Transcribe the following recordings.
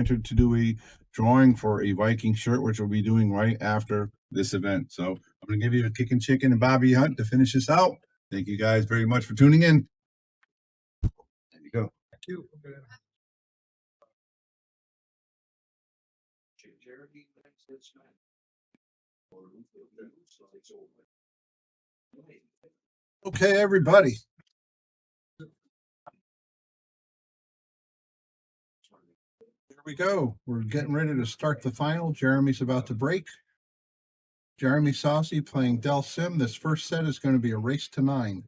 entered to do a drawing for a Viking shirt, which we'll be doing right after this event. So I'm going to give you a kicking chicken and Bobby Hunt to finish this out. Thank you guys very much for tuning in. There you go. Thank you. Okay, everybody. Here we go. We're getting ready to start the final. Jeremy's about to break. Jeremy Sossei playing Del Sim. This first set is going to be a race to 9.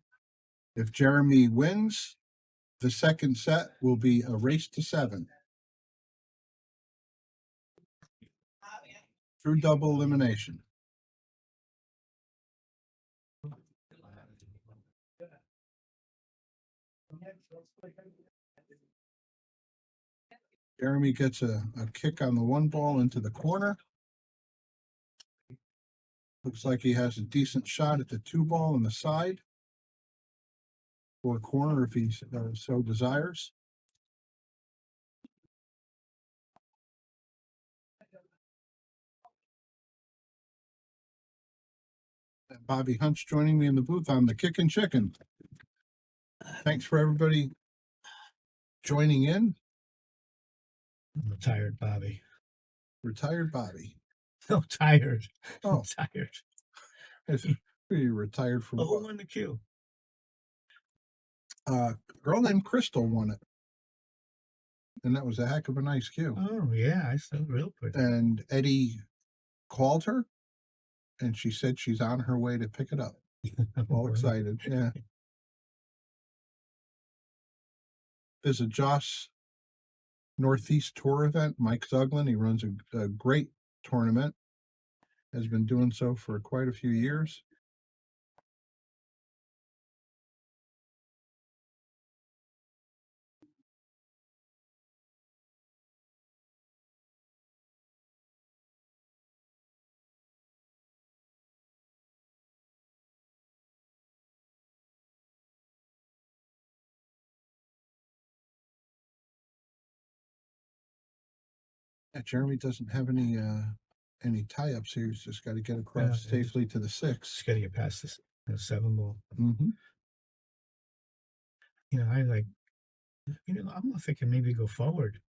If Jeremy wins, the second set will be a race to 7. Through double elimination. Jeremy gets a kick on the 1 ball into the corner. Looks like he has a decent shot at the 2 ball in the side or corner if he so desires. And Bobby Hunt's joining me in the booth on the Kickin' Chicken. Thanks for everybody joining in. Retired Bobby. Retired Bobby. No, tired. Oh, tired. You retired from who won the queue? A girl named Crystal won it. And that was a heck of a nice cue. Oh, yeah, I saw real pretty. And Eddie called her, and she said she's on her way to pick it up. All excited, yeah. There's a Joss Northeast Tour event. Mike Zuglin, he runs a great tournament. Has been doing so for quite a few years. Yeah, Jeremy doesn't have any tie-ups here. He's just got to get across safely to the 6. Just got to get past this 7 ball. Mm-hmm. I'm thinking maybe go forward.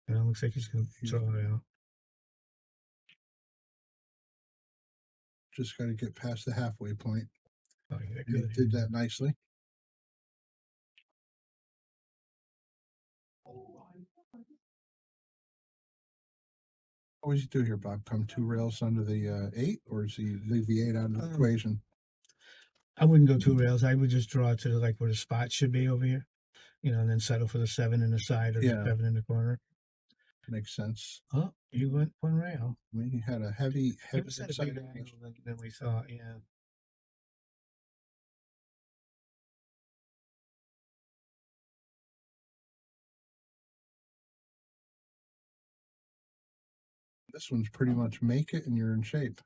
Looks like he's going to throw it out. Just got to get past the halfway point. Oh, yeah, he did that nicely. What does he do here, Bob? Come 2 rails under the 8, or does he leave the 8 out of the equation? I wouldn't go 2 rails. I would just draw to where the spot should be over here, and then settle for the 7 in the side or the 7 in the corner. Makes sense. Oh, you went 1 rail. We had a heavy than we thought, yeah. This one's pretty much make it and you're in shape.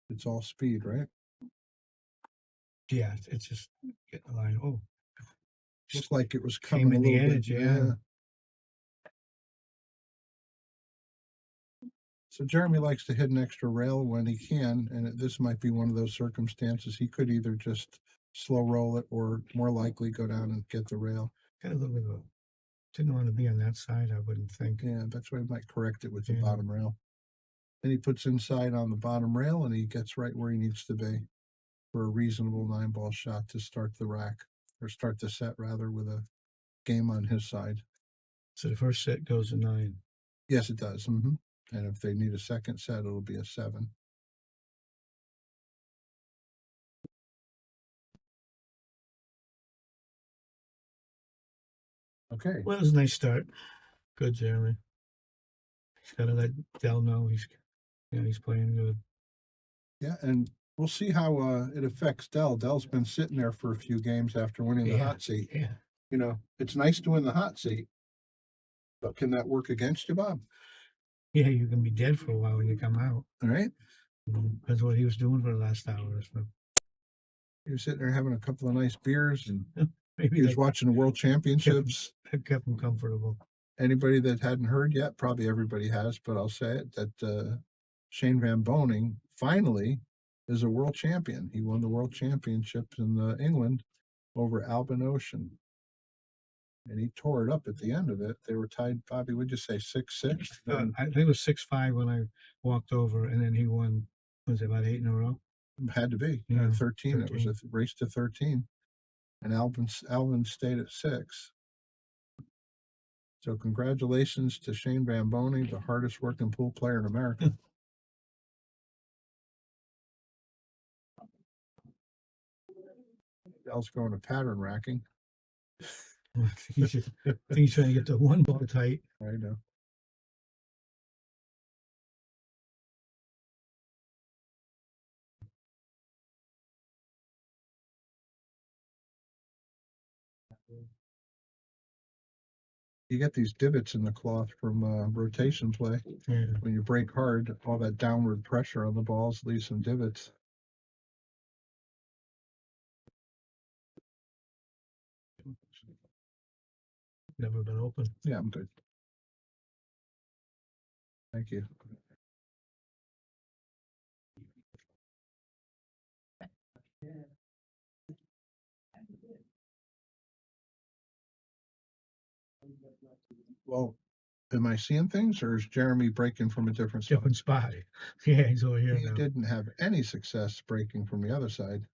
It's all speed, right? Yeah, it's just getting the line. Oh, looked like it was coming a little bit. Yeah. So Jeremy likes to hit an extra rail when he can, and this might be one of those circumstances. He could either just slow roll it or more likely go down and get the rail. Got a little bit of didn't want to be on that side, I wouldn't think. Yeah, that's why I might correct it with the bottom rail. Then he puts inside on the bottom rail and he gets right where he needs to be for a reasonable 9 ball shot to start the rack, or start the set rather, with a game on his side. So the first set goes to 9. Yes, it does. Mm-hmm. And if they need a second set, it'll be a 7. Okay. Well, it was a nice start. Good, Jeremy. He's got to let Del know he's playing good. Yeah, and we'll see how it affects Del. Del's been sitting there for a few games after winning the hot seat. Yeah. It's nice to win the hot seat, but can that work against you, Bob? Yeah, you can be dead for a while when you come out. All right. That's what he was doing for the last hour or so. He was sitting there having a couple of nice beers and Maybe He was that watching the World Championships. kept him comfortable. Anybody that hadn't heard yet, probably everybody has, but I'll say it, that Shane Van Boening finally is a world champion. He won the World Championships in England over Albin Ocean. And he tore it up at the end of it. They were tied, Bobby, would you say 6-6? I think it was 6-5 when I walked over, and then he won. Was it about 8 in a row? Had to be. Yeah, 13. It was a race to 13. And Albin stayed at 6. So congratulations to Shane Van Boening, the hardest working pool player in America. Dell's going to pattern racking. I think he's trying to get the one ball tight. I know. You get these divots in the cloth from rotation play. Yeah. When you break hard, all that downward pressure on the balls leaves some divots. Never been open. Yeah, I'm good. Thank you. Well, am I seeing things, or is Jeremy breaking from a different spot? Different spot. Yeah, he's over here He now. didn't have any success breaking from the other side.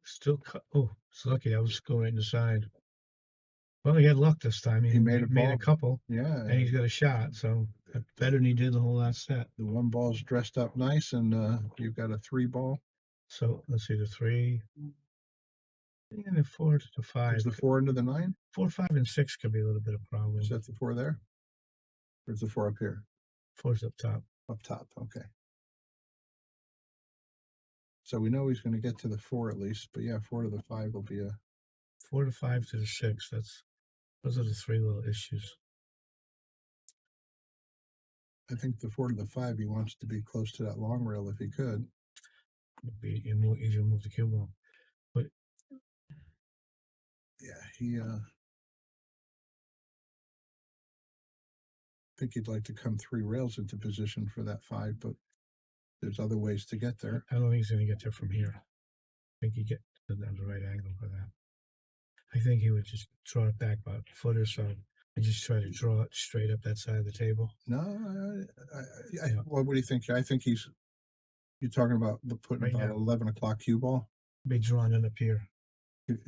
Still, oh, it's lucky I was going right in the side. Well, he had luck this time. He made a couple. Yeah, and he's got a shot. So better than he did the whole last set. the one ball's dressed up nice, and you've got a 3 ball. So let's see the 3 and the 4 to the 5. Is the 4 into the 9? 4, 5, and 6 could be a little bit of problem. Is that the 4 there? Or is the 4 up here? 4's up top. Up top, okay. So we know he's going to get to the 4 at least, but yeah, 4 to the 5 will be a 4 to 5 to the 6. Those are the 3 little issues. I think the 4 to the 5, he wants to be close to that long rail if he could. It'd be easier to move the cue ball. But yeah, he I think he'd like to come 3 rails into position for that 5, but there's other ways to get there. I don't think he's going to get there from here. I think he get to the right angle for that. I think he would just draw it back about a foot or so and just try to draw it straight up that side of the table. No, what do you think? I think you're talking about putting Right about now. 11 o'clock cue ball, Be drawing it up here.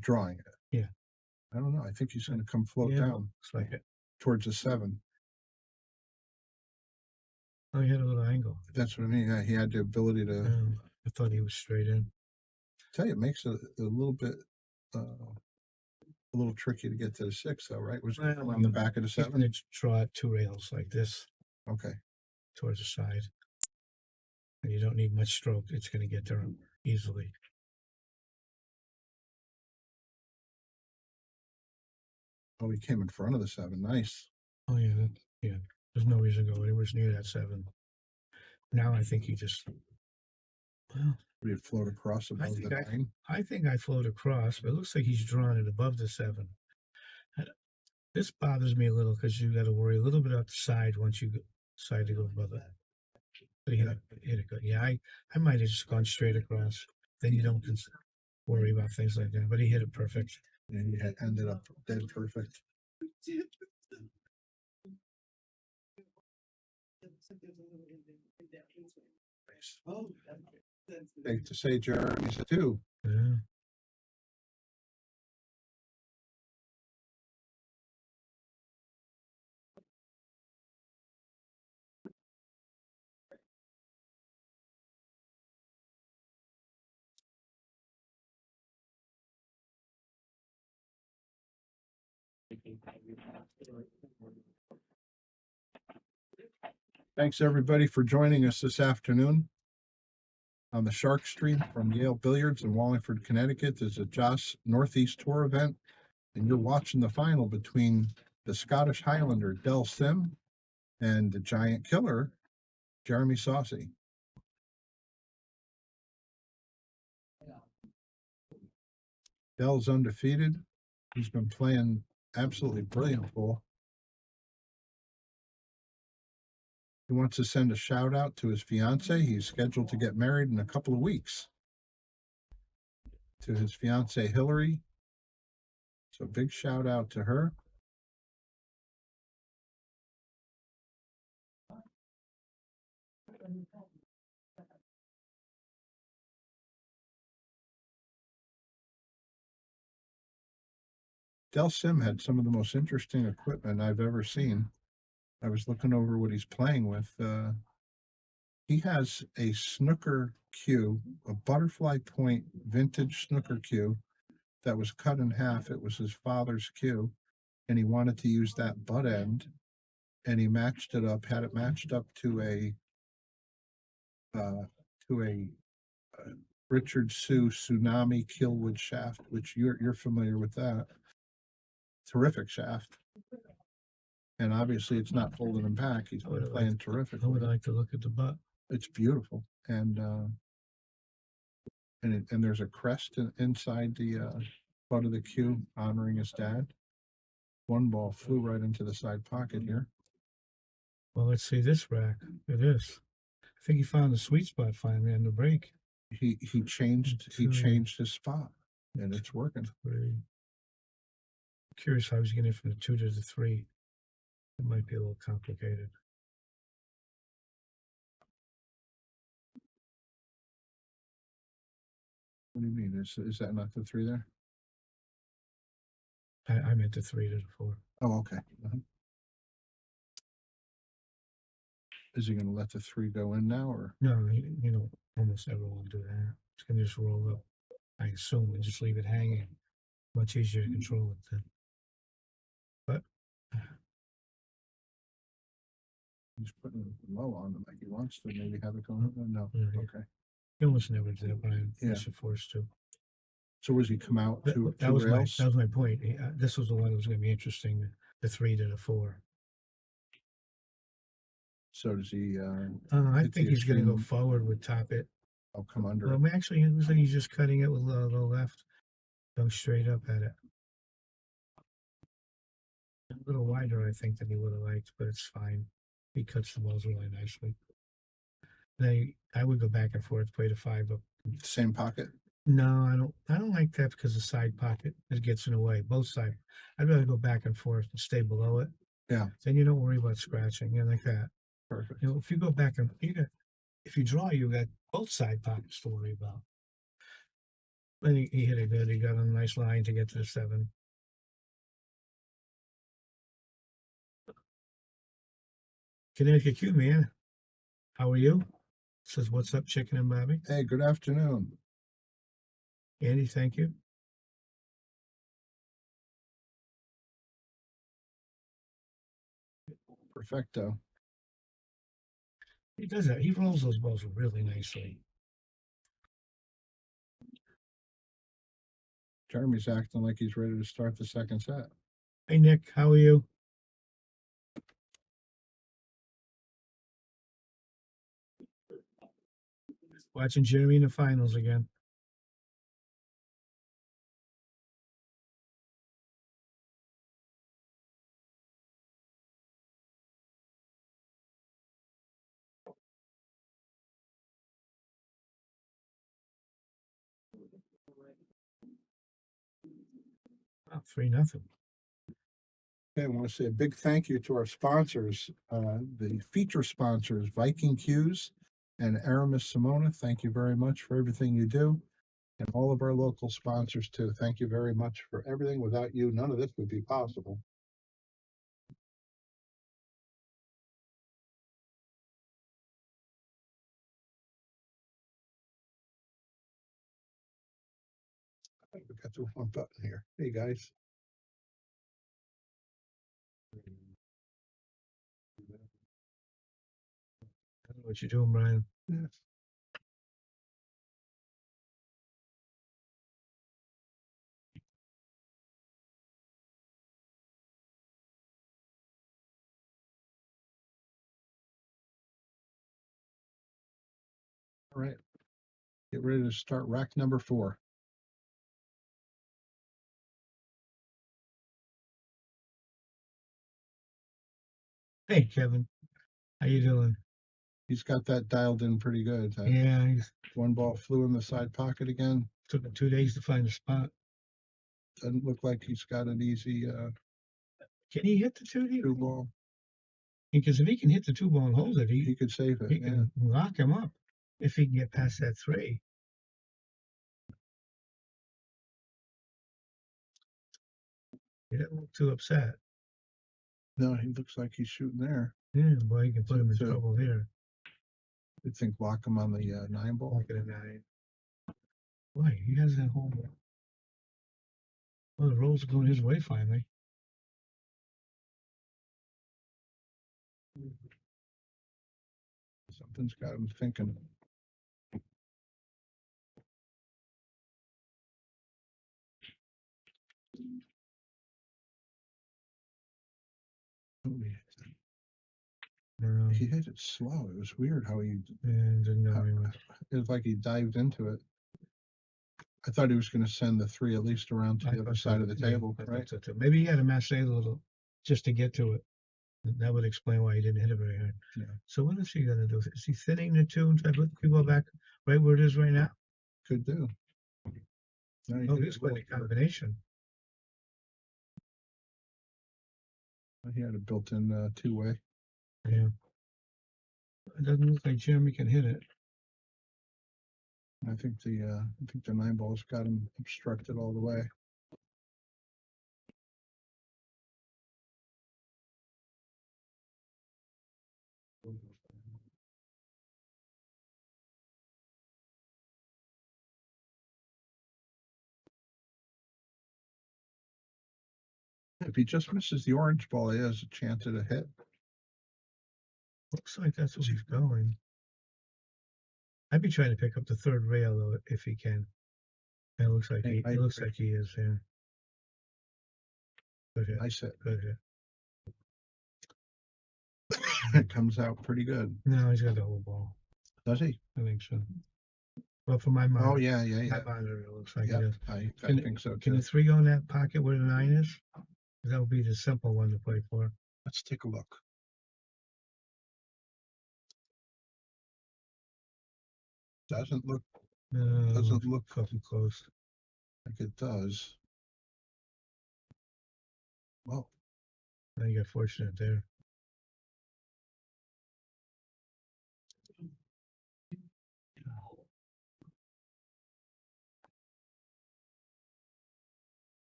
drawing it. Yeah. I don't know. I think he's going to come float down Looks like it. towards the 7. Oh, he had a little angle. That's what I mean. Yeah, he had the ability to. I thought he was straight in. Tell you, it makes it a little bit, a little tricky to get to the 6, though, right? Was on the back of the 7. He's going to draw 2 rails like this. Okay. Towards the side. And you don't need much stroke. It's going to get there easily. Oh, he came in front of the 7. Nice. Oh, yeah. Yeah. There's no reason to go anywhere near that 7. Now I think he just. Well, we float across above the 9. I think I float across, but it looks like he's drawn it above the 7. This bothers me a little because you got to worry a little bit about the side once you decide to go above it. But he hit it good. Yeah, I might have just gone straight across. Then you don't worry about things like that. But he hit it perfect. And he ended up dead perfect. Safe to say Jeremy's a 2. Yeah. Thanks everybody for joining us this afternoon on the Shark Stream from Yale Billiards in Wallingford, Connecticut. There's a Joss Northeast Tour event, and you're watching the final between the Scottish Highlander Del Sim and the giant killer Jeremy Sossei. Dell's undefeated. He's been playing absolutely brilliant ball. He wants to send a shout out to his fiance. He's scheduled to get married in a couple of weeks. To his fiance Hillary. So big shout out to her. Del Sim had some of the most interesting equipment I've ever seen. I was looking over what he's playing with. He has a snooker cue, a butterfly point vintage snooker cue that was cut in half. It was his father's cue, and he wanted to use that butt end, and he matched it up, had it matched up to a uh, to a Richard Sue Tsunami Killwood shaft, which you're familiar with that. Terrific shaft. And obviously it's not holding him back. He's been playing terrific. I would like to look at the butt. It's beautiful. And there's a crest inside the butt of the cue honoring his dad. One ball flew right into the side pocket here. Well, let's see this rack. It is. I think he found the sweet spot finally on the break. He changed his spot, and it's working. Curious how he's getting from the 2 to the 3. It might be a little complicated. What do you mean? Is that not the 3 there? I meant the 3 to the 4. Oh, okay. Is he going to let the 3 go in now, or No, you know, almost everyone do that. It's gonna just roll up, I assume, and just leave it hanging. Much easier to control it then. But he's putting low on them like he wants to maybe have it go in? No. Okay. he almost never did, Brian. Yeah. He's forced to. So was he come out to That was rails? my point. This was the one that was going to be interesting. The 3 to the 4. So does he? I think he's going to go forward with top it. I'll come under. Well, actually, it looks like he's just cutting it with low left. Go straight up at it. A little wider, I think, than he would have liked, but it's fine. He cuts the balls really nicely. I would go back and forth, play the 5 up. Same pocket. No, I don't like that because the side pocket it gets in the way. Both sides. I'd rather go back and forth and stay below it. Yeah. Then you don't worry about scratching. You know, like that. Perfect. You know, if you go back and if you draw, you got both side pockets to worry about. Then he hit it good. He got on a nice line to get to the 7. Connecticut Q, man. How are you? Says, what's up, Chicken and Bobby? Hey, good afternoon. Andy, thank you. Perfecto. He does that. He rolls those balls really nicely. Jeremy's acting like he's ready to start the second set. Hey, Nick, how are you? Watching Jeremy in the finals again. Oh, 3-0. Okay, I want to say a big thank you to our sponsors, the feature sponsors, Viking Q's and Aramis Simona. Thank you very much for everything you do. And all of our local sponsors too. Thank you very much for everything. Without you, none of this would be possible. I think we got the wrong button here. Hey guys. I don't know what you're doing, Brian. Yes. All right. Get ready to start rack number 4. Hey, Kevin, how you doing? He's got that dialed in pretty good. That Yeah, he's one ball flew in the side pocket again. took him 2 days to find a spot. Doesn't look like he's got an easy Can he hit the two? two ball. Because if he can hit the two ball and hold it, He could save it. he can lock him up if he can get past that three. He doesn't look too upset. No, he looks like he's shooting there. Yeah, boy, you can put him in So- trouble here. I think lock him on the 9 ball. Look at a 9. Boy, he has that whole. Well, the rolls are going his way finally. Something's got him thinking. Oh, he hit it slow. It was weird how he. And didn't know he was. It was like he dived into it. I thought he was going to send the 3 at least around to the other side of the table, right? So too. Maybe he had to mash it a little just to get to it. That would explain why he didn't hit it very hard. Yeah. So what is he going to do? Is he thinning the two and try to put the cue ball back right where it is right now? Could do. No, Oh, he's putting a combination. He had a built-in two-way. Yeah. It doesn't look like Jeremy can hit it. I think the 9 ball's got him obstructed all the way. If he just misses the orange ball, he has a chance at a hit. Looks like that's where he's going. I'd be trying to pick up the third rail though, if he can. It looks like he. It looks like he is. Yeah. Good hit. Nice hit. Good hit. It comes out pretty good. No, he's got the whole ball. Does he? I think so. Well, for my monitor. Oh yeah. My monitor, it looks like Yeah, it is. I Can think so Can too. the 3 go in that pocket where the 9 is? That would be the simple one to play for. Let's take a look. Doesn't look Doesn't look fucking close. like it does. Well, I got fortunate there.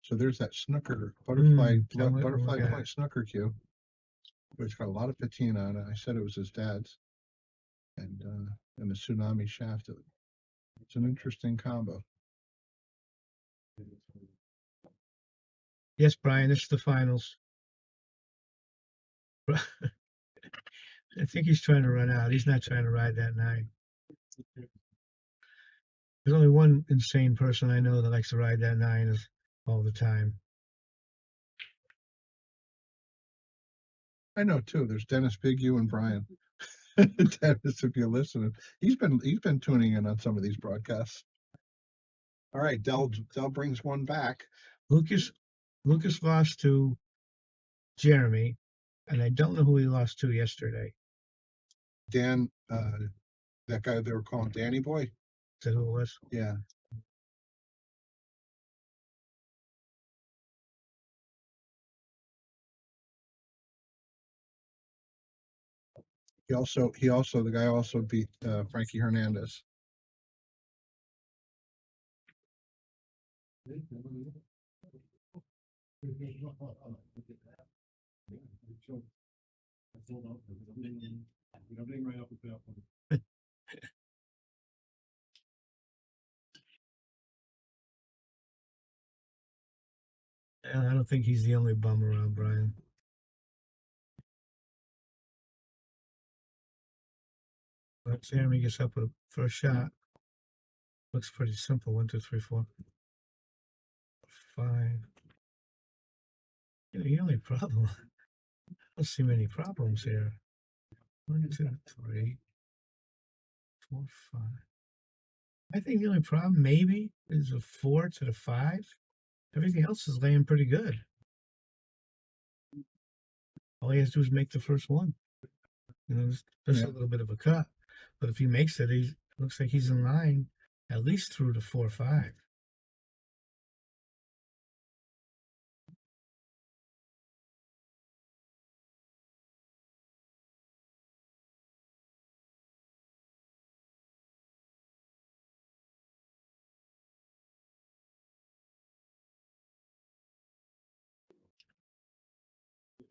so there's that snooker butterfly look point snooker cue, which got a lot of patina on it. I said it was his dad's, and the tsunami shaft. It's an interesting combo. Yes, Brian, this is the finals. I think he's trying to run out. He's not trying to ride that 9. There's only one insane person I know that likes to ride that 9 all the time. I know too. There's Dennis, Big U, and Brian. Dennis, if you're listening, he's been tuning in on some of these broadcasts. All right, Dell brings one back. Lucas lost to Jeremy, and I don't know who he lost to yesterday. Dan, that guy they were calling Danny Boy. Is that who it was? Yeah. The guy also beat Frankie Hernandez. I don't think he's the only bum around, Brian. But Jeremy gets up with a first shot. Looks pretty simple. 1, 2, 3, 4, 5. The only problem. I don't see many problems here. 1, 2, 3, 4, 5. I think the only problem maybe is a 4 to the 5. Everything else is laying pretty good. All he has to do is make the first one. You know, just Yeah. a little bit of a cut. But if he makes it, he looks like he's in line at least through to 4 or 5.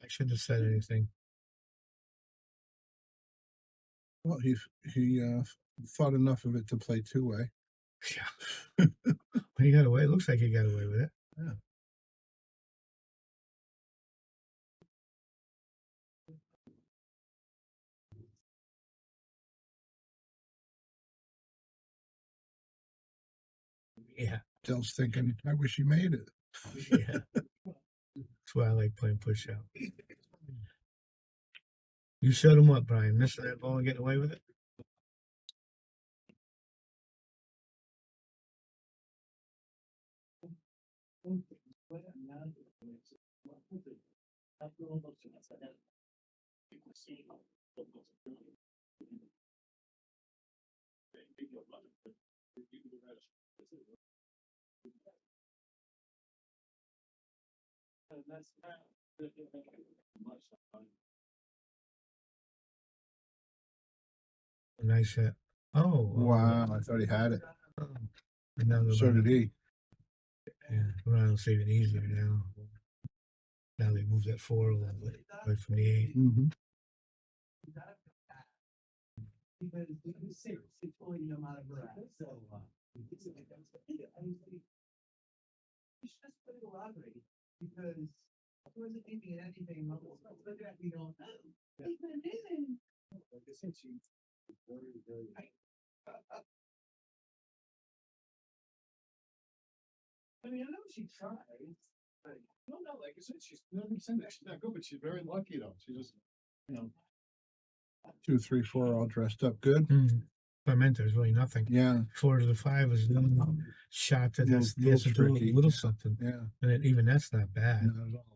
I shouldn't have said anything. Well, he thought enough of it to play two-way. Yeah. He got away. It looks like he got away with it. Yeah. Yeah. Dell's thinking, I wish he made it. Yeah. That's why I like playing push out. You shut him up, Brian. Missing that ball and getting away with it. Nice hit. Oh, Wow, I thought he had it. oh. And now the So did he. Yeah, Ryan's even easier now. Now they move that 4 a little bit away from the 8. Mm-hmm. I mean, I know she tries. But no, no, like I said, she's not good, but she's very lucky though. She just, you know, 2, 3, 4, all dressed up good. I meant there's really nothing. Yeah. 4 to the 5 is one shot that has, he Little has to do a tricky. little Yeah. something. Yeah. And even that's not bad. Not at all.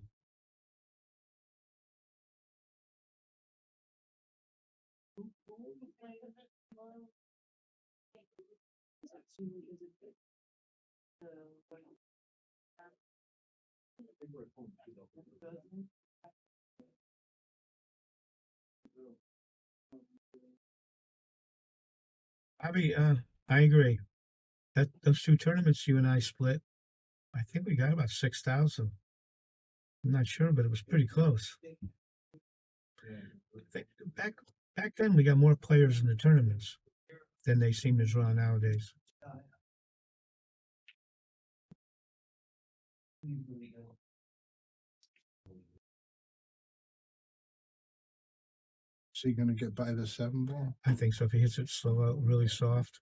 I agree. That those 2 tournaments you and I split, I think we got about 6,000. I'm not sure, but it was pretty close. I think back then we got more players in the tournaments than they seem to draw nowadays. Is he going to get by the 7 ball? I think so. If he hits it slow out, really soft,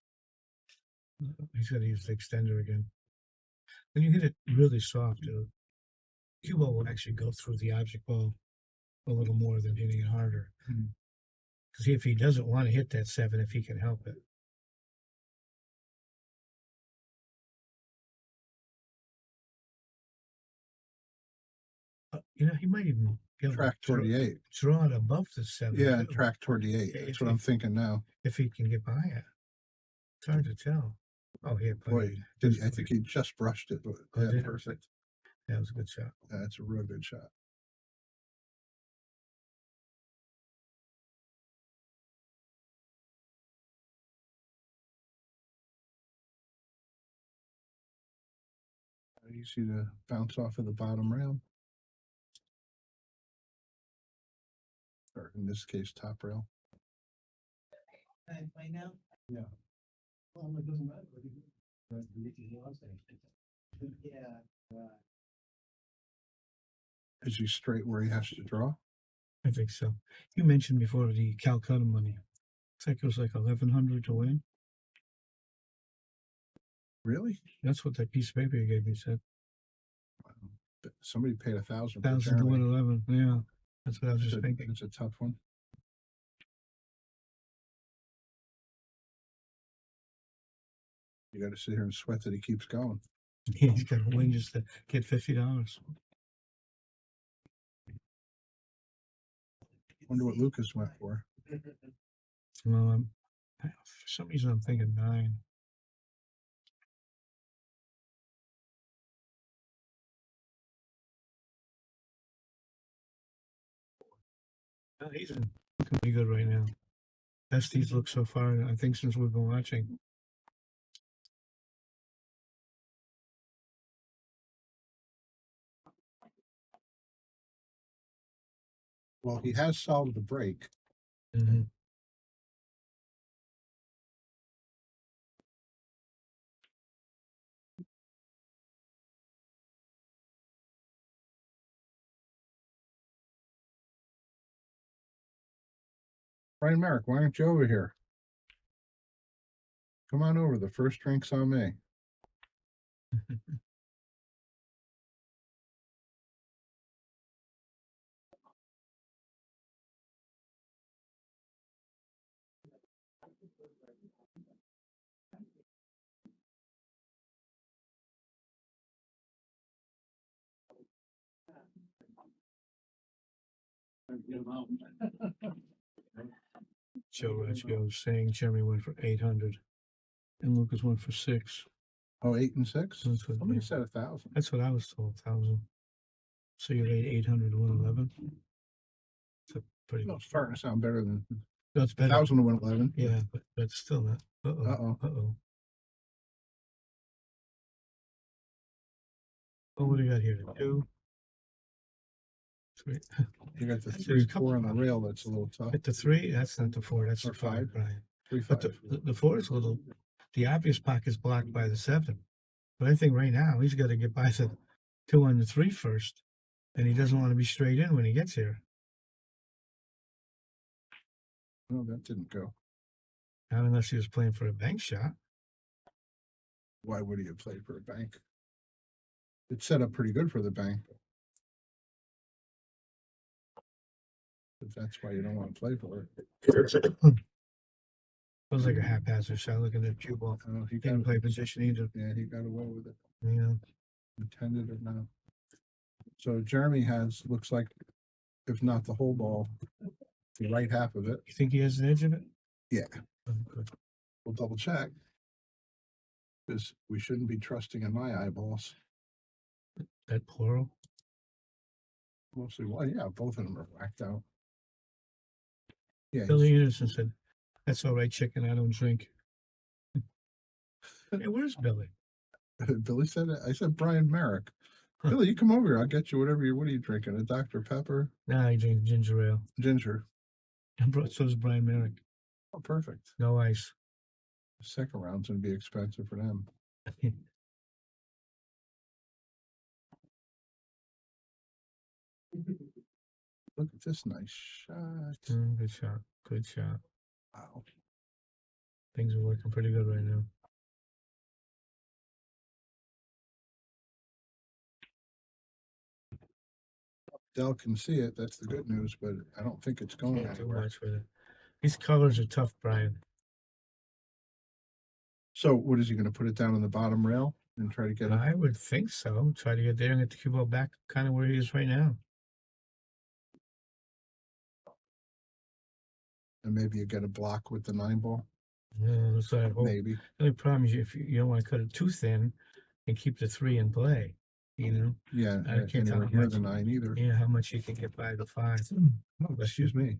he's going to use the extender again. When you hit it really soft, cue ball will actually go through the object ball a little more than hitting it harder. Because if he doesn't want to hit that 7, if he can help it. You know, he might even be able Track to toward the 8. draw it above the 7. Yeah, too, track toward the 8. That's what I'm thinking now. if he can get by it. It's hard to tell. Oh, yeah, Boy, I think he just brushed it. But Oh, did he? perfect. That was a good shot. That's a real good shot. Easy to bounce off of the bottom rail. Or in this case, top rail. Yeah. well, it doesn't matter. Yeah. Is he straight where he has to draw? I think so. You mentioned before the Calcutta money. Looks like it was like 1,100 to win. Really? That's what that piece of paper you gave me said. Somebody paid 1,000 for 1,000 to win Jeremy. 11. Yeah, that's what I was just thinking. It's a tough one. You got to sit here and sweat that he keeps going. He's got to win just to get $50. Wonder what Lucas went for. Well, for some reason I'm thinking 9. No, he's looking pretty good right now. Best he's looked so far, I think, since we've been watching. Well, he has solved the break. Mm-hmm. Brian Merrick, why aren't you over here? Come on over. The first drink's on me. Joe Rachio saying Jeremy went for 800 and Lucas went for 6. Oh, 8 and 6? That's what, Somebody yeah. said 1,000. That's what I was told, 1,000. So you laid 800 to 111. It's a pretty Well, good. it's starting to sound better than That's better. 1,000 to 111. Yeah, but that's still not. Uh-oh. Uh-oh. Uh-oh. Oh, what do you got here? 2, 3. You got the There's 3, a couple 4 on the rail. That's a little tough. Hit the 3. That's not the 4. That's Or the 5, 5. Brian. 3, But 5. the 4 is a little. The obvious pocket's blocked by the 7. But I think right now he's got to get by the 2 on the 3 first, and he doesn't want to be straight in when he gets here. No, that didn't go. Not unless he was playing for a bank shot. Why would he have played for a bank? It's set up pretty good for the bank. But that's why you don't want to play for it. Feels like a haphazard shot. Looking at cue ball. Oh, he Didn't got, play position either. yeah, he got away with it. Yeah. Intended or not. So Jeremy has, looks like, if not the whole ball, the right half of it. You think he has an edge of it? Yeah. Oh, good. We'll double check. Because we shouldn't be trusting in my eyeballs. That plural. Mostly, well, yeah, both of them are whacked out. Yeah, Billy Anderson said, "That's all right, chicken. I don't drink." Hey, where's Billy? Billy said it. I said Brian Merrick. Huh. Billy, you come over here. I'll get you whatever what are you drinking? A Dr. Pepper? Nah, he drinks ginger ale. Ginger. And so does Brian Merrick. Oh, perfect. No ice. The second round's gonna be expensive for them. Look at this nice shot. Good shot. Good shot. Wow. Things are working pretty good right now. Dell can see it. That's the good news, but I don't think it's going Can't do anywhere. much with it. These colors are tough, Brian. So what is he going to put it down on the bottom rail and try to get it? I would think so. Try to get there and get the cue ball back kind of where he is right now. And maybe you get a block with the 9 ball. Yeah, that's what I hope. Maybe. The only problem is if you don't want to cut it too thin and keep the 3 in play, you know? Yeah, I can't tell anywhere how near much. the 9 either. Yeah, how much you can get by the 5. Oh, excuse me.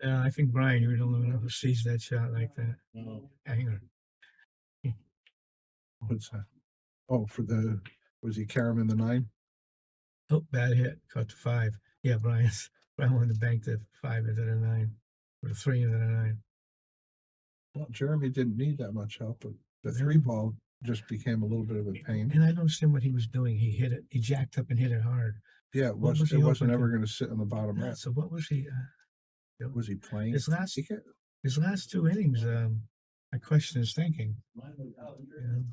Yeah, I think Brian, you're the only one who sees that shot like that. Hanger. What's that? Oh, was he carrying in the 9? Oh, bad hit. Caught the 5. Yeah, Brian wanted to bank the 5 into the 9. Or the 3 into the 9. Well, Jeremy didn't need that much help, but the 3 ball just became a little bit of a pain. And I don't understand what he was doing. He hit it. He jacked up and hit it hard. Yeah, it What was he wasn't hoping ever to- going to sit on the bottom rail. So what was he? Was he playing? His last 2 innings, I question his thinking. You know?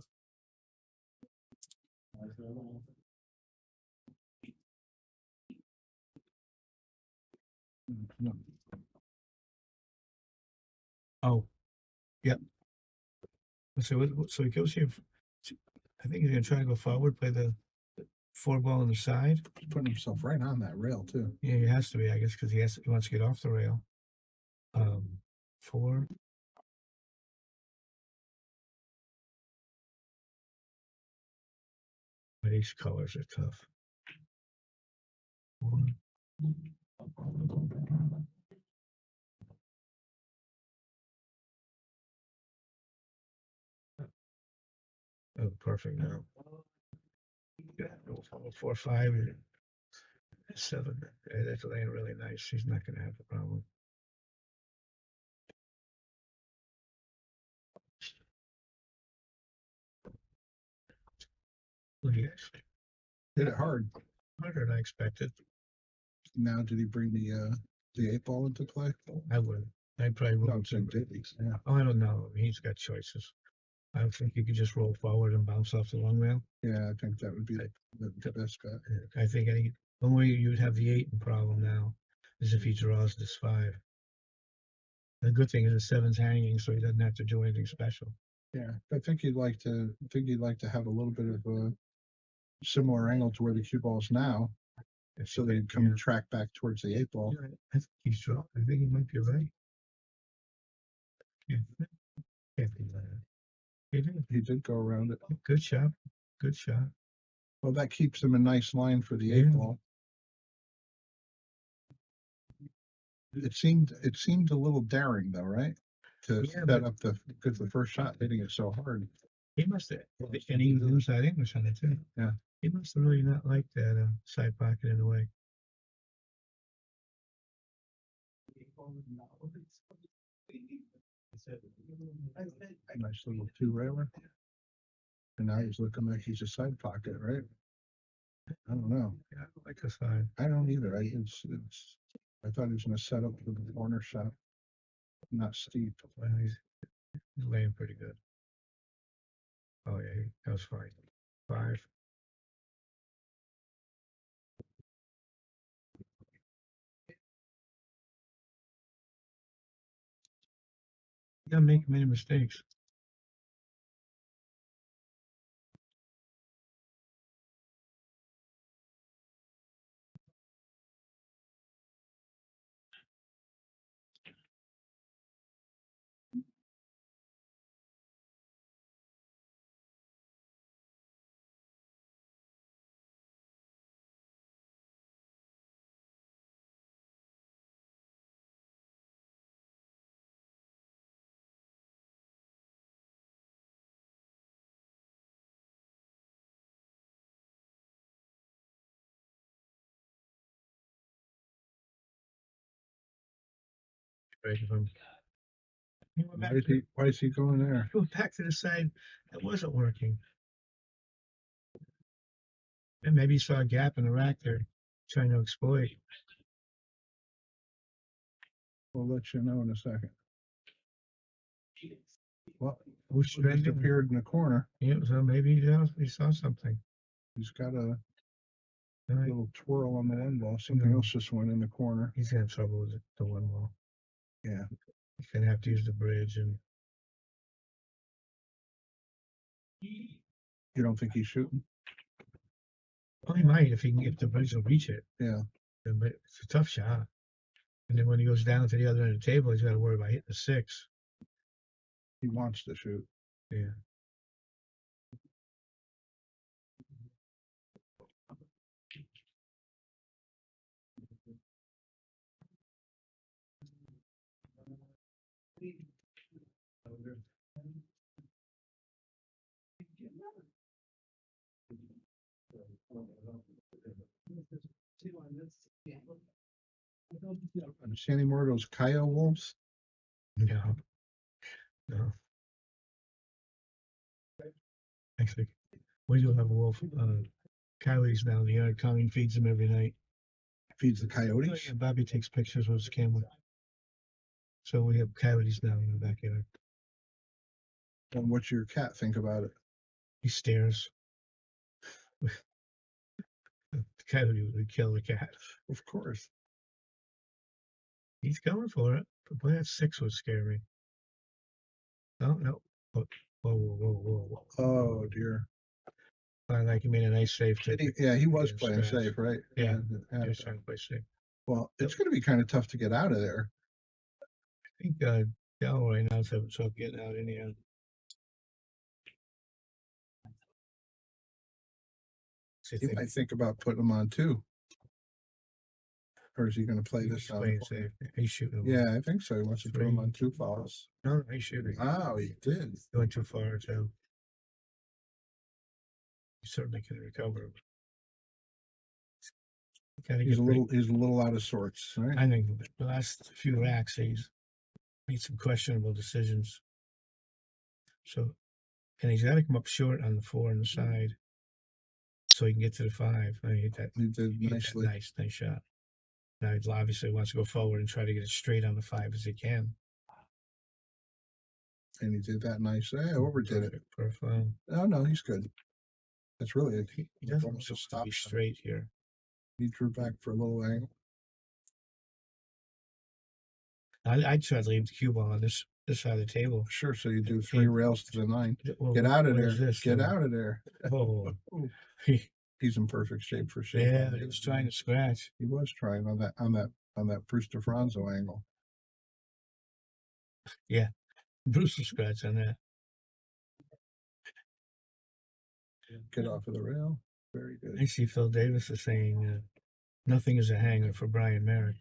Oh, yep. So he goes here. I think he's gonna try to go forward, play the four ball on the side. He's putting himself right on that rail too. Yeah, he has to be, I guess, because he wants to get off the rail. Four. These colors are tough. Four. Oh, perfect now. Yeah, 4, 5, 7. That's laying really nice. He's not going to have a problem. Look at this. Hit it hard. Harder than I expected. Now, did he bring the 8 ball into play? I would. I probably would. No, I'm saying did he? Yeah. Oh, I don't know. He's got choices. I don't think you could just roll forward and bounce off the long rail. Yeah, I think that would be the best bet. I think one way you'd have the 8 problem now is if he draws this 5. The good thing is the 7's hanging, so he doesn't have to do anything special. Yeah, I think he'd like to have a little bit of a similar angle to where the cue ball is now, so they come track back towards the 8 ball. Yeah, I think he's drawn. I think he might be right. Yeah. Can't be that. He did go around it. Good shot. Good shot. Well, that keeps him a nice line for the Yeah. 8 ball. It seemed a little daring though, right? To Yeah, set up because the first shot hitting it so hard. He must have, and he was inside English on it too. Yeah. He must have really not liked that side pocket in a way. Nice little 2-railer. And now he's looking like he's a side pocket, right? I don't know. Yeah, I don't like the side. I don't either. I thought he was going to set up for the corner shot, not steep. Well, he's laying pretty good. Oh yeah, that was fine. 5. You don't make many mistakes. Right, if I'm- He went back to- Why is he going there? Go back to the side that wasn't working. And maybe he saw a gap in the rack there, trying to exploit. We'll let you know in a second. Well, Who's he just appeared in the corner. Yeah, so maybe he saw something. He's got a All right. little twirl on the 1 ball. Something else just went in the corner. He's gonna have trouble with the 1 ball. Yeah. He's gonna have to use the bridge and You don't think he's shooting? oh, he might if the bridge will reach it. Yeah. But it's a tough shot. And then when he goes down to the other end of the table, he's got to worry about hitting the 6. He wants to shoot. Yeah. See any more of those coyote wolves? No. No. Actually, we do have a wolf. Kylie's down the yard. Colleen feeds him every night. Feeds the Oh, coyotes? yeah, Bobby takes pictures with his camera. So we have coyotes down in the backyard. And what's your cat think about it? He stares. The coyote would kill the cat. Of course. He's going for it. But boy, that 6 would scare me. No, no. Whoa, whoa, whoa, whoa, whoa. Oh dear. Like he made a nice save. Yeah, he was Yeah, playing scratch. safe, right? Yeah, Had he was to. trying to play safe. Well, it's going to be kind of tough to get out of there. I think Dell right now is having trouble getting out anyhow. So He might think about putting him on too. Or is he going to play he's this on? playing safe. He's shooting. Yeah, I think so. He wants to put him on 2 fouls. No, he's shooting. Wow, he did. He went too far too. He certainly can recover. He's a little out of sorts, right? I think the last few racks he's made some questionable decisions. So, and he's got to come up short on the 4 on the side, so he can get to the 5. I hit that. He did nicely. Nice shot. Now he obviously wants to go forward and try to get it straight on the 5 as he can. And he did that nicely. I overdid it. For a foul. No, he's good. That's really it. He doesn't almost a stop be straight here. He drew back for a little angle. I'd try to leave the cue ball on this side of the table. Sure. So you do 3 rails to the 9. Well, Get out of there. This, Get out of there. Oh, He's in perfect shape for shape. Yeah, he was trying to scratch. He was trying on that Bruce DeFranzo angle. Yeah, Bruce will scratch on that. Get off of the rail. Very good. I see Phil Davis is saying nothing is a hanger for Brian Merrick.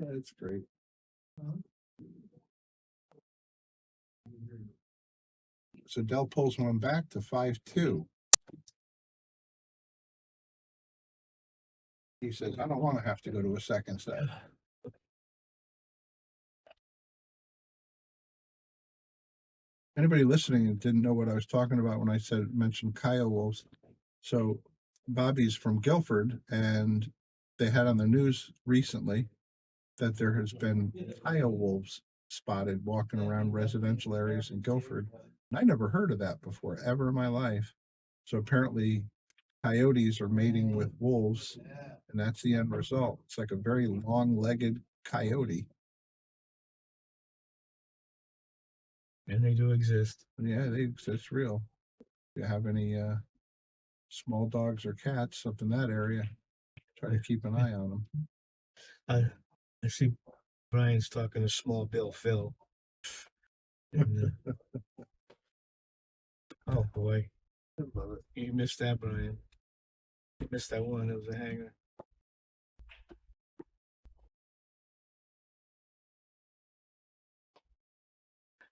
That's great. So Dell pulls one back to 5-2. He says, I don't want to have to go to a second set. Anybody listening that didn't know what I was talking about when I mentioned Kyle Wolves. So Bobby's from Guilford, and they had on the news recently that there has been Kyle wolves spotted walking around residential areas in Guilford. And I never heard of that before, ever in my life. So apparently coyotes are mating with wolves, and that's the end result. It's like a very long-legged coyote. And they do exist. Yeah, they exist real. If you have any small dogs or cats up in that area, try to keep an eye on them. I see Brian's talking to Small Bill Phil. And, oh boy, you missed that, Brian. You missed that one. It was a hanger.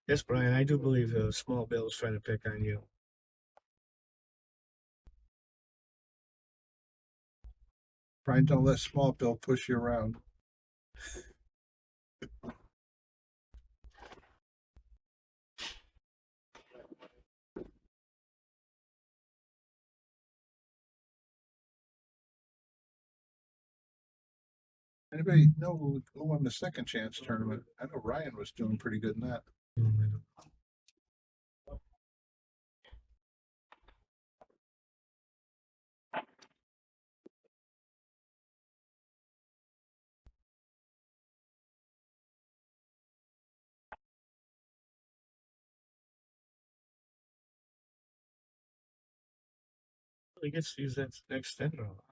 Yes, Brian, I do believe Small Bill is trying to pick on you. Brian, don't let Small Bill push you around. Anybody know who won the second chance tournament? I know Ryan was doing pretty good in that. He gets to use that extender a lot.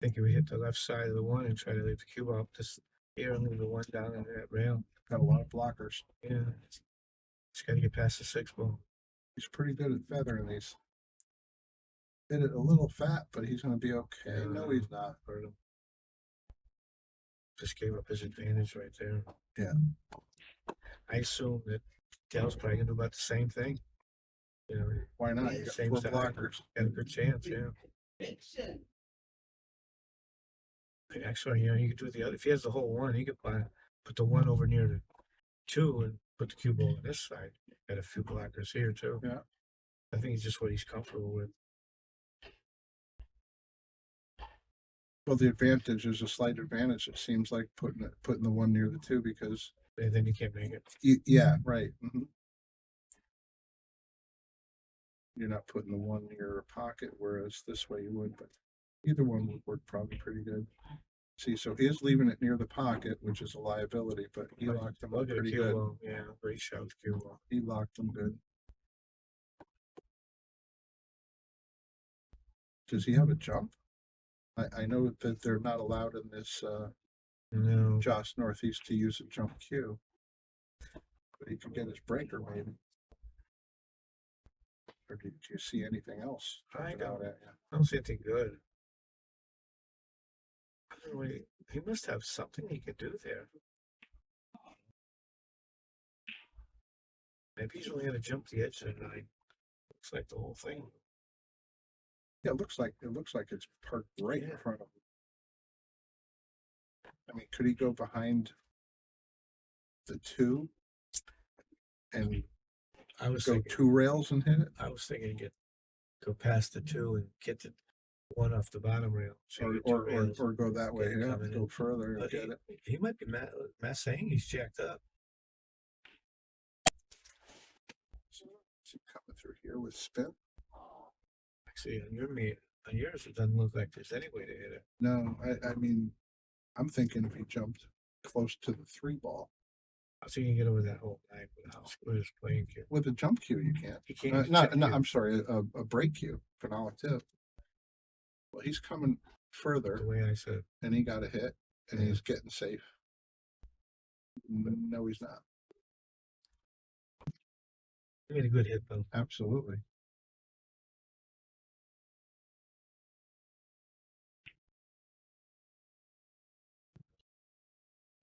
I think if we hit the left side of the 1 and try to leave the cue ball up this here and leave the 1 down into that rail. Got a lot of blockers. Yeah. Just got to get past the 6 ball. He's pretty good at feathering these. Hit it a little fat, but he's going to be okay. No, he's not. Hurt him. Just gave up his advantage right there. Yeah. I assume that Dell's probably going to do about the same thing. You know, why not? You got same 4 side. blockers. Got a good chance, yeah. Actually, you know, he could do the other. If he has the whole 1, he could put the 1 over near the 2 and put the cue ball on this side. Got a few blockers here too. Yeah. I think it's just what he's comfortable with. Well, the advantage is a slight advantage. It seems like putting the 1 near the 2 because And then you can't make it. yeah, right. you're not putting the one near your pocket, whereas this way you would, but either one would work probably pretty good. See, so he is leaving it near the pocket, which is a liability, but he locked them up Look at the pretty cue good. ball. Yeah, great shot, cue ball. He locked them good. Does he have a jump? I know that they're not allowed in this No, Joss Northeast to use a jump cue, but he could get his breaker maybe. Or did you see anything else? I jumping out don't. at you? I don't see anything good. I don't know, he must have something he could do there. Maybe he's only going to jump the edge of the 9. Looks like the whole thing. Yeah, it looks like it's parked right in Yeah. front of him. I mean, could he go behind the 2 and I was go thinking. 2 rails and hit it? I was thinking go past the 2 and get the 1 off the bottom rail. So you get 2 rails. Or go that way, it yeah, coming go in. further and But get it. he might be Matt saying he's jacked up. Is he coming through here with spin? Actually, on yours, it doesn't look like there's any way to hit it. No, I mean, I'm thinking if he jumped close to the 3 ball. So you can get over that whole line with his playing cue. With a jump cue, you can't. He can't use a No, check cue. I'm sorry, a break cue, phenolic tip. Well, he's coming further, The way I said. and he got a hit, and Yeah. he's getting safe. No, he's not. He made a good hit, though. Absolutely.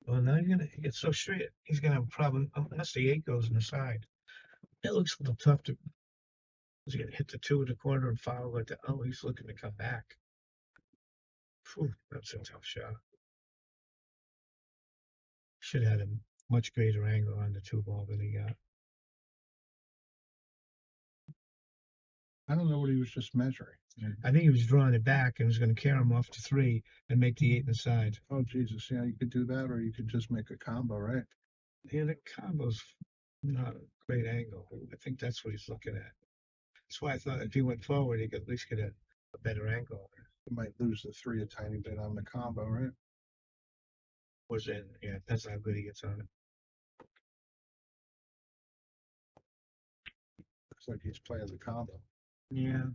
Well, now he gets so straight. He's gonna have a problem unless the 8 goes in the side. It looks a little tough to. He's gonna hit the 2 in the corner and foul it. Oh, he's looking to come back. Whew, that's a tough shot. Should have had a much greater angle on the 2 ball than he got. I don't know what he was just measuring. I think he was drawing it back and was going to carry him off to 3 and make the 8 inside. Oh, Jesus. Yeah, you could do that, or you could just make a combo, right? Yeah, the combo's not a great angle. I think that's what he's looking at. That's why I thought if he went forward, he could at least get a better angle. You might lose the 3 a tiny bit on the combo, right? Was in, yeah, that's how good he gets on it. Looks like he's playing the combo. Yeah.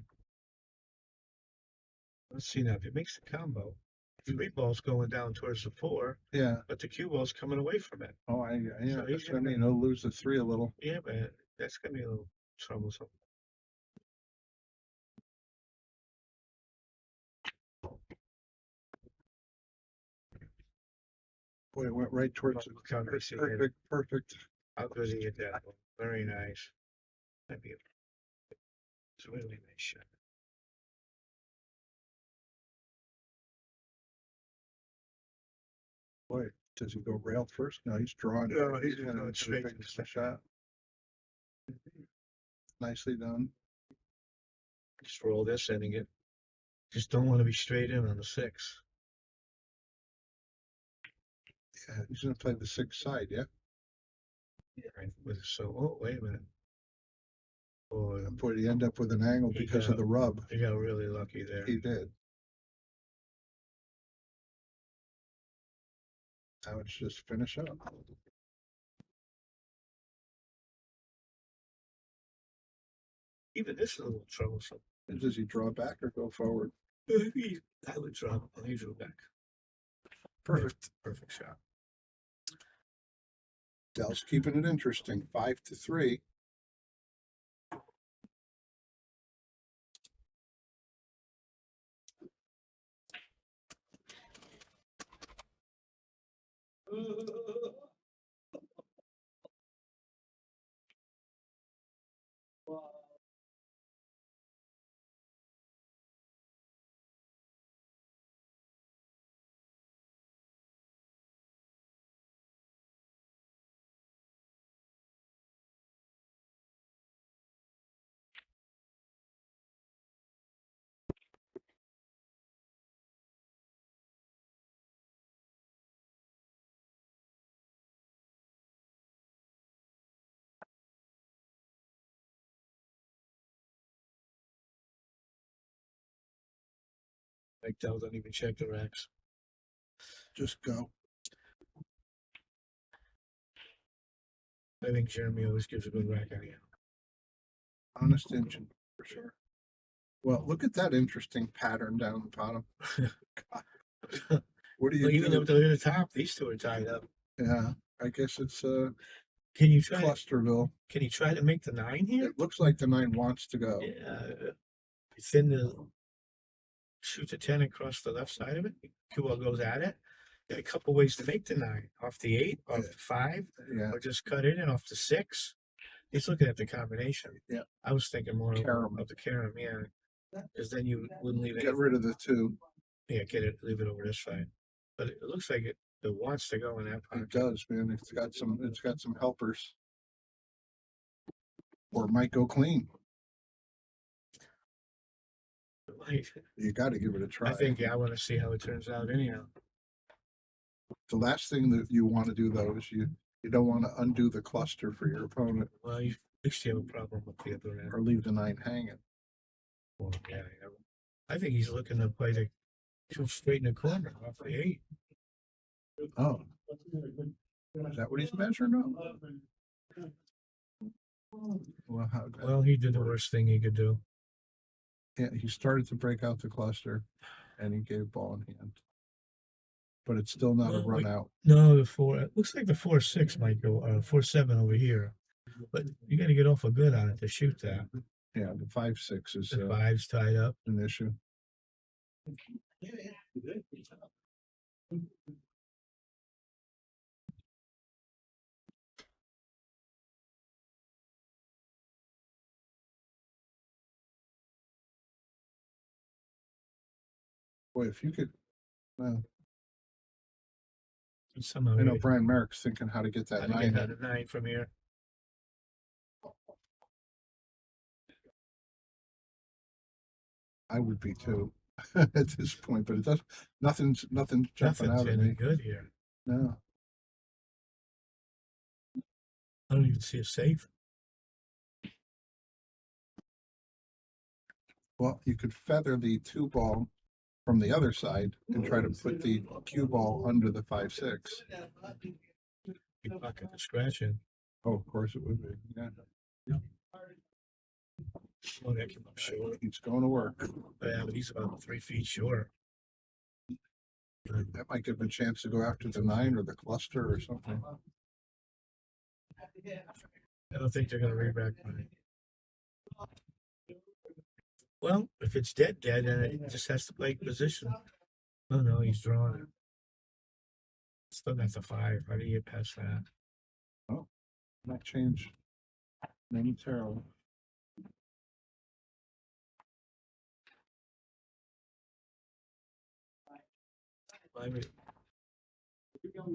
Let's see now. If he makes the combo, 3 ball's going down towards the 4, Yeah. but the cue ball's coming away from it. Oh, yeah. So he's That's what I mean. He'll lose the 3 a little. Yeah, but that's going to be a little troublesome. Boy, it went right towards it. Look how nice he hit it. Perfect. How good he hit that one. Very nice. That'd be it's a really nice shot. Boy, does he go rail first? No, he's drawing. No, he's gonna going straight take to the shot. Nicely done. Just roll this in and get. Just don't want to be straight in on the 6. Yeah, he's gonna play the 6 side, yeah. Yeah, right. Oh, wait a minute. Boy, Boy, did he end up with an angle He because got- of the rub. he got really lucky there. He did. Now it's just finish up. Even this is a little troublesome. Does he draw back or go forward? I would draw. He drew back. Perfect. Perfect shot. Dell's keeping it interesting. 5-3. Like, Dell don't even check the racks. Just go. I think Jeremy always gives a good rack anyhow. Honest engine, for sure. Well, look at that interesting pattern down the bottom. God. What do you Well, even do? up to the top, these two are tied up. Yeah, I guess it's Can you try? Clusterville. Can you try to make the 9 here? It looks like the 9 wants to go. Yeah, it's in the shoot the 10 across the left side of it. Cue ball goes at it. Got a couple ways to make the 9: off the 8, off the 5, Yeah, or just cut it in off the 6. He's looking at the combination. Yeah. I was thinking more Carom. of the carom, yeah, because then you wouldn't leave it. Get rid of the 2. Yeah, leave it over this side. But it looks like it wants to go in that It pocket. does, man. It's got some helpers. Or it might go clean. Like, You got to give it a try. I think, yeah, I want to see how it turns out anyhow. The last thing that you want to do though is you don't want to undo the cluster for your opponent Well, at least you have a problem with the other end. or leave the 9 hanging. Well, yeah, I think he's looking to play the 2 straight in the corner off the 8. Oh, is that what he's measuring up? Well, Well, he did the worst thing he could do. yeah, he started to break out the cluster, and he gave ball in hand. But it's still not a Well, run out. No, the 4. It looks like the 4-6 might go 4-7 over here, but you got to get awful good on it to shoot that. Yeah, the 5-6 is The 5's tied up. an issue. Boy, if you could, well, Somehow I know Brian Merrick's thinking how to get that 9 get out 9 from here. I would be too at this point, but it does nothing's jumping out at any me. good here. No. I don't even see a safe. Well, you could feather the 2 ball from the other side and try to put the cue ball under the 5-6. Big pocket to scratch in. Oh, of course it would be. Yeah. Oh, that came up short. He's going to work. Yeah, but he's about 3 feet short. That might give him a chance to go after the 9 or the cluster or something. I don't think they're going to re-rack mine. Well, if it's dead, then it just has to play position. Oh no, he's drawing it. Still got the 5. How do you get past that? Oh, might change momentarily. I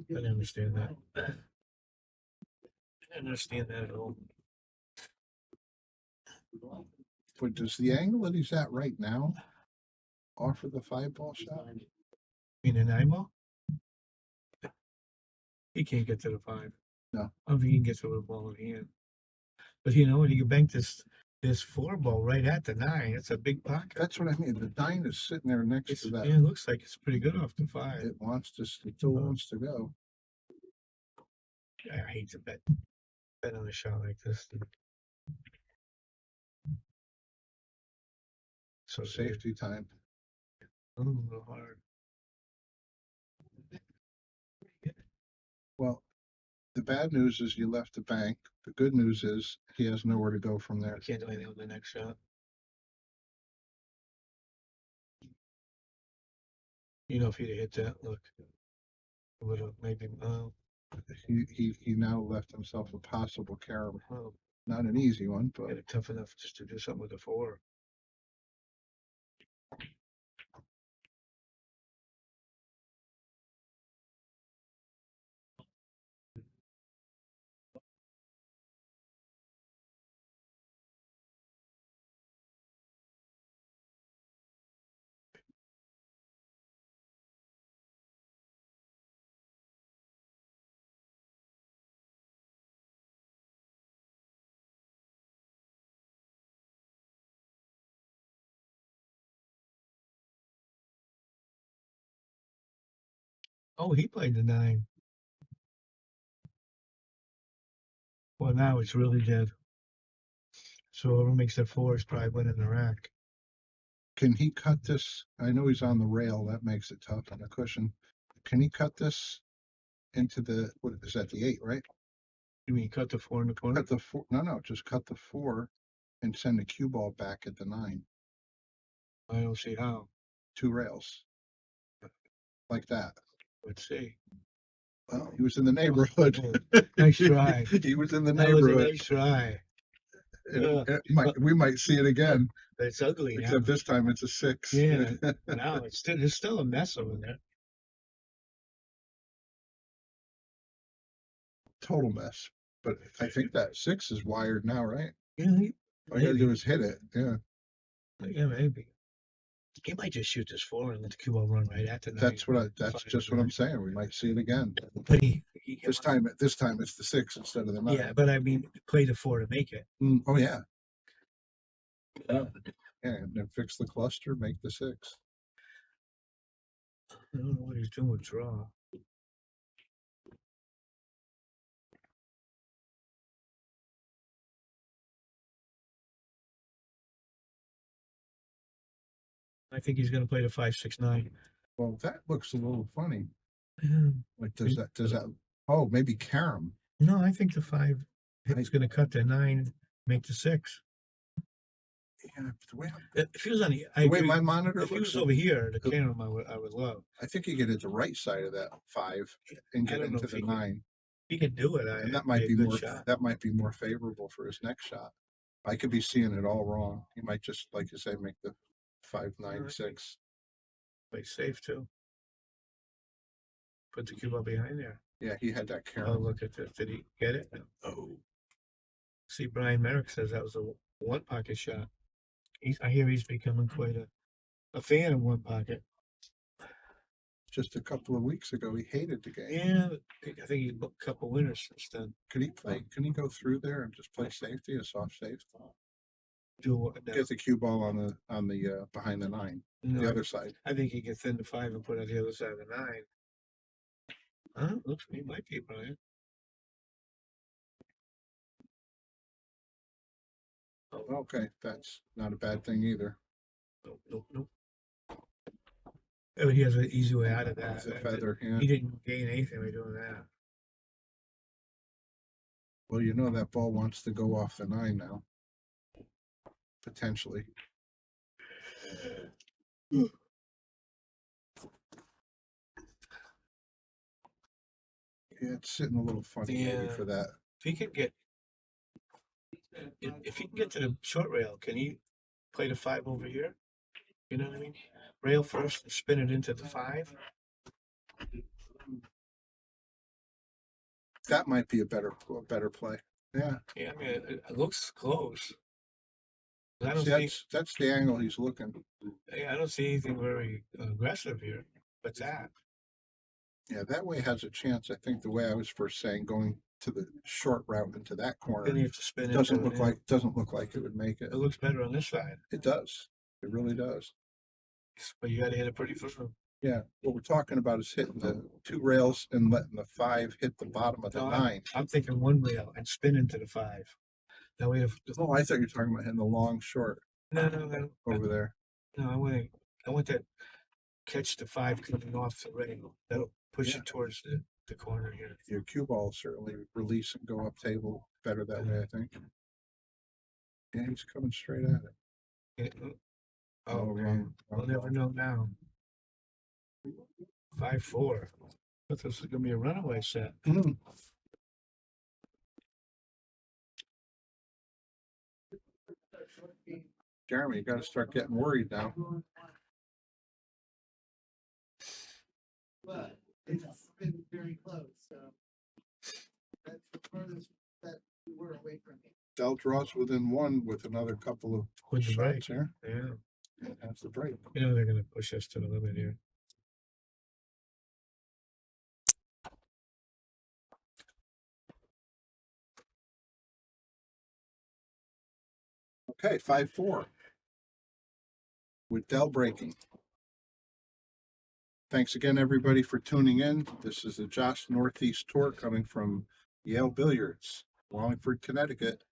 didn't understand that. I didn't understand that at all. But does the angle that he's at right now offer the 5 ball shot? In an 9 ball? He can't get to the 5. No. I don't think he can get to the ball in hand. But you know what? He can bank this 4 ball right at the 9. It's a big pocket. That's what I mean. The 9 is sitting there next to that. Yeah, it looks like it's pretty good off the 5. It still wants to go. I hate to bet on a shot like this. So safety time. A little hard. Well, the bad news is you left the bank. The good news is he has nowhere to go from there. I can't do anything with the next shot. You know, if he'd have hit that, look, it would have maybe. He now left himself a possible carom. Well, Not an easy one, but get it tough enough just to do something with the 4. Oh, he played the 9. Well, now it's really dead. So whoever makes the 4 is probably winning the rack. Can he cut this? I know he's on the rail. That makes it tough on the cushion. Can he cut this into the, what is that, the 8, right? You mean cut the 4 in the corner? Cut the 4. No, just cut the 4 and send the cue ball back at the 9. I don't see how. 2 rails. Like that. Let's see. Well, he was in the neighborhood. Nice try. He was in the That was a neighborhood. nice try. We might see it again, But it's ugly now. except this time it's a 6. Yeah. Now it's still a mess over there. Total mess. But I think that 6 is wired now, right? Yeah, All you gotta do is hit it. Yeah. maybe. He might just shoot this 4 and let the cue ball run right at the 9. That's just what I'm saying. We might see it again. But he This time it's the 6 instead of the 9. yeah, but I mean, play the 4 to make it. Oh yeah. Yeah, and then fix the cluster, make the 6. I don't know what he's doing with draw. I think he's going to play the 5-6-9. Well, that looks a little funny. Yeah. Like, does that? Oh, maybe carom. No, I think the 5 is going to cut the 9, make the 6. Yeah, the way, If he was on the, the way my monitor if he looks, was over here, the carom I would love. I think you get at the right side of that 5 and I get don't know into if the he can- 9. He can do it. And It'd that might a be good more. shot. That might be more favorable for his next shot. I could be seeing it all wrong. He might just, like you say, make the 5-9-6. Play safe too. Put the cue ball behind there. Yeah, he had that Oh, carom. look at this. Did he get it? Oh. See, Brian Merrick says that was a 1 pocket shot. I hear he's becoming quite a fan of 1 pocket. Just a couple of weeks ago, he hated the game. Yeah, I think he booked a couple winners since then. Could he play? Can he go through there and just play safety, a soft safety? Do what now? Get the cue ball on the behind the 9, No, the other side. I think he can thin the 5 and put it on the other side of the 9. Huh? Looks he might be, Brian. Oh, Okay, that's not a bad thing either. nope. Yeah, but he has an easy way out of that. It's a feather. Yeah. He didn't gain anything by doing that. Well, you know that ball wants to go off the 9 now. Potentially. Yeah, it's sitting a little funny maybe Yeah. for that. If he can get, if he can get to the short rail, can he play the 5 over here? You know what I mean? Rail first and spin it into the 5. That might be a better play. Yeah. Yeah, I mean, it looks close. I don't See, see. that's the angle he's looking. I don't see anything very aggressive here. But that. Yeah, that way has a chance. I think the way I was first saying, going to the short route into that corner Then you have to spin it. doesn't look like it would make it. It looks better on this side. It does. It really does. But you got to hit it pretty firm. Yeah, what we're talking about is hitting the 2 rails and letting the 5 hit the bottom of the No, 9. I'm thinking 1 rail and spin into the 5. That way, if Oh, I thought you were talking about hitting the long short no, over there. no, I want to catch the 5 coming off the rail. That'll push Yeah. it towards the corner here. Your cue ball certainly release and go up table better that way, I think. Yeah, he's coming straight at it. Oh, man. wrong We'll never ball. know now. 5-4. But this is gonna be a runaway set. Jeremy, you got to start getting worried now. But it's been very close, so that's the furthest that we were away from it. Dell draws within 1 with another couple of With the break. shots here. Yeah. That's the break. You know they're gonna push us to the limit here. Okay, 5-4. With Dell breaking. Thanks again, everybody, for tuning in. This is the Josh Northeast Tour coming from Yale Billiards, Wallingford, Connecticut.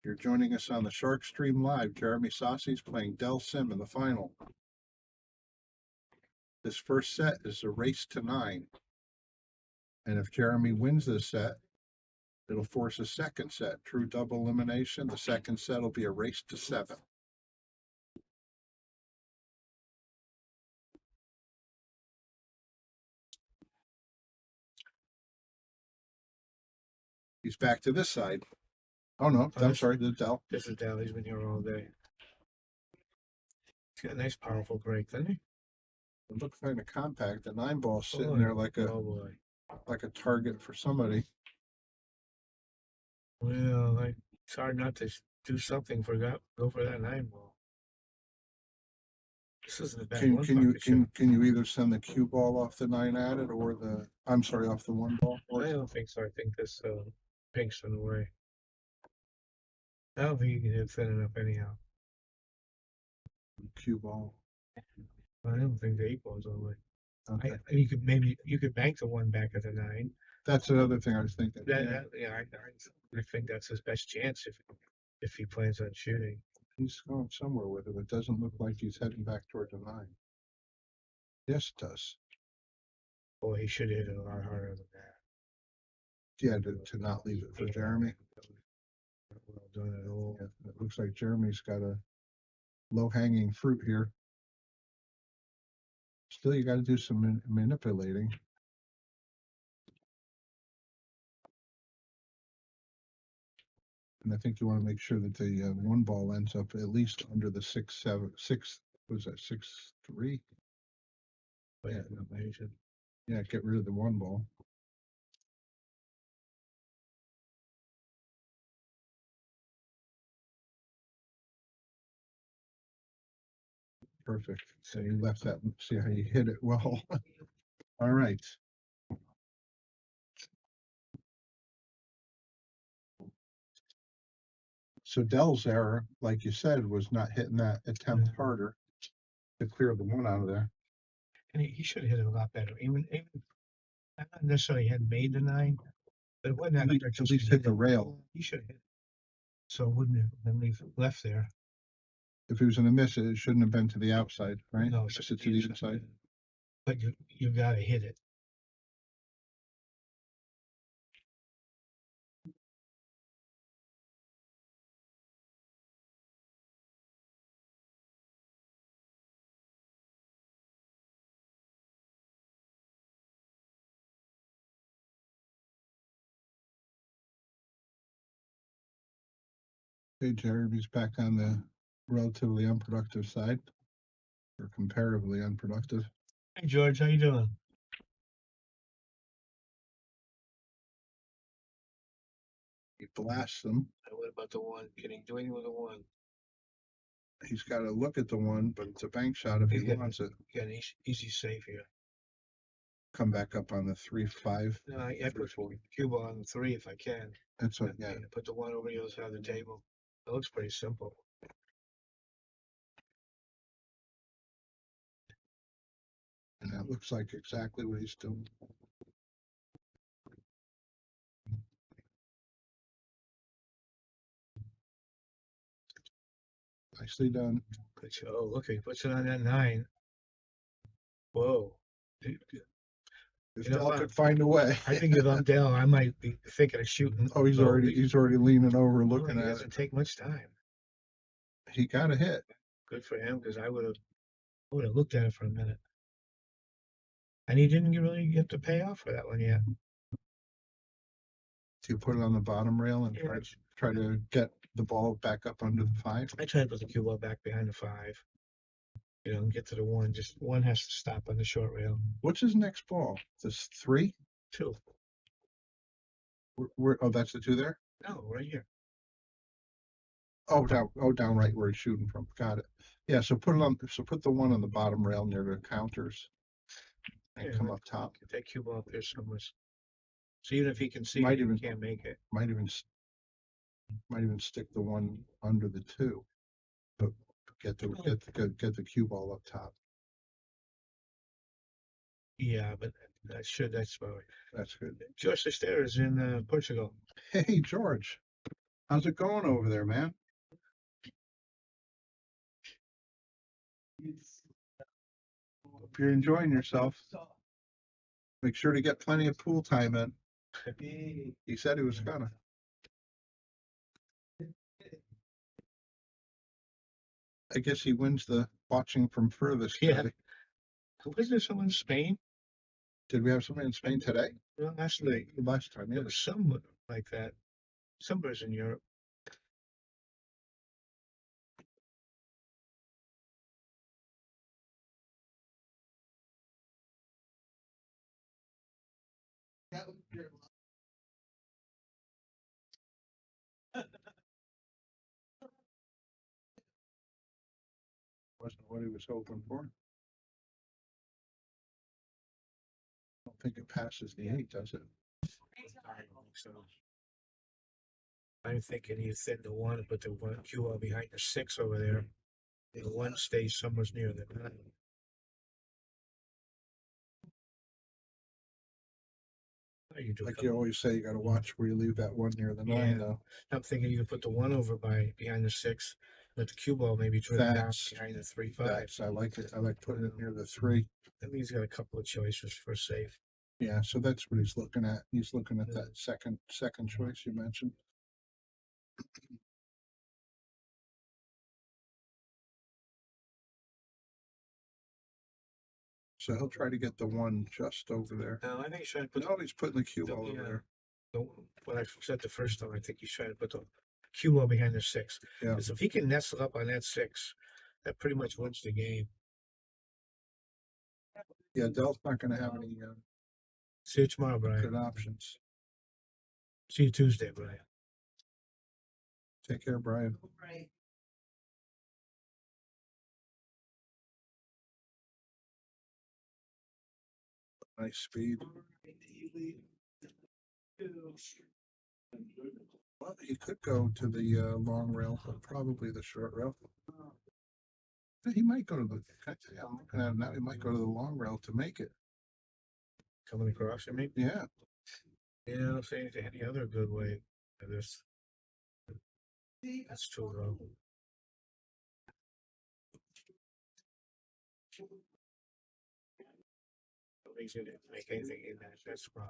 You're joining us on the Shark Stream Live. Jeremy Sossei's playing Del Sim in the final. This first set is a race to 9. And if Jeremy wins this set, it'll force a second set. True double elimination. The second set will be a race to 7. He's back to this side. Oh, no. I'm sorry. The Del. This is Dal. He's been here all day. He's got a nice, powerful break, doesn't he? It looks kind of compact. The 9 ball sitting there like a target for somebody. Well, it's hard not to do something go for that 9 ball. This isn't a bad one. Can you either send the cue ball off the 9 at it or off the 1 ball? I don't think so. I think this pink's in the way. I don't think you can hit thin enough anyhow. Cue ball. I don't think the 8 ball's on the way. Okay. You could bank the 1 back at the 9. That's another thing I was thinking. I think that's his best chance if he plans on shooting. He's going somewhere with it. It doesn't look like he's heading back toward the 9. Yes, it does. Boy, he should hit it a lot harder than that. Yeah, to not leave it for Jeremy. Well done at all. Yeah, it looks like Jeremy's got a low-hanging fruit here. Still, you got to do some manipulating. And I think you want to make sure that the 1 ball ends up at least under the 6-7, 6. Was that 6-3? Yeah, get rid of the 1 ball. Perfect. So you left that. See how you hit it well. All right. So Dell's error, like you said, was not hitting that attempt harder to clear the 1 out of there. And he should have hit it a lot better. Even not necessarily had made the 9, but it wasn't that At least hit the rail. He should have hit it. So it wouldn't have been left there. If he was going to miss it, it shouldn't have been to the outside, right? No, Miss it to the inside. But you got to hit it. Okay, Jeremy's back on the relatively unproductive side, or comparatively unproductive. Hey, George, how you doing? He blasts them. What about the 1? Can he do anything with the 1? He's got to look at the 1, but it's a bank shot if he wants it. Got an easy save here. Come back up on the 3-5. No, I put cue ball on the 3 if I can. That's what, yeah. Put the 1 over the other side of the table. It looks pretty simple. And that looks like exactly what he's doing. Nicely done. Oh, look, he puts it on that 9. Whoa. If Dell could find a way. I think if I'm Dell, I might be thinking of shooting. Oh, he's already leaning over, looking at it. It doesn't take much time. He got a hit. Good for him, because I would have looked at it for a minute. And he didn't really get the payoff for that one yet. Do you put it on the bottom rail and try to get the ball back up under the 5? I tried to put the cue ball back behind the 5. And get to the 1. Just 1 has to stop on the short rail. What's his next ball? This 3? 2. Oh, that's the 2 there? No, right here. Oh, down right where he's shooting from. Got it. Yeah, so put the 1 on the bottom rail near the counters and come up top. Get that cue ball up there somewhere. So even if he can see it, he can't make it. Might even stick the 1 under the 2. But get the cue ball up top. Yeah, but that's about right. That's good. George Sestero is in Portugal. Hey, George, how's it going over there, man? Hope you're enjoying yourself. Make sure to get plenty of pool time in. He said he was gonna. I guess he wins the watching from furthest. Yeah. today. Wasn't there someone in Spain? Did we have somebody in Spain today? Well, last night. Last time, There yeah. was someone like that. Somewhere's in Europe. Wasn't what he was hoping for. I don't think it passes the 8, does it? I don't think so. I'm thinking you thin the 1, but the one QL behind the 6 over there. The 1 stays somewhere near the 9. You do Like you always say, you got to watch where you leave that 1 near the 9, Yeah. though. I'm thinking you could put the 1 over behind the 6, let the cue ball maybe drift down That's- behind the 3-5. That's, I like it. I like putting it near the 3. That means he's got a couple of choices for safe. Yeah, so that's what he's looking at. He's looking at Yeah. that second choice you mentioned. So he'll try to get the 1 just over there. No, I think he's trying to put No, he's putting the cue ball over yeah. there. What I said the first time, I think he's trying to put the cue ball behind the 6. Yeah. Because if he can nestle up on that 6, that pretty much wins the game. Yeah, Dell's not going to have any See you tomorrow, Brian. good options. See you Tuesday, Brian. Take care, Brian. Nice speed. Well, he could go to the long rail, but probably the short rail. He might go to the. I'm looking at it now. He might go to the long rail to make it. Coming across, you mean? Yeah. Yeah, I don't see any other good way of this. That's too low. Nobody's gonna make anything in that. That's wrong.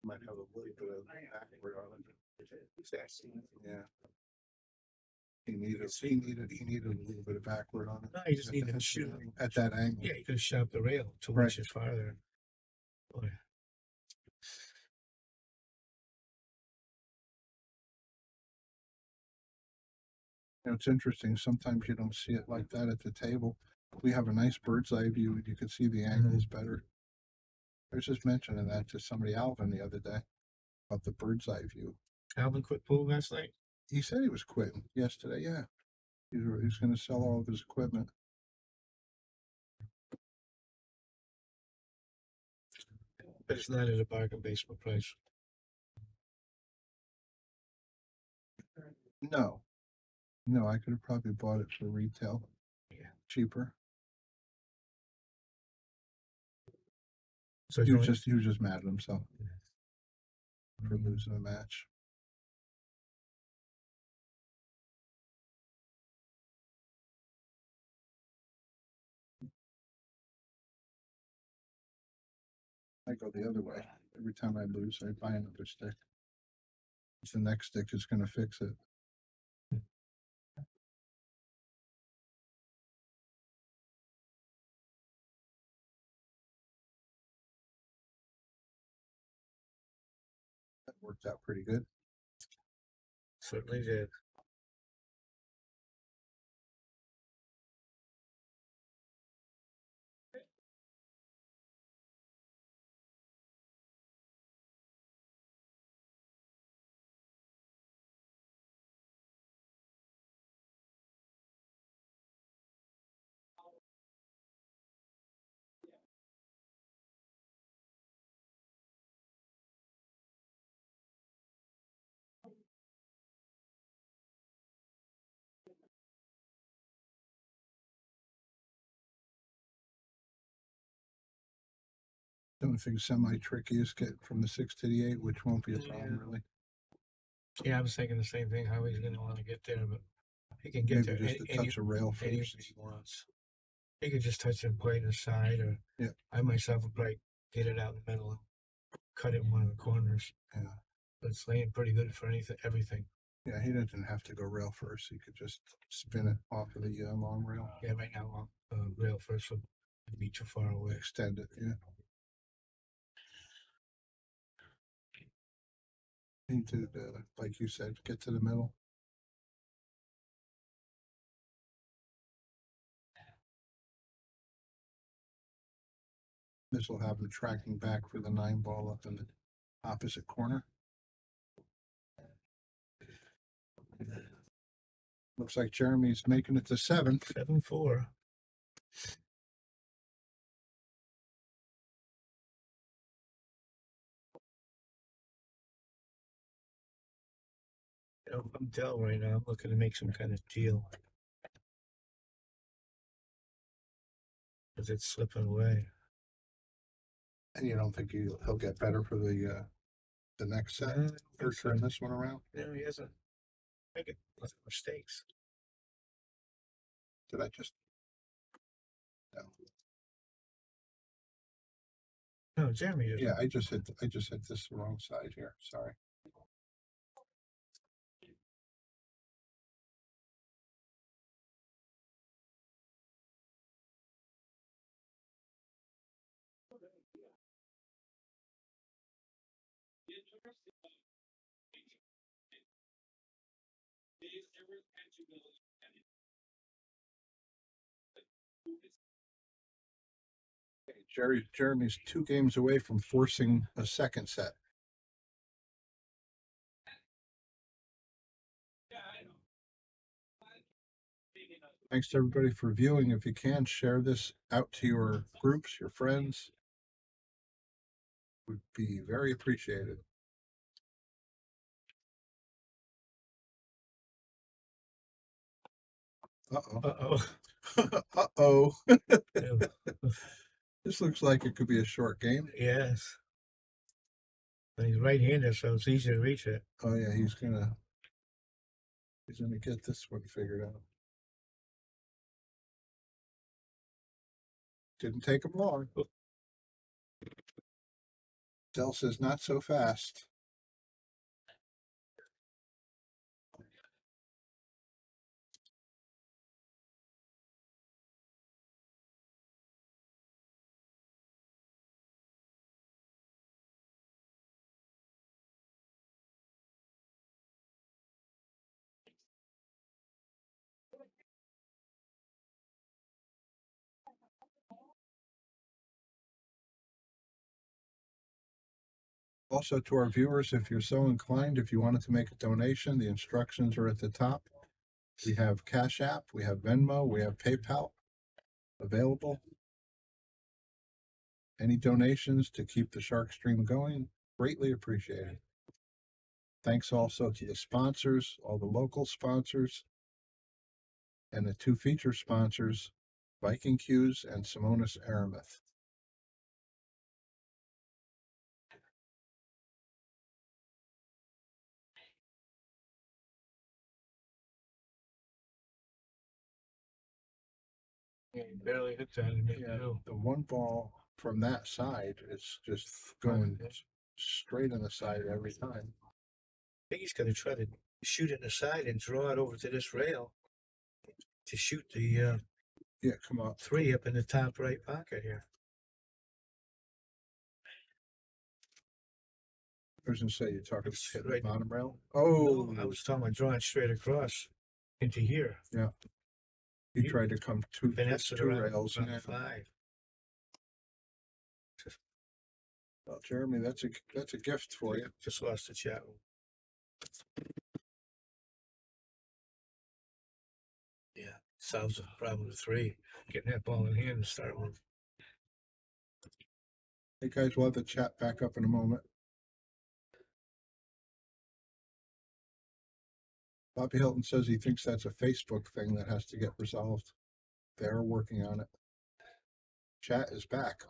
Might have a little bit of backward on it. Exactly. Yeah. He needed a little bit of backward on it. No, you just need to shoot. At that angle. Yeah, you could have shot up the rail 2 Right. inches farther. Boy. It's interesting. Sometimes you don't see it like that at the table. We have a nice bird's eye view. You can see the angles better. I was just mentioning that to somebody, Alvin, the other day about the bird's eye view. Alvin quit pool last night. He said he was quitting yesterday. Yeah, he's going to sell all of his equipment. But it's not at a bargain basement price. No, I could have probably bought it for retail. Yeah. Cheaper. So He was just mad at himself for losing a match. I go the other way. Every time I lose, I buy another stick. The next stick is going to fix it. That worked out pretty good. Certainly did. The only thing semi-tricky is get from the 6 to the 8, which won't be a problem, Yeah. really. Yeah, I was thinking the same thing, how he's gonna wanna get there, but he can get Maybe there just a touch of rail any way first. he wants. He could just touch it point in the side, or Yeah. I myself would probably get it out in the middle and cut it in one of the corners. Yeah. But it's laying pretty good for everything. Yeah, he doesn't have to go rail first. He could just spin it off of the long rail. Yeah, right now, rail first would be too far away. Extend it, yeah. Need to, like you said, get to the middle. This will have him tracking back for the 9 ball up in the opposite corner. Looks like Jeremy's making it to 7. 7-4. You know, if I'm Dell right now, I'm looking to make some kind of deal. Because it's slipping away. And you don't think he'll get better for the next set? Or turn this one around? No, he hasn't. Making lots of mistakes. Did I just? No. No, Jeremy doesn't. Yeah, I just hit this wrong side here. Sorry. Jeremy's 2 games away from forcing a second set. Thanks to everybody for viewing. If you can, share this out to your groups, your friends. Would be very appreciated. Uh-oh. Uh-oh. Ew. This looks like it could be a short game. Yes. And he's right-handed, so it's easy to reach it. Oh yeah, he's gonna get this one figured out. Didn't take him long. Dell says not so fast. Also, to our viewers, if you're so inclined, if you wanted to make a donation, the instructions are at the top. We have Cash App, we have Venmo, we have PayPal available. Any donations to keep the Shark Stream going, greatly appreciated. Thanks also to the sponsors, all the local sponsors, and the 2 feature sponsors, Viking Cues and Simonis Aramith. Yeah, he barely hit that and Yeah, the 1 ball from that side is just going straight in the side every time. I think he's going to try to shoot it aside and draw it over to this rail to shoot the Yeah, come on. 3 up in the top right pocket here. I was gonna say you're talking It's hitting right- the bottom rail. Oh, No, I was talking about drawing straight across into here. yeah. He tried to come Finesse it two around, rails. around Yeah. 5. Well, Jeremy, that's a gift for you. Just lost the chat room. Yeah, solves the problem with 3. Getting that ball in hand to start with. Hey guys, we'll have the chat back up in a moment. Bobby Hilton says he thinks that's a Facebook thing that has to get resolved. They're working on it. Chat is back.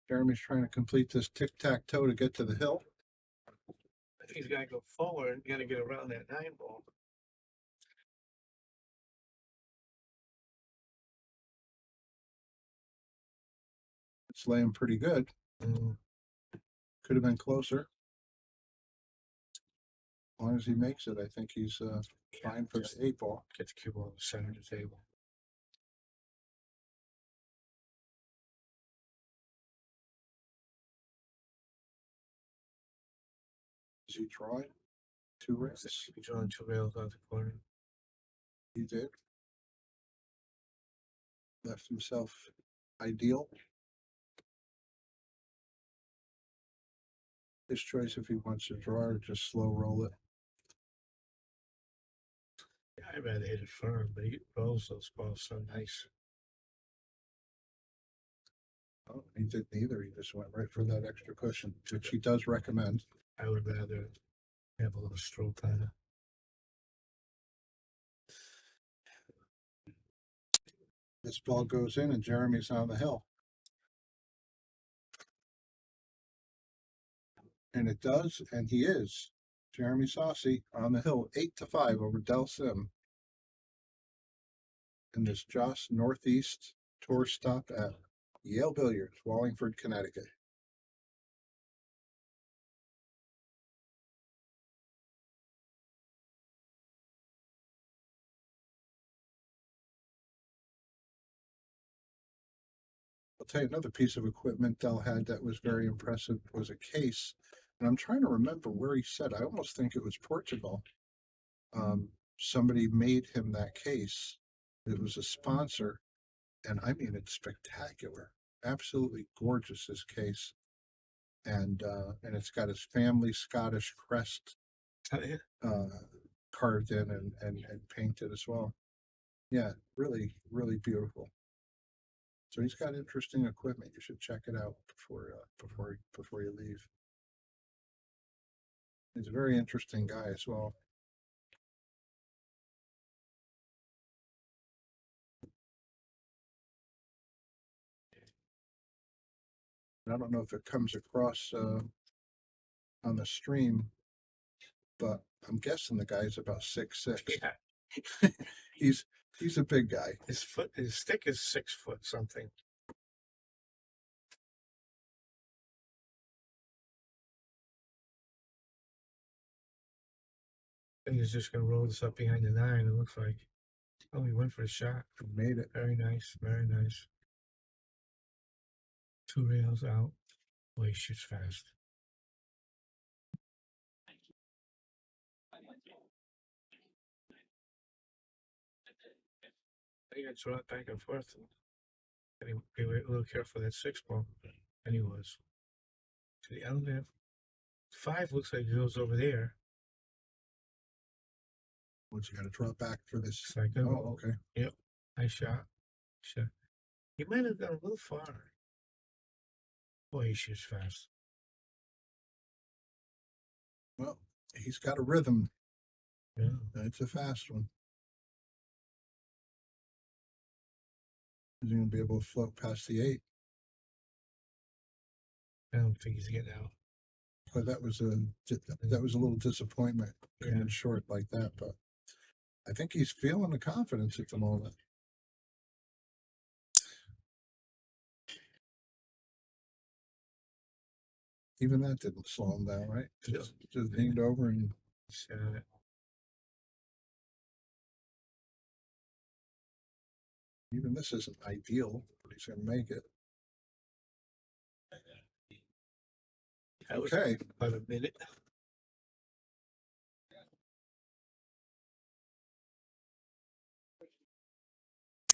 Jeremy's trying to complete this tic-tac-toe to get to the hill. I think he's got to go forward and got to get around that 9 ball. It's laying pretty good. Mm, Could have been closer. As long as he makes it, I think he's fine for just the 8 ball. get the cue ball in the center of the table. Is he drawing 2 rails? Should be drawing 2 rails out the corner. He did. Left himself ideal. His choice if he wants to draw or just slow roll it. Yeah, I'd rather hit it firm, but he rolls those balls so nice. Oh, he did neither. He just went right for that extra cushion, which he does recommend. I would rather have a little stroke on it. This ball goes in and Jeremy's on the hill. And it does, and he is. Jeremy Sossei on the hill, 8-5 over Del Sim. In this Joss Northeast Tour stop at Yale Billiards, Wallingford, Connecticut. I'll tell you another piece of equipment Del had that was very impressive was a case. And I'm trying to remember where he said, I almost think it was Portugal. Somebody made him that case. It was a sponsor. And I mean, it's spectacular. Absolutely gorgeous, this case. And it's got his family Scottish crest Oh, yeah. Carved in and painted as well. Yeah, really, really beautiful. So he's got interesting equipment. You should check it out before you leave. He's a very interesting guy as well. I don't know if it comes across on the stream, but I'm guessing the guy's about 6'6". Yeah. He's a big guy. His stick is 6 foot something. And he's just gonna roll this up behind the 9, it looks like. Oh, he went for a shot. He made it. Very nice, very nice. 2 rails out. Boy, he shoots fast. I gotta draw it back and forth. And be a little careful of that 6 ball. And he was. To the elevator. 5 looks like it goes over there. What's he got to draw back for this? It's like, Oh, okay. Yep. Nice shot. He might have gone a little far. Boy, he shoots fast. Well, he's got a rhythm. Yeah. It's a fast one. Is he going to be able to float past the 8? I don't think he's getting out. But that was a little disappointment coming short like that. But I think he's feeling the confidence at the moment. Even that didn't slow him down, right? Just leaned over and shot it. even this isn't ideal, but he's going to make it. That was Okay. about a minute.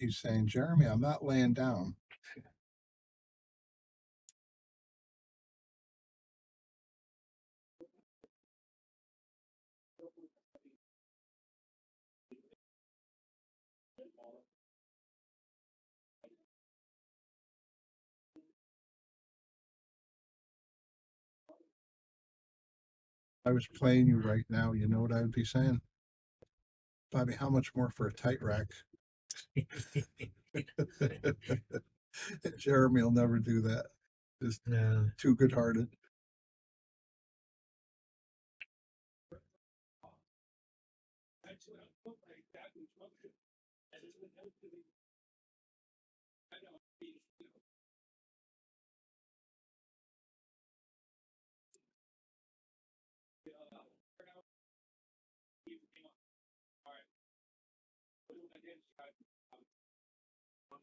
He's saying, Jeremy, I'm not laying down. I was playing you right now, you know what I would be saying? Bobby, how much more for a tight rack? Jeremy will never do that. Just No. too good-hearted.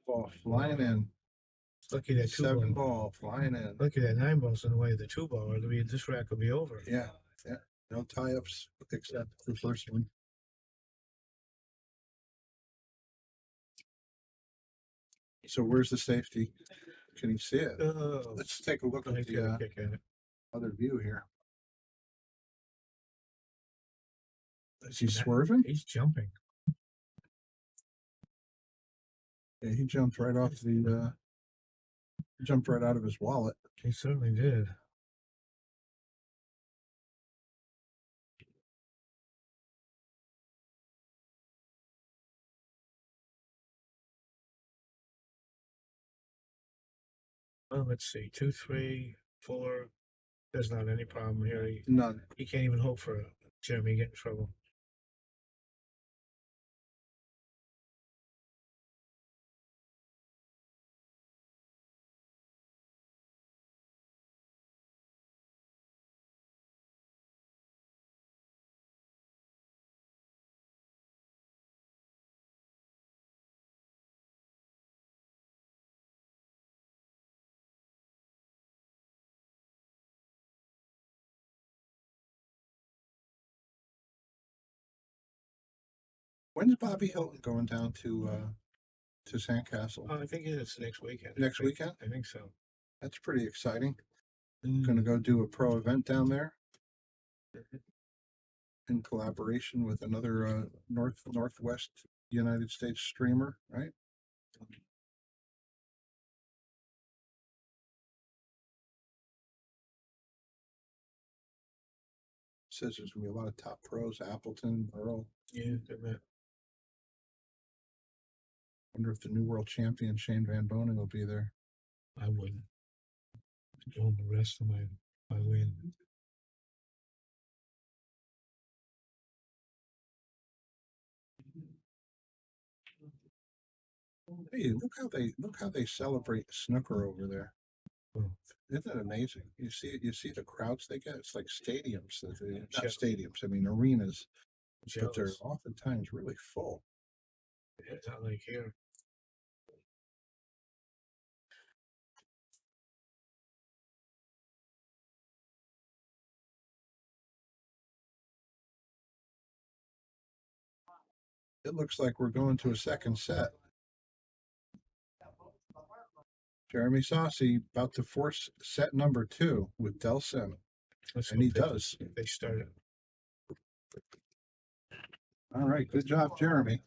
Ball flying in. Lucky that two 7 ball. ball flying in. Lucky that 9 ball's in the way of the 2 ball, or this rack will be over. Yeah, yeah. No tie-ups except the first one. So where's the safety? Can you see it? Oh, Let's take a look at he's got a the kick at it. other view here. Is he swerving? He's jumping. Yeah, he jumped right off the jumped right out of his wallet. He certainly did. Well, let's see. 2, 3, 4. There's not any problem here. None. He can't even hope for Jeremy to get in trouble. When's Bobby Hilton going down to Sandcastle? Oh, I think it's next weekend. Next weekend? I think so. That's pretty exciting. Mm. Going to go do a pro event down there in collaboration with another Northwest United States streamer, right? Says there's gonna be a lot of top pros, Appleton, Earl. Yeah, I bet. Wonder if the new world champion Shane Van Bonen will be there. I wouldn't. I own the rest of my win. Hey, look how they celebrate snooker over there. Oh. Isn't that amazing? You see the crowds they get. It's like stadiums. Not Jealous. stadiums. I mean arenas, but they're Jealous. oftentimes really full. It's not like here. It looks like we're going to a second set. Jeremy Sossei about to force set number 2 with Del Sim. Let's And he hope does. They started. All right, good job, Jeremy.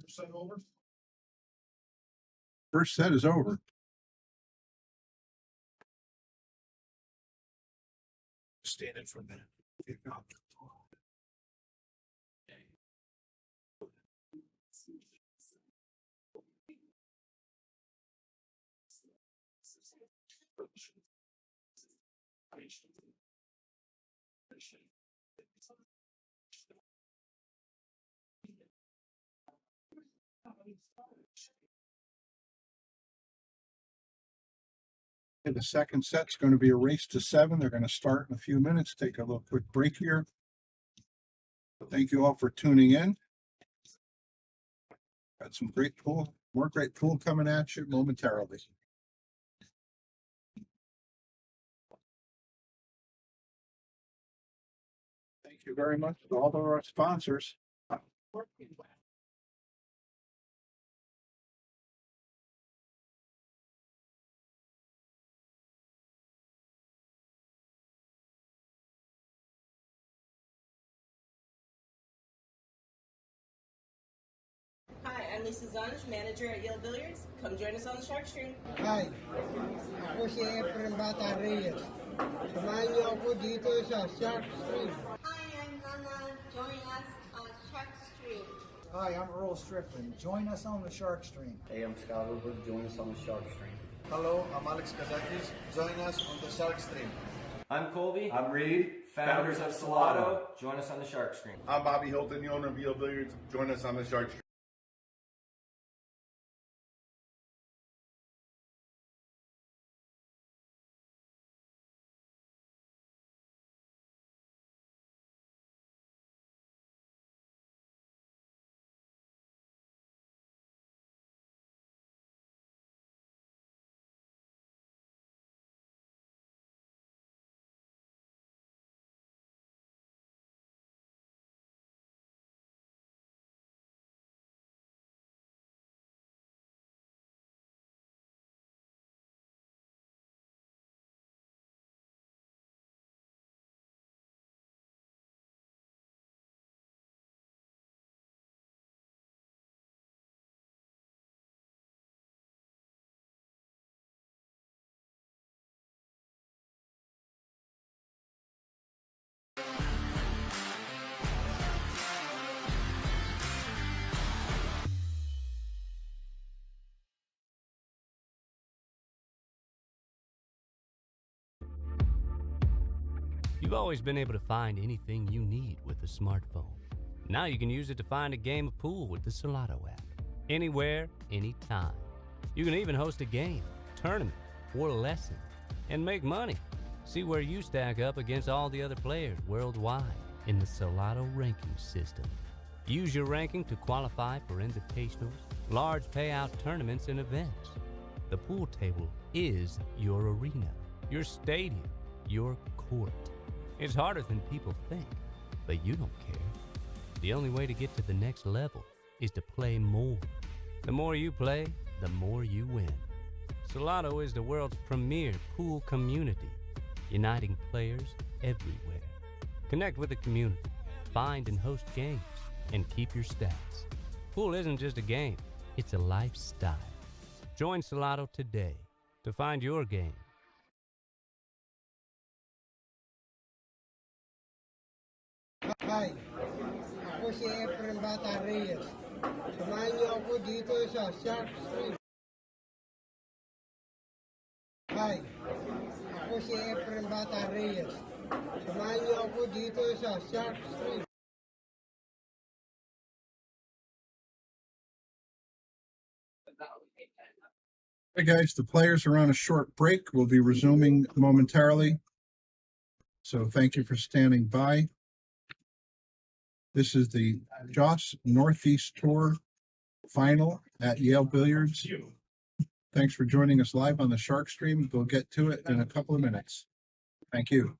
Set over. First set is over. Stand it for a minute. And the second set's going to be a race to 7. They're going to start in a few minutes. Take a little quick break here. Thank you all for tuning in. Got some great pool, more great pool coming at you momentarily. Thank you very much to all of our sponsors. Hi, I'm Lisa Zanish, manager at Yale Billiards. Come join us on the Shark Stream. Hi, ako si Efren Bata Reyes. Samahan niyo ako dito sa Shark Stream. Hi, I'm Nana. Join us on Shark Stream. Hi, I'm Earl Strickland. Join us on the Shark Stream. Hey, I'm Scott Hooper. Join us on the Shark Stream. Hello, I'm Alex Kazakis. Join us on the Shark Stream. I'm Colby. I'm Reed, Founders of Salado. Join us on the Shark Stream. I'm Bobby Hilton, the owner of Yale Billiards. Join us on the Shark Stream. You've always been able to find anything you need with a smartphone. Now you can use it to find a game of pool with the Salado app. Anywhere, anytime. You can even host a game, tournament, or lesson, and make money. See where you stack up against all the other players worldwide in the Salado ranking system. Use your ranking to qualify for invitationals, large payout tournaments, and events. The pool table is your arena, your stadium, your court. It's harder than people think, but you don't care. The only way to get to the next level is to play more. The more you play, the more you win. Salado is the world's premier pool community, uniting players everywhere. Connect with the community, find and host games, and keep your stats. Pool isn't just a game, it's a lifestyle. Join Salado today to find your game. Hi, ako si Efren Bata Reyes. Samahan niyo ako dito sa Shark Stream. Hi, ako si Efren Bata Reyes. Samahan niyo ako dito sa Shark Stream. Hey guys, the players are on a short break. We'll be resuming momentarily. So thank you for standing by. This is the Joss Northeast Tour final at Yale Billiards. Thanks for joining us live on the Shark Stream. We'll get to it in a couple of minutes. Thank you.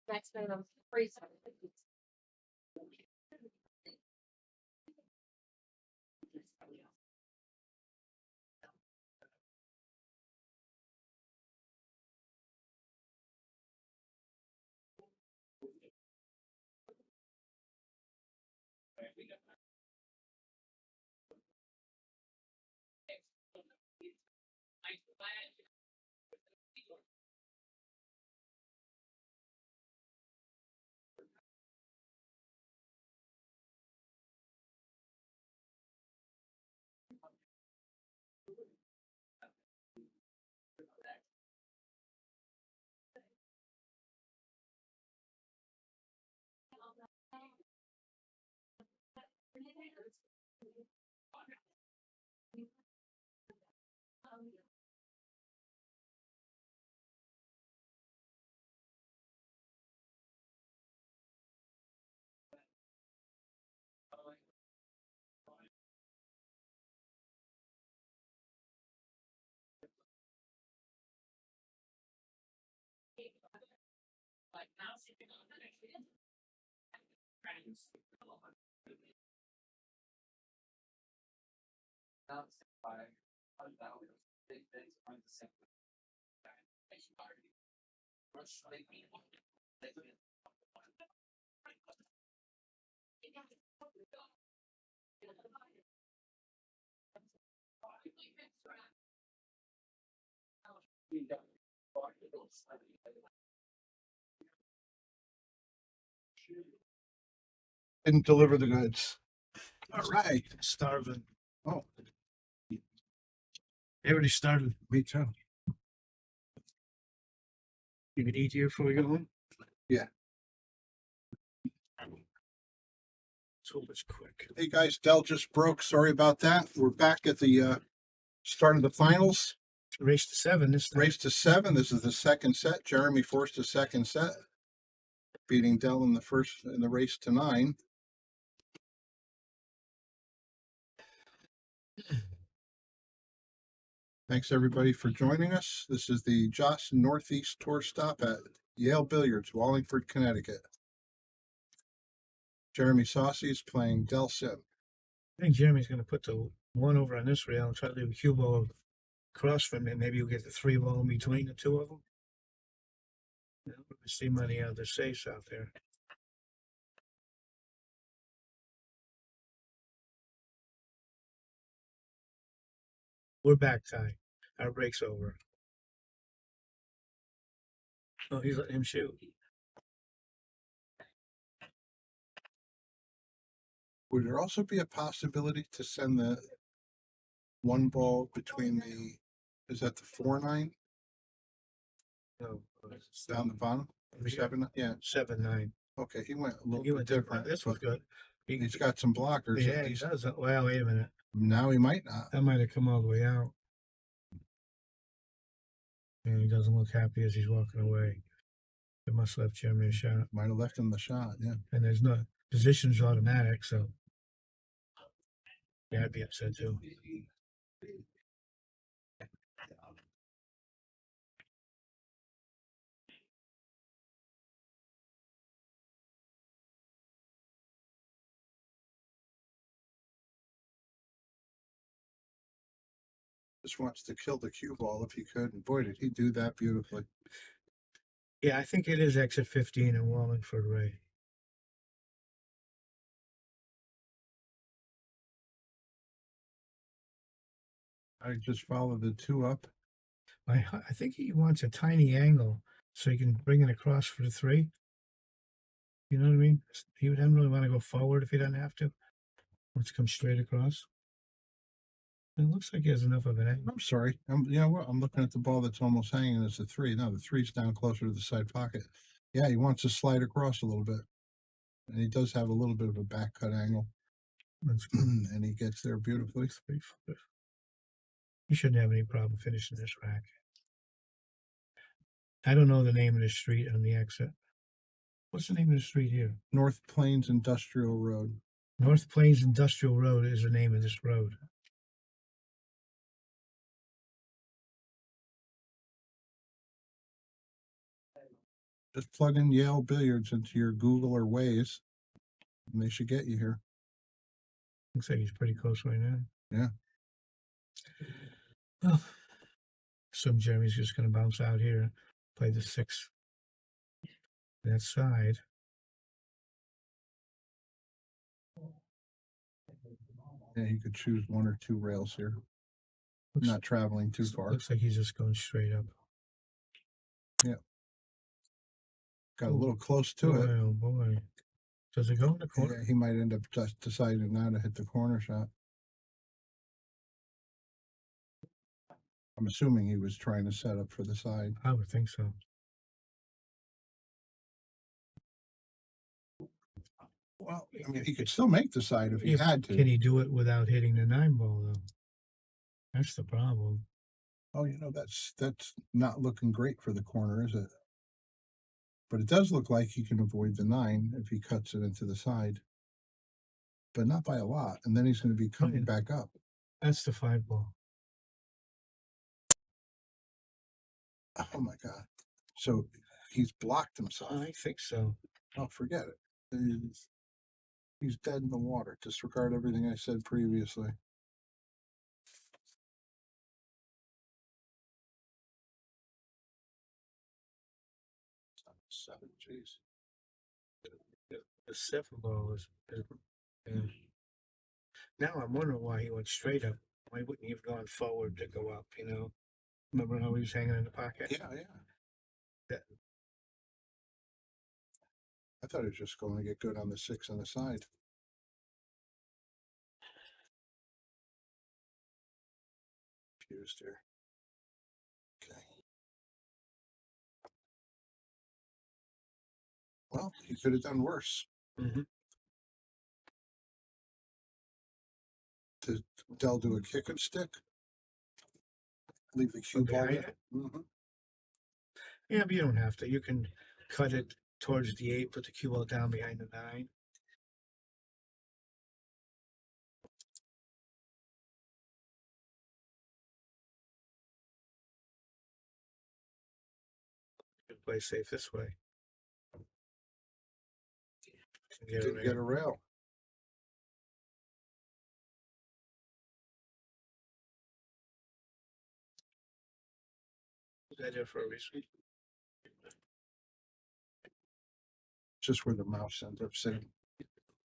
Next minimum free. Didn't deliver the goods. All right. Starving. Oh, They already started. me too. You can eat here before we go home. Yeah. Let's hope it's quick. Hey guys, Dell just broke. Sorry about that. We're back at the start of the finals. Race to 7 this time. Race to 7. This is the second set. Jeremy forced a second set, beating Dell in the race to 9. Thanks everybody for joining us. This is the Joss Northeast Tour stop at Yale Billiards, Wallingford, Connecticut. Jeremy Sossei is playing Dell Sim. I think Jeremy's going to put the 1 over on this rail and try to leave a cue ball across from it. Maybe you'll get the 3 ball in between the two of them. You know, we see money out of the safes out there. We're back, Ty. Our break's over. Oh, he's letting him shoot. Would there also be a possibility to send the 1 ball between is that the 4-9 No, down the bottom? Over here? 7, yeah. 7-9. Okay, he went a little He bit went different. This was but good. He's got some blockers. Yeah, he does. Well, wait a minute. Now he might not. That might have come all the way out. And he doesn't look happy as he's walking away. It must have left Jeremy a shot. Might have left him the shot, yeah. And there's no position's automatic, so yeah, I'd be upset too. Just wants to kill the cue ball if he could, and boy, did he do that beautifully. Yeah, I think it is exit 15 in Wallingford, Ray. I just follow the 2 up. I think he wants a tiny angle so he can bring it across for the 3. You know what I mean? He doesn't really want to go forward if he doesn't have to. Let's come straight across. It looks like he has enough of an angle. I'm sorry. I'm looking at the ball that's almost hanging as a 3. No, the 3's down closer to the side pocket. Yeah, he wants to slide across a little bit. And he does have a little bit of a back cut angle. That's good. And he gets there beautifully. He shouldn't have any problem finishing this rack. I don't know the name of the street on the exit. What's the name of the street here? North Plains Industrial Road. North Plains Industrial Road is the name of this road. Just plug in Yale Billiards into your Google or Waze, and they should get you here. Looks like he's pretty close right now. Yeah. Well, assume Jeremy's just going to bounce out here, play the 6 that side. Yeah, he could choose 1 or 2 rails here. Not traveling too far. Looks like he's just going straight up. Yeah. Got a little close to it. Oh boy. Does it go in the corner? Yeah, he might end up just deciding now to hit the corner shot. I'm assuming he was trying to set up for the side. I would think so. Well, I mean, he could still make the side if he had to. Can he do it without hitting the 9 ball, though? That's the problem. Oh, that's not looking great for the corner, is it? But it does look like he can avoid the 9 if he cuts it into the side. But not by a lot. And then he's going to be coming back up. That's the 5 ball. Oh, my God. So he's blocked himself. I think so. Oh, forget it. He's dead in the water. Disregard everything I said previously. Seven, jeez. The 7 ball is yeah. Now I'm wondering why he went straight up. Why wouldn't he have gone forward to go up, you know? Remember how he was hanging in the pocket? Yeah. I thought he was just going to get good on the 6 on the side. Confused here. Okay. Well, he could have done worse. Mm-hmm. Did Dell do a kick and stick? Leave the cue ball there? Mm-hmm. Yeah, but you don't have to. You can cut it towards the 8, put the cue ball down behind the 9. You can play safe this way. Didn't get a rail. Was that there for a reason? Just where the mouse ends up sitting.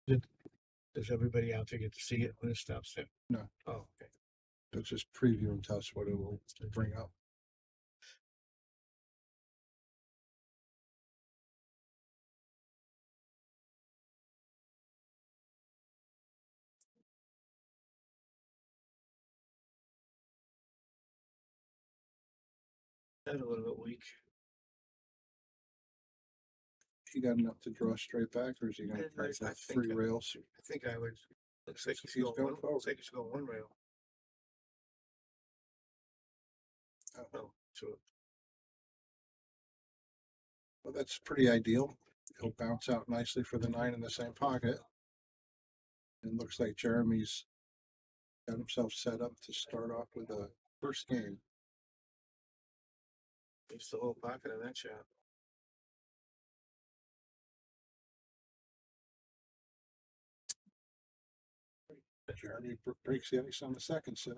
Does everybody out there get to see it when it stops there? No. Oh, okay. It's just preview and tell us what it will bring up. That's a little bit weak. He got enough to draw straight back, or is he going to play for 3 rails? I think I would. Looks like he's going forward. Looks like he's going 1 rail. Oh, two. Well, that's pretty ideal. He'll bounce out nicely for the 9 in the same pocket. And looks like Jeremy's got himself set up to start off with the first game. He's the whole pocket of that shot. Jeremy breaks the ice on the second set.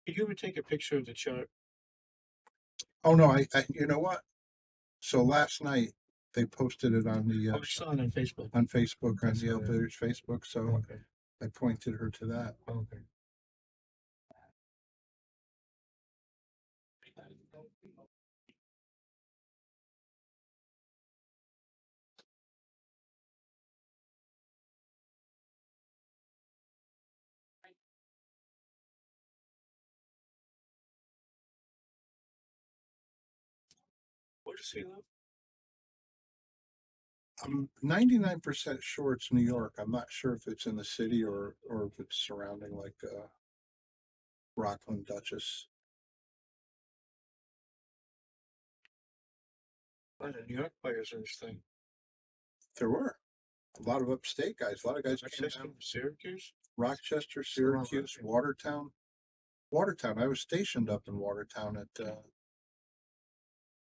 Did you ever take a picture of the chart? Oh no, I you know what? So last night they posted it on the I saw it on Facebook. on Yale Billiards Facebook. So Okay. I pointed her to that. Okay. Where does he live? I'm 99% sure it's New York. I'm not sure if it's in the city or if it's surrounding like Rockland, Dutchess. A lot of New York players in this thing. There were a lot of upstate guys. A lot of guys came down. Syracuse. Rochester, Syracuse, Watertown. Watertown. I was stationed up in Watertown at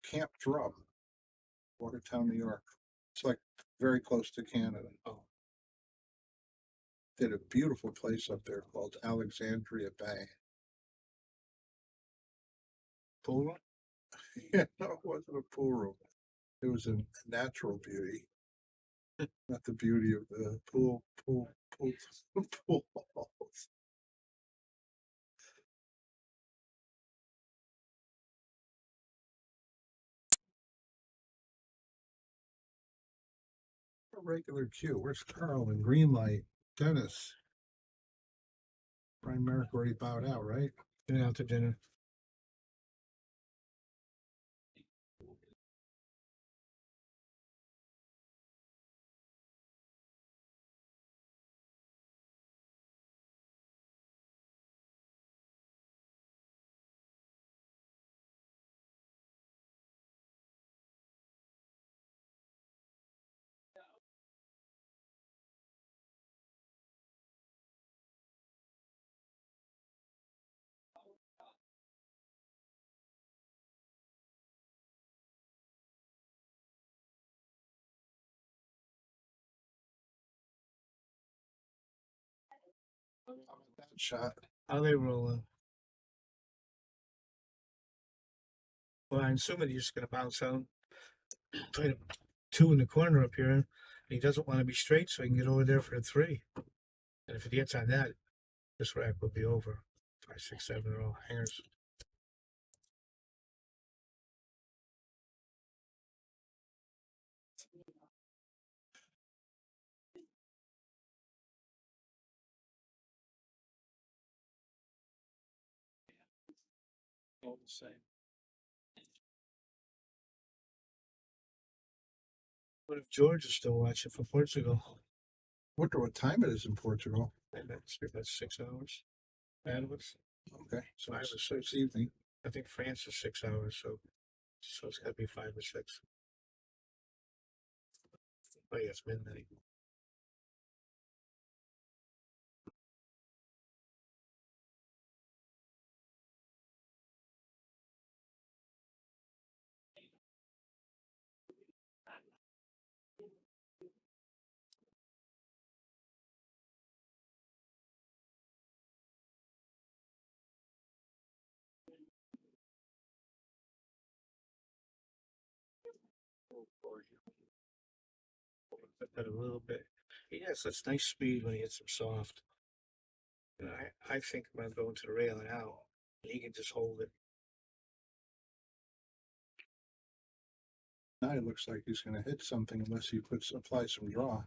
Camp Drum, Watertown, New York. It's like very close to Canada. Oh. Did a beautiful place up there called Alexandria Bay. Pool room? Yeah, no, it wasn't a pool room. It was a natural beauty, not the beauty of the pool halls. A regular queue. Where's Carl and Greenlight? Dennis. Brian Merrick already bowed out, right? Going out to dinner. That shot. How they rolling? Well, I'm assuming he's just going to bounce out. Play 2 in the corner up here. And he doesn't want to be straight, so he can get over there for a 3. And if it gets on that, this rack will be over. 5, 6, 7 are all hangers. All the same. What if George is still watching for Portugal? Wonder what time it is in Portugal. That's about 6 hours. Bandwidth. Okay, so 5 or it's 6. evening. I think France is 6 hours, so it's got to be 5 or 6. Oh yeah, it's midnight. Put that a little bit. He has such nice speed when he hits them soft. And I think about going to the rail and out. And he can just hold it. Now it looks like he's going to hit something unless he applies some draw.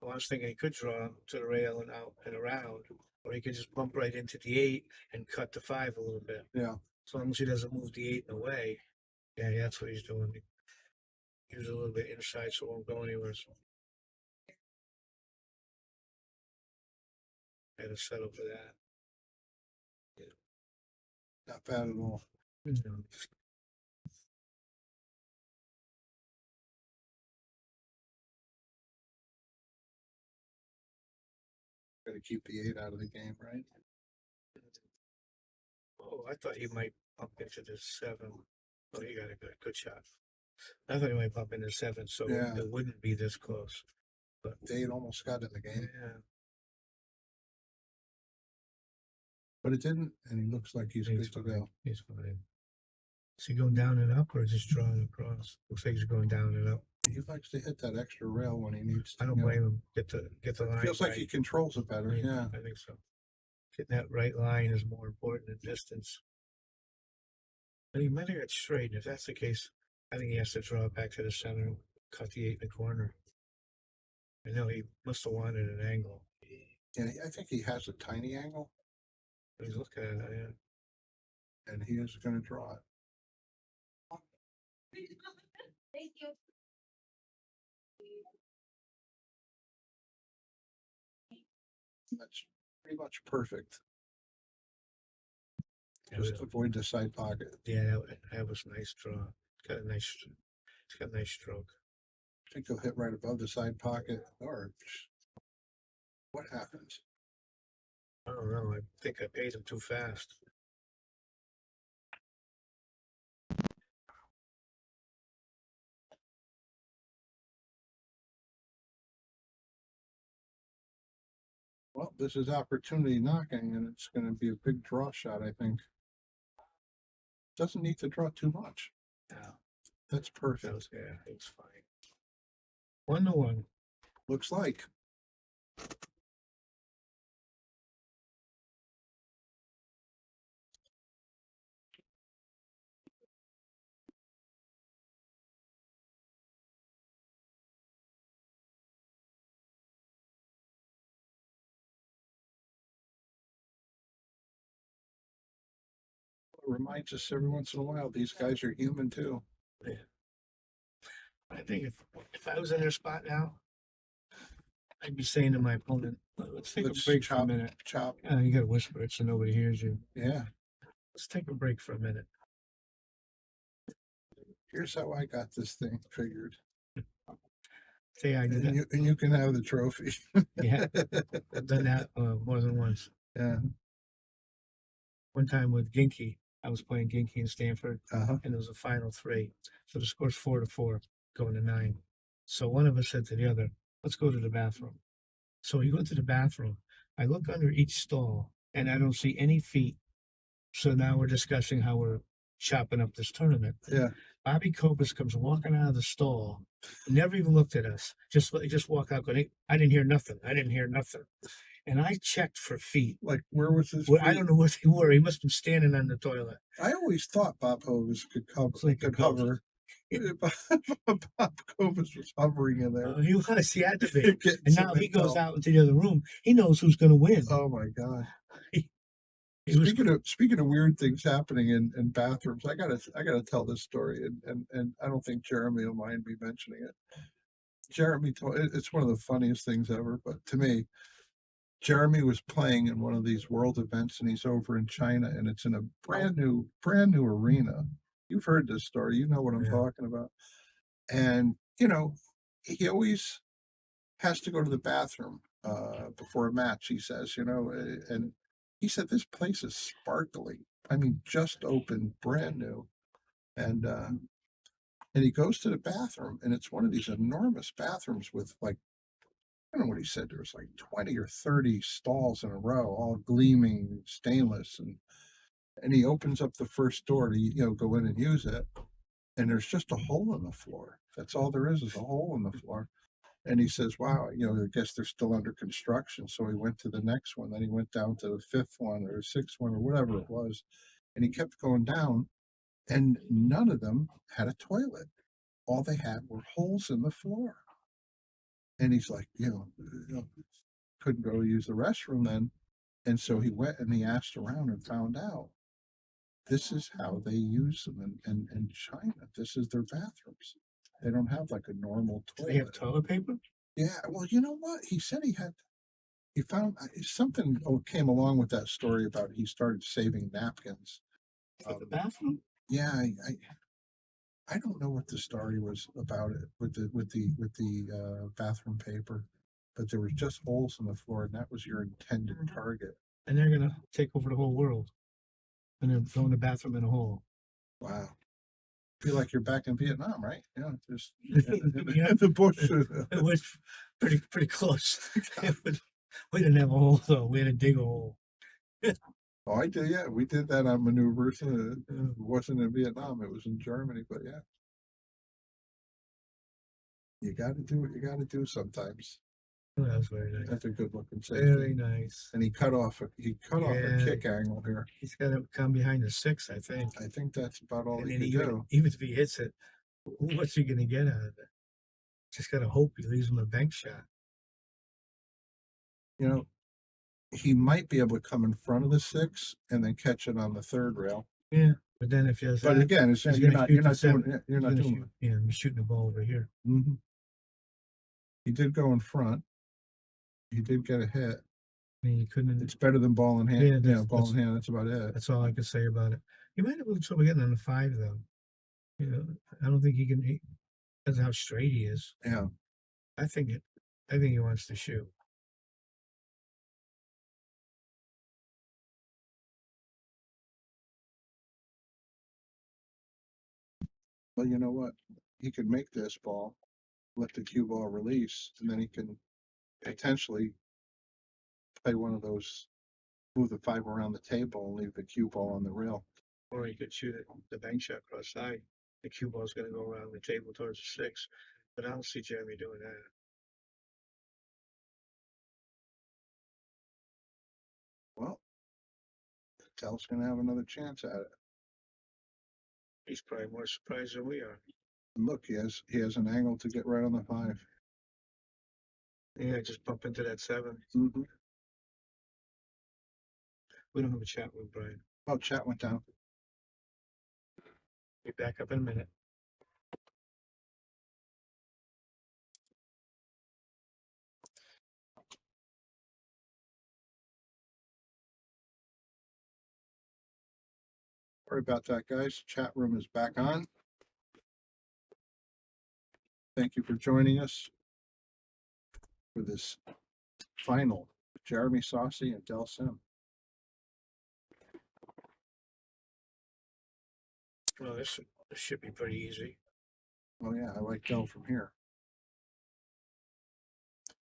Well, I was thinking he could draw to the rail and out and around, or he could just bump right into the 8 and cut the 5 a little bit. Yeah. As long as he doesn't move the 8 in the way. Yeah, that's what he's doing. Use a little bit inside so it won't go anywhere. So I had to settle for that. Not bad at all. Just Got to keep the 8 out of the game, right? Oh, I thought he might bump into the 7. Oh, he got a good shot. I thought he might bump into 7, so Yeah. it wouldn't be this close. But The 8 almost got in the game, yeah, but it didn't, and he looks like he's good to go. he's fine. Is he going down and up or just drawing across? Looks like he's going down and up. He likes to hit that extra rail when he needs to. I don't blame him. Get the line. Feels like right. he controls it better. Yeah. I think so. Getting that right line is more important than distance. But he might have got straight. If that's the case, I think he has to draw it back to the center and cut the 8 in the corner. I know he must have wanted an angle. Yeah, I think he has a tiny angle, He's looking at it, yeah. and he is going to draw it. Thank you. That's pretty much perfect. Yeah, Just avoid the side pocket. Yeah, that was a nice draw. It's got a nice stroke. I think he'll hit right above the side pocket, or what happens? I don't know. I think I paid him too fast. Well, this is opportunity knocking, and it's going to be a big draw shot, I think. Doesn't need to draw too much. No, That's that perfect. was, yeah, it was fine. 1-1. Looks like. Reminds us every once in a while these guys are human too. Yeah. I think if I was in their spot now, I'd be saying to my opponent, let's take a break for a minute. Chop. You gotta whisper it so nobody hears you. Yeah. Let's take a break for a minute. Here's how I got this thing figured. Say I did that. And you can have the trophy. Yeah, I've done that more than once. Yeah. One time with Ginky, I was playing Ginky in Stanford, Uh-huh. and it was a final 3. So the score's 4-4, going to 9. So one of us said to the other, let's go to the bathroom. So we go to the bathroom. I look under each stall, and I don't see any feet. So now we're discussing how we're chopping up this tournament. Yeah. Bobby Copus comes walking out of the stall, never even looked at us. Just walk out going, I didn't hear nothing. I didn't hear nothing. And I checked for feet. Like, where was his Well, I don't know what they were. He must have been standing on the toilet. I always thought Bob Hovis could cover. Like could hover. Bob Hovis was hovering in there. He was. He had to be. Getting And some now he goes intel. out into the other room. He knows who's going to win. Oh my God. He was, Speaking of weird things happening in bathrooms, I gotta tell this story, and I don't think Jeremy will mind me mentioning it. Jeremy told it's one of the funniest things ever, but to me, Jeremy was playing in one of these world events, and he's over in China, and it's in a brand new arena. You've heard this story, you know what I'm Yeah. talking about. And he always has to go to the bathroom before a match. He says, and he said this place is sparkling. I mean, just opened, brand new, and he goes to the bathroom, and it's one of these enormous bathrooms with like, I don't know what he said. There was like 20 or 30 stalls in a row, all gleaming stainless, and he opens up the first door to go in and use it, and there's just a hole in the floor. That's all there is a hole in the floor. And he says, wow, I guess they're still under construction. So he went to the next one. Then he went down to the 5th one or 6th one or whatever it was. And he kept going down, and none of them had a toilet. All they had were holes in the floor. And he's like, couldn't go use the restroom then. And so he went and he asked around and found out this is how they use them in China. This is their bathrooms. They don't have like a normal do toilet. they have toilet paper? Yeah, well, you know what? He said he found something came along with that story about he started saving napkins. For the bathroom? Yeah, I don't know what the story was about it with the bathroom paper, but there was just holes in the floor, and that was your intended target. And they're going to take over the whole world. And they're throwing the bathroom in a hole. Wow. Feel like you're back in Vietnam, right? Yeah, just Yeah. in the bush. It was pretty close. We didn't have a hole, though. We had to dig a hole. Oh, I did. Yeah, we did that on maneuvers. It wasn't in Vietnam; it was in Germany. But yeah, you got to do what you got to do sometimes. Oh, that was very nice. That's a good looking safety. Very nice. And he cut off a kick angle here. He's got to come behind the 6, I think. I think that's about all And he then could do. even if he hits it, what's he going to get out of it? Just got to hope he leaves him a bank shot. He might be able to come in front of the 6 and then catch it on the 3rd rail. Yeah, but then if he does But that, again, it's he's you're gonna not shoot you're the not seven. doing it. You're He's not gonna doing shoot- Yeah, I'm shooting the ball over here. it. Mm-hmm. He did go in front. He did get a hit. I mean, he couldn't. It's better than ball in hand. Yeah, Yeah, ball in hand. That's about it. That's all I can say about it. He might have a little trouble getting on the 5, though. I don't think he can. That's how straight he is. Yeah. I think he wants to shoot. Well, you know what? He could make this ball, let the cue ball release, and then he can potentially play one of those, move the 5 around the table and leave the cue ball on the rail. Or he could shoot it, the bank shot cross side. The cue ball's gonna go around the table towards the 6. But I don't see Jeremy doing that. Well, Dell's gonna have another chance at it. He's probably more surprised than we are. And look, he has an angle to get right on the 5. Yeah, just bump into that 7. Mm-hmm. We don't have a chat room, Brian. Oh, chat went down. Be back up in a minute. Sorry about that, guys. Chat room is back on. Thank you for joining us for this final. Jeremy Sossei and Del Sim. Well, this should be pretty easy. Oh yeah, I like Del from here.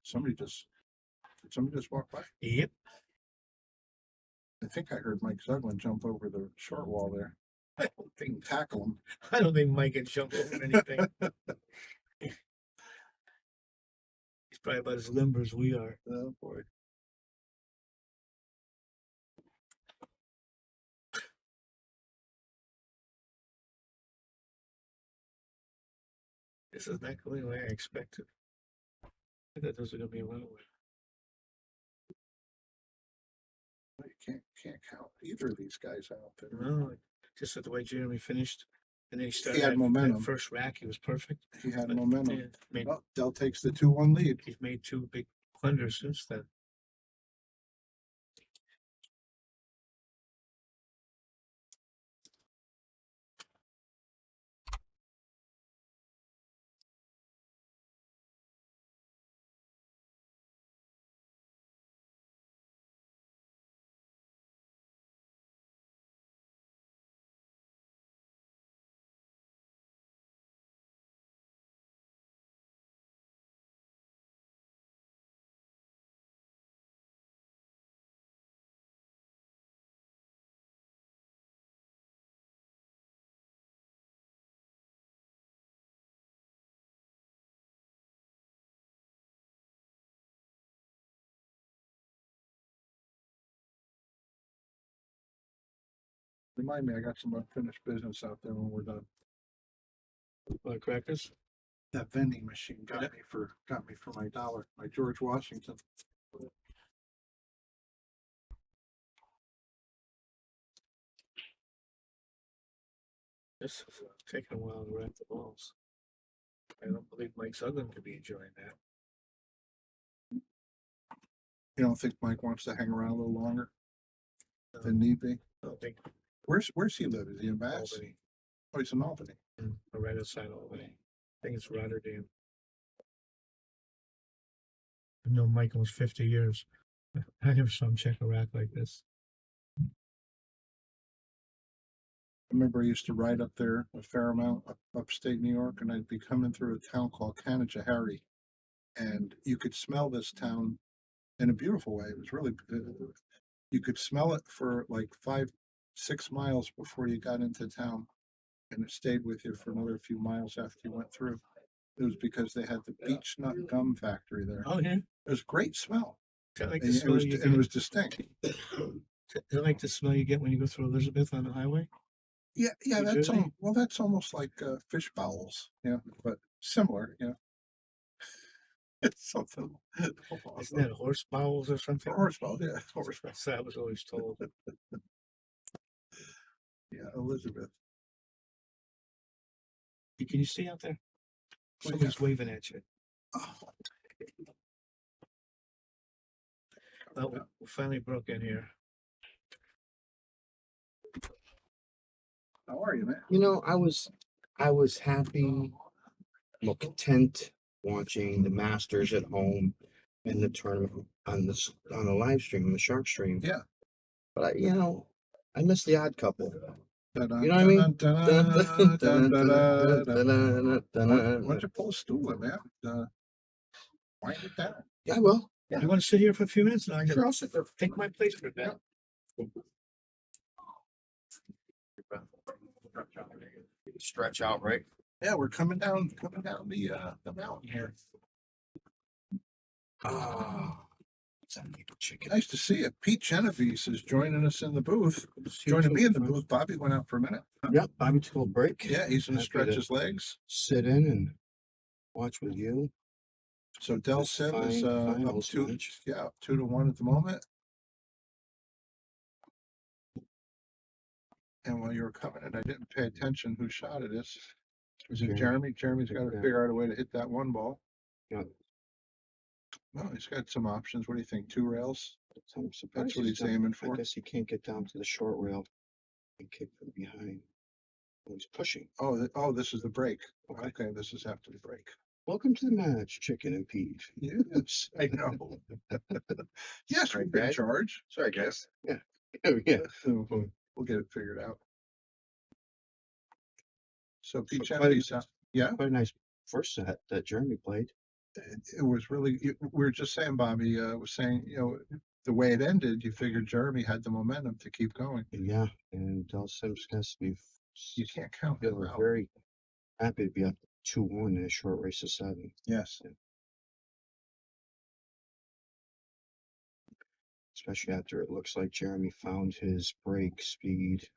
Did somebody just walk by? Yep. I think I heard Mike Zuglin jump over the short wall there. I don't think And tackle him. I don't think Mike can jump over anything. He's probably about as limber as we are. Oh boy. This is not going the way I expected. I thought those were gonna be a runaway. You can't count either of these guys out there. No, just the way Jeremy finished. And then he started He had momentum. that first rack, he was perfect. He had But, momentum. yeah, made, Well, Del takes the 2-1 lead. he's made 2 big blunders since then. Remind me, I got some unfinished business out there when we're done. Crackers? That vending machine got me for my dollar, my George Washington. This is taking a while to wrap the balls. I don't believe Mike Sugden could be enjoying that. You don't think Mike wants to hang around a little longer No, than need be? I don't think Where's he live? Is he in Bass? Albany. Oh, he's in Albany. Or right outside Albany. I think it's Rotterdam. I've known Mike almost 50 years. I never saw him check a rack like this. I remember I used to ride up there a fair amount upstate New York, and I'd be coming through a town called Canajoharie, and you could smell this town in a beautiful way. It was really, you could smell it for like 5-6 miles before you got into town, and it stayed with you for another few miles after you went through. It was because they had the beech nut gum factory there. Oh, yeah. It was a great smell. Is that like And the it smell was, you and get? it was distinct. Is that like the smell you get when you go through Elizabeth on the highway? Yeah, New that's Jersey? well, that's almost like fish bowels, but similar, It's something. Isn't that horse bowels or something? Horse bowels, yeah, horse bowels. That's what I was always told. Yeah, Elizabeth. Can you see out there? Well, Somebody's waving at you. Oh, Well, we finally broke in here. how are you, man? You know, I was happy, well, content watching the Masters at home and the tournament on the live stream, on the Shark stream. Yeah. But I missed the odd couple. You know what I mean? Why don't you pull a stool in, man? Wind it down. Yeah, I will. You want to sit here for a few minutes? And I Sure, I'll sit there. take my place for a bit. Stretch out, right? Yeah, we're coming down the mountain here. Ah, it's a maple chicken. Nice to see you. Pete Genovese is joining us in the booth. Joining me in the booth. Bobby went out for a minute. Yep, Bobby took a little break. Yeah, he's gonna Happy stretch to his legs. Sit in and watch with you. So Del This Sim is fine up finals 2 match. yeah, 2-1 at the moment. And while you were coming in, I didn't pay attention whose shot it is. Is it Jeremy? Jeremy's got to Yeah. figure out a way to hit that one ball. Yeah. Well, he's got some options. What do you think? 2 rails? So I'm surprised That's what he's not- aiming I for. guess he can't get down to the short rail and kick from behind. Oh, he's pushing. Oh, this is the break. Okay. Okay, this is after the break. Welcome to the match, Chicken and Pete. Yes, I know. Yes, Sorry, we've been guys. charged. Sorry, guys. Yeah. Yeah. We'll get it figured out. So Pete So Genovese, yeah, Quite a nice first set that Jeremy played. it was really, we were just saying, Bobby, was saying, the way it ended, you figured Jeremy had the momentum to keep going. Yeah, and Del Sims has to be. You can't count Feel him out. very happy to be up 2-1 in a short race of 7. Yes. Especially after it looks like Jeremy found his break speed.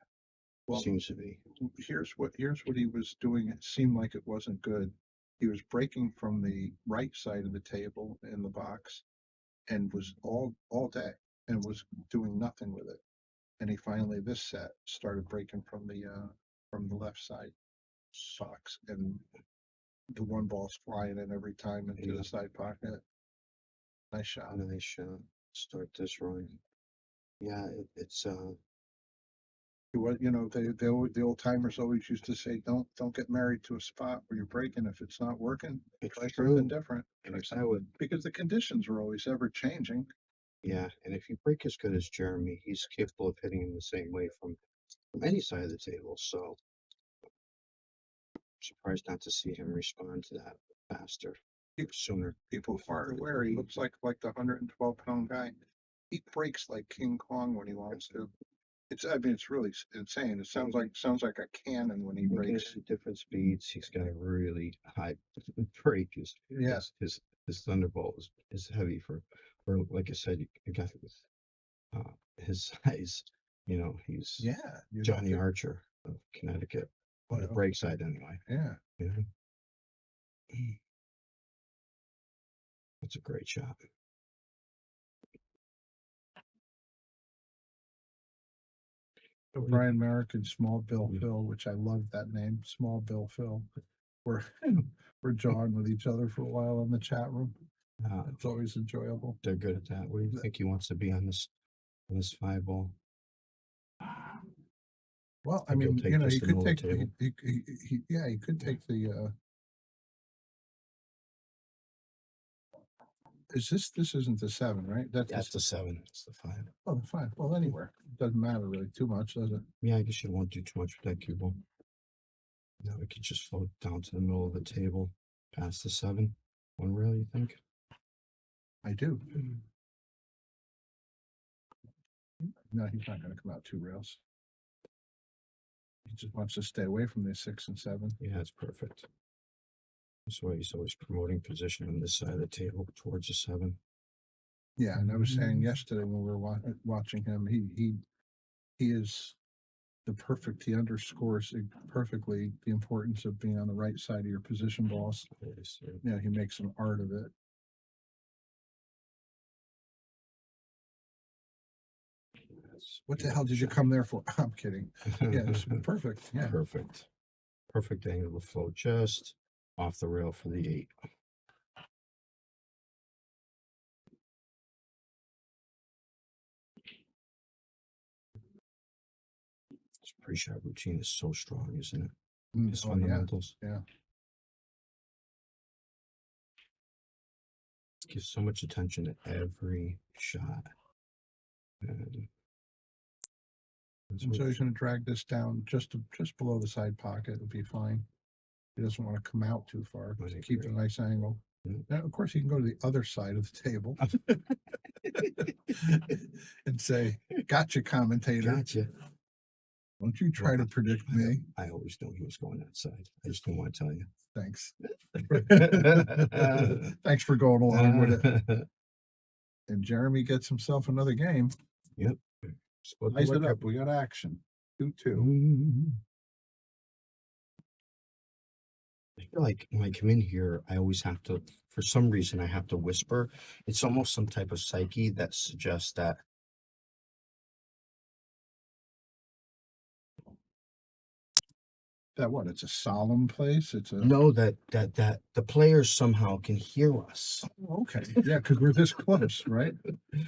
Well, Seems to be. here's what he was doing. It seemed like it wasn't good. He was breaking from the right side of the table in the box and was all day and was doing nothing with it. And he finally this set started breaking from the left side box, and the one ball's flying in every time into the side pocket. Nice shot. Nice shot. Start this run. Yeah, it's What the old timers always used to say, don't get married to a spot where you're breaking. If it's not working, It's try true. something different. And if I would, Because the conditions are always ever changing. yeah, and if you break as good as Jeremy, he's capable of hitting him the same way from any side of the table. So surprised not to see him respond to that faster, sooner. People far aware. He looks like the 112-pound guy. He breaks like King Kong when he wants to. It's really insane. It sounds like a cannon when he breaks. At different speeds. He's got a really high break. His thunderbolt is heavy for like I said, a guy with his size. He's Johnny Archer of Connecticut on the break side anyway. Yeah. That's a great shot. Brian Merrick and Small Bill Phil, which I love that name, Small Bill Phil. We're jawing with each other for a while in the chat room. It's always enjoyable. They're good at that. What do you think he wants to be on this 5-ball? Well, I mean, he could take he could take the this isn't the 7, right? That's the 7. It's the 5. Oh, the 5. Well, anywhere. It doesn't matter really too much, does it? Yeah, I guess you won't do too much with that cue ball. Now we could just float down to the middle of the table, past the 7. 1 rail, you think? I do. No, he's not going to come out 2 rails. He just wants to stay away from the 6 and 7. Yeah, it's perfect. That's why he's always promoting position on this side of the table towards the 7. Yeah, and I was saying yesterday when we were watching him, he is he underscores perfectly the importance of being on the right side of your position balls. Yeah, he makes an art of it. What the hell did you come there for? I'm kidding. Yeah, it's perfect. Yeah. Perfect. Perfect angle to float just off the rail for the 8. His pre-shot routine is so strong, isn't it? His fundamentals. Yeah. Gives so much attention to every shot. And And so he's going to drag this down just below the side pocket. It'll be fine. He doesn't want to come out too far. To keep a nice angle. Now, of course, he can go to the other side of the table and say, "Gotcha, commentator. Gotcha. Don't you try to predict me." I always knew he was going that side. I just didn't want to tell you. Thanks. Thanks for going along with it. And Jeremy gets himself another game. Yep. Ice it up. We got action. 2-2. I feel like when I come in here, I always have to, for some reason, I have to whisper. It's almost some type of psyche that suggests that What? It's a solemn place. It's a no, that the players somehow can hear us. okay. Yeah, because we're this close, right?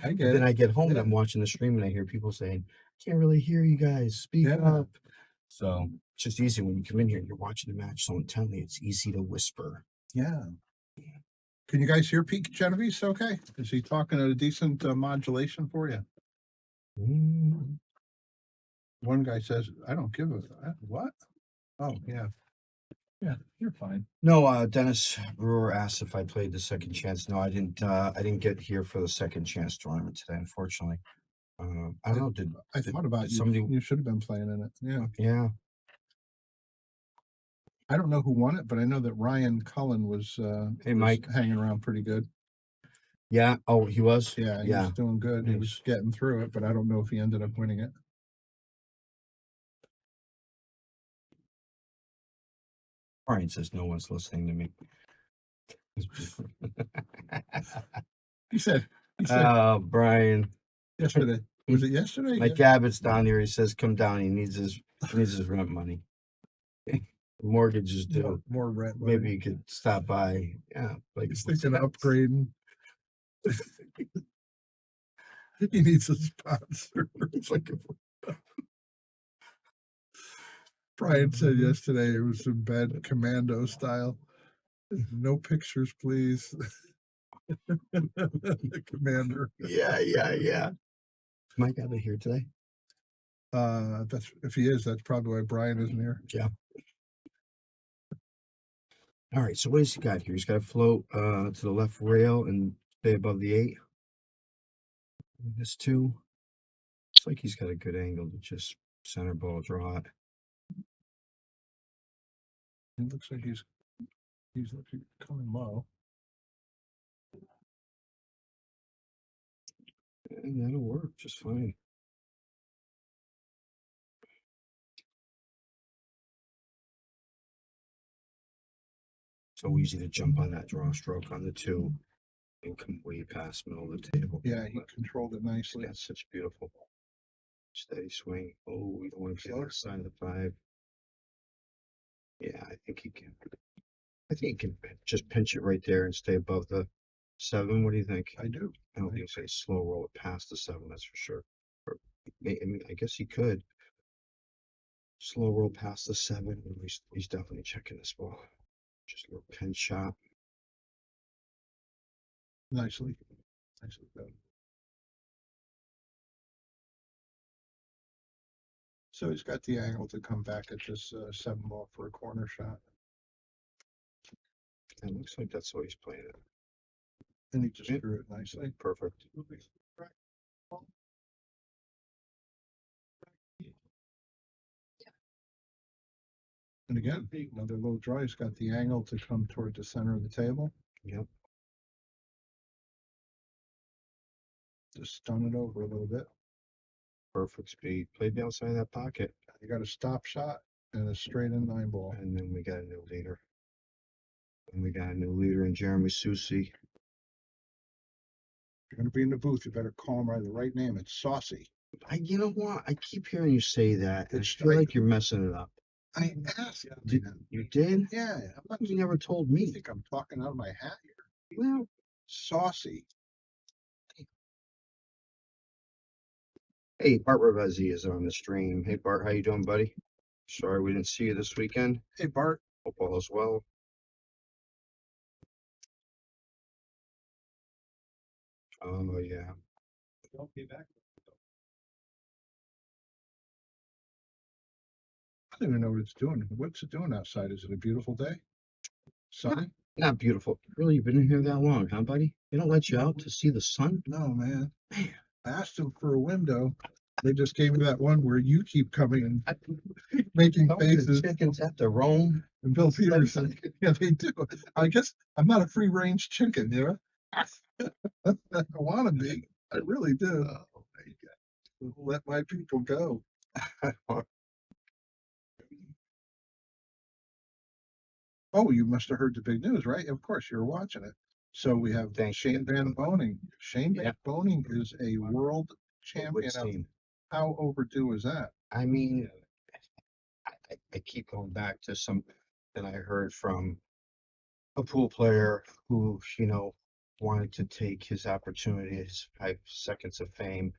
I get Then it. I get home and I'm watching the stream and I hear people saying, "Can't really hear you guys. Speak up." So it's just easy when you come in here and you're watching the match so intently. It's easy to whisper. Yeah. Can you guys hear Pete Genovese? Okay. Is he talking at a decent modulation for you? One guy says, "I don't give a what." Oh yeah. Yeah, you're fine. No, Dennis Brewer asked if I played the second chance. No, I didn't. I didn't get here for the second chance tournament today, unfortunately. I don't know. I thought about you. Somebody? You should have been playing in it. Yeah. Yeah. I don't know who won it, but I know that Ryan Cullen was Mike, hanging around pretty good. Yeah. Oh, he was. Yeah, he was doing good. He was getting through it, but I don't know if he ended up winning it. Brian says no one's listening to me. He said, "Oh, Brian." Yesterday. Was it yesterday? Mike Abbott's down here. He says, "Come down. He needs his rent money. Mortgage is due. More rent money. Maybe you could stop by." Yeah, like He's thinking of upgrading. He needs a sponsor. It's like Brian said yesterday it was in bed commando style. No pictures, please. Commander. Yeah. Mike Abbott here today? That's if he is, that's probably why Brian isn't here. Yeah. All right, so what has he got here? He's got to float to the left rail and stay above the 8. This 2. Looks like he's got a good angle to just center ball draw it. It looks like he's coming low. And that'll work just fine. So easy to jump on that draw stroke on the 2 and come way past middle of the table. Yeah, he controlled it nicely. That's such beautiful steady swing. Oh, we don't want to get outside of the 5. Yeah, I think he can. I think he can just pinch it right there and stay above the 7. What do you think? I do. I don't think he'll say slow roll it past the 7. That's for sure. Or, I mean, I guess he could slow roll past the 7. He's definitely checking this ball. Just a little pinch shot. Nicely done. So he's got the angle to come back at this 7 ball for a corner shot. It looks like that's how he's playing it. And he just threw it nicely. Perfect. And again, another little draw. He's got the angle to come toward the center of the table. Yep. Just stun it over a little bit. Perfect speed. Played the outside of that pocket. You got a stop shot and a straight in 9 ball. And then we got a new leader. And we got a new leader in Jeremy Sossei. If you're going to be in the booth, you better call him by the right name. It's Sossei. You know what? I keep hearing you say that, and I feel like you're messing it up. I asked. You did? Yeah. You never told me. I think I'm talking out of my hat here. Well, Sossei. Hey, Bart Ravezi is on the stream. Hey, Bart, how you doing, buddy? Sorry we didn't see you this weekend. Hey, Bart. Hope all is well. Oh, yeah. Don't be back. I don't even know what it's doing. What's it doing outside? Is it a beautiful day? Sunny? Not beautiful. Really, you've been in here that long, huh, buddy? They don't let you out to see the sun? No, man. I asked them for a window. They just gave me that one where you keep coming and making faces. Chickens have to roam. And Bill Peters said, yeah, they do. I guess I'm not a free range chicken, you know? I want to be. I really do. Oh, my God. Let my people go. Oh, you must have heard the big news, right? Of course, you're watching it. So we have Shane Van Boening. Shane Van Boening is a world champion. How overdue is that? I mean, I keep going back to something I heard from a pool player who, wanted to take his opportunity, his 5 seconds of fame,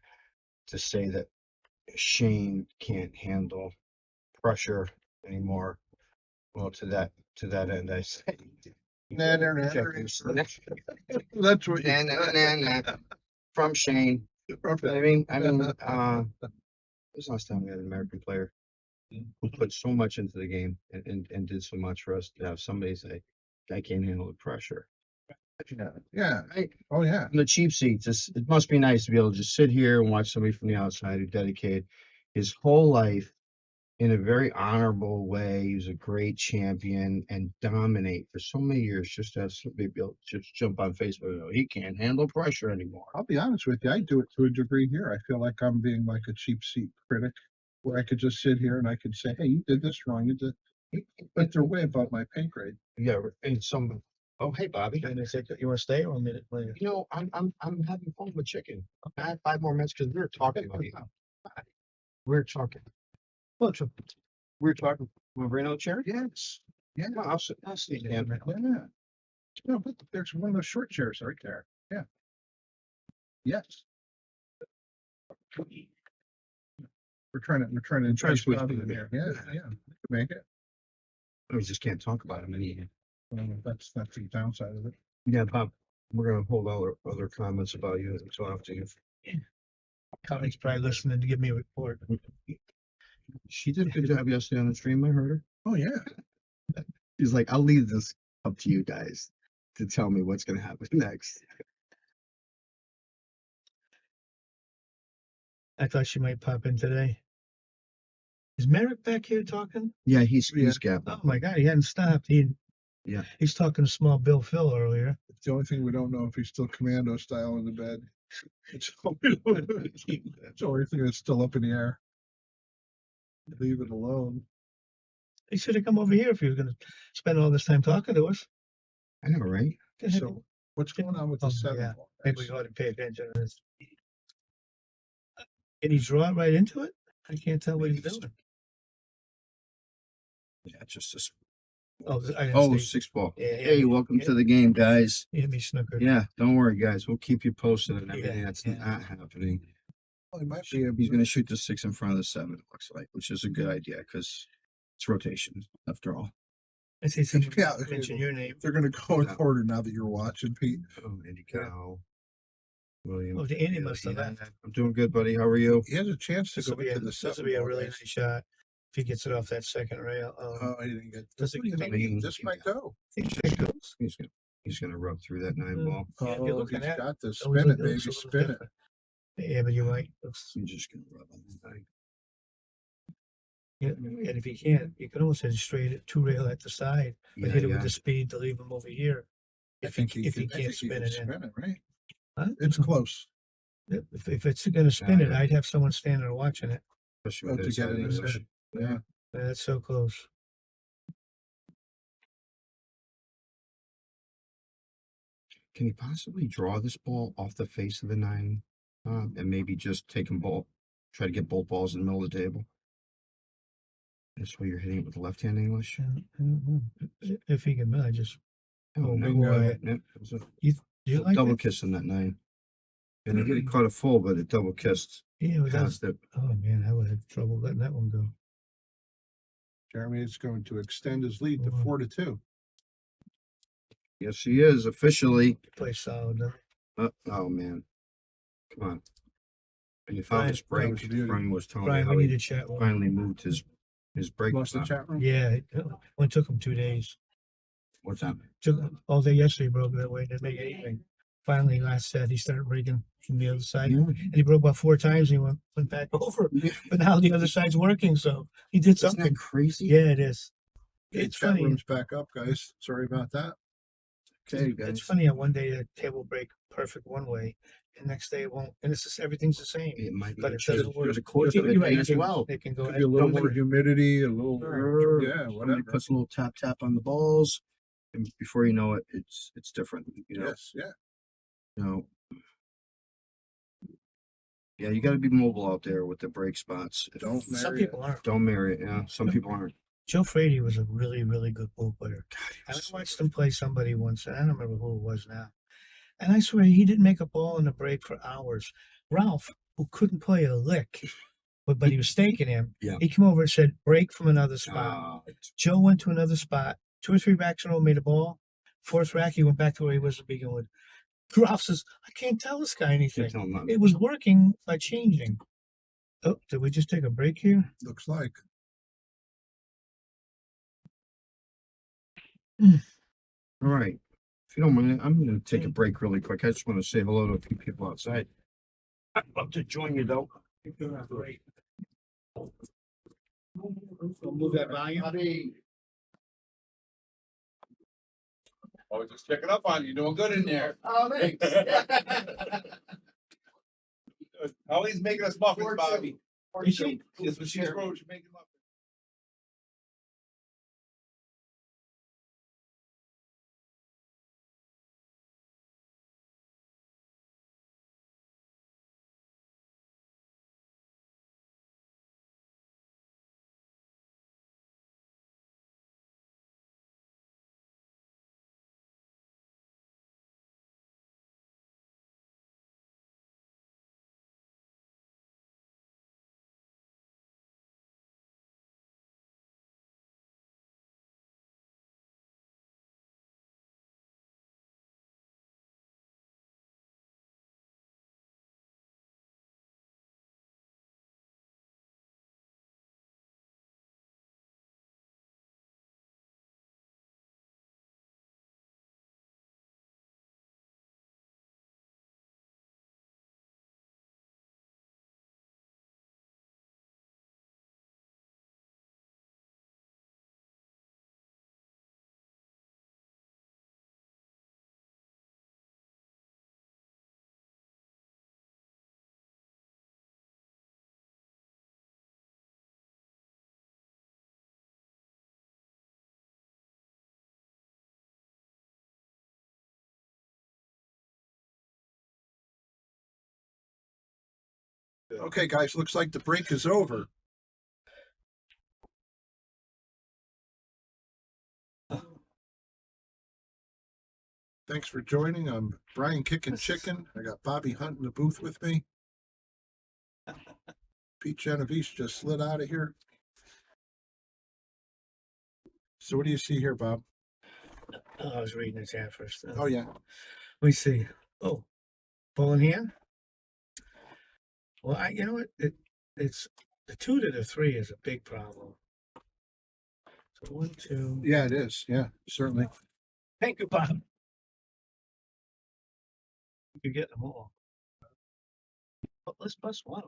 to say that Shane can't handle pressure anymore. Well, to that end, I say, That's what from Shane. I mean, when's the last time we had an American player who put so much into the game and did so much for us to have somebody say, I can't handle the pressure. Yeah. Oh, yeah. In the cheap seats, it must be nice to be able to just sit here and watch somebody from the outside who dedicated his whole life in a very honorable way. He was a great champion and dominate for so many years. Just to have somebody be able to just jump on Facebook and go, he can't handle pressure anymore. I'll be honest with you. I do it to a degree here. I feel like I'm being like a cheap seat critic where I could just sit here and I could say, hey, you did this wrong. You did, but they're way above my pay grade. Yeah. And oh, hey, Bobby. And they said, you want to stay or a minute later? I'm having fun with chicken. I have 5 more minutes because we were talking about you. We're talking. Well, we're talking. Want to bring another chair? Yes. Yeah. Well, I'll sit down. Yeah. No, but there's one of those short chairs right there. Yeah. Yes. We're trying to switch Bobby people in here. here. Yeah. Yeah. We can make it. We just can't talk about him anymore. That's the downside of it. Yeah, Bob. We're gonna hold all our other comments about you until after you. Colleagues probably listening to give me a report. She did a good job yesterday on the stream. I heard her. Oh yeah. She's like, I'll leave this up to you guys to tell me what's gonna happen next. I thought she might pop in today. Is Merrick back here talking? Yeah, he's gapping. Oh my God, he hadn't stopped. He's talking to small Bill Phil earlier. It's the only thing we don't know if he's still commando style in the bed. It's the only thing that's still up in the air. Leave it alone. He should have come over here if he was going to spend all this time talking to us. I know, right? So what's going on with the 7 ball? Maybe we ought to pay attention to this. Can he draw right into it? I can't tell what he's doing. Yeah, just this. Oh, I didn't see. 6 ball. Yeah, Hey, welcome to the game, guys. He had me snookered. Yeah, don't worry, guys. We'll keep you posted on everything that's not happening. Well, he might be He's going to shoot the 6 in front of the 7. It looks like, which is a good idea because it's rotation after all. I see somebody mention your name. They're going to go in order now that you're watching, Pete. Oh, Andy Cow. William. Oh, Andy must have left. I'm doing good, buddy. How are you? He has a chance to This go will be into the this 7 will be a ball really race. nice shot if he gets it off that second rail. He didn't get. Does it What do you mean? This might go. He's gonna rub through that 9 ball. Yeah, if you're Oh, looking he's at got to it spin it, baby. looks a little Spin it. different. Yeah, but you're right. He's just gonna rub on the 9. Yeah, and if he can't, you can almost hit it straight at 2 rail at the side, but hit it with the speed to leave him over here. If he can't spin it in, right? Huh? It's close. If it's going to spin it, I'd have someone standing there watching it. Especially To get it in there. Yeah. That's so close. Can he possibly draw this ball off the face of the 9, and maybe just take them both, try to get both balls in the middle of the table? This way you're hitting it with the left hand English. If he can, I just. Oh, no, boy. Yep. Do you like double it? kissing that 9. And it really caught it full, but it double kissed. Yeah, past it. Oh man, I would have trouble letting that one go. Jeremy is going to extend his lead to 4-2. Yes, he is officially. Play solid though. Oh man, come on! And you found this break. Brian Brian was telling Brian, me how we he need to chat. finally moved his His break. Lost the chat room? Yeah, it only took him 2 days. What's that? Took all day yesterday, broke that way, didn't make anything. Finally, last set, he started breaking from the other side. Yeah. And he broke about 4 times and he went back over. But now the other side's working, so he did Isn't something. that crazy? Yeah, it is. Okay, It's chat funny. room's back up, guys. Sorry about that. Okay, guys. It's funny how one day the table will break perfect one way, and next day it won't. And it's just everything's the same. It might be But it doesn't work. the course You're of it right, as well. It can go. Could be a little more Somebody- humidity, a little, yeah, Somebody whatever. puts a little tap on the balls, and before you know it, it's different. You know, Yes, yeah. you know. Yeah, you got to be mobile out there with the break spots. Don't Some marry people it. aren't. Don't marry it. Yeah, some people aren't. Joe Frady was a really, really good pool player. I watched him play somebody once, and I don't remember who it was now. And I swear he didn't make a ball in the break for hours. Ralph, who couldn't play a lick, but he was staking him. Yeah. He came over and said, break from another spot. Joe went to another spot. 2 or 3 racks in a row, made a ball. 4th rack, he went back to where he was to begin with. Ralph says, I can't tell this guy anything. Can't tell him nothing. It was working by changing. Oh, did we just take a break here? Looks like. All right. If you don't mind, I'm going to take a break really quick. I just want to say hello to a few people outside. I'd love to join you though. Great. Move that volume. Oh, just checking up on you. Doing good in there. Oh, thanks. Always making us muffins, Bobby. Is she? Yes, when she's grown, she's making muffins. Okay, guys, looks like the break is over. Thanks for joining. I'm Brian Kicking Chicken. I got Bobby Hunt in the booth with me. Pete Genovese just slid out of here. So what do you see here, Bob? Oh, I was reading the chat first. Oh, yeah. Let me see. Oh, ball in hand. Well, you know what? It's the 2 to the 3 is a big problem. So 1, 2. Yeah, it is. Yeah, certainly. Thank you, Bob. You're getting them all. But let's bust one.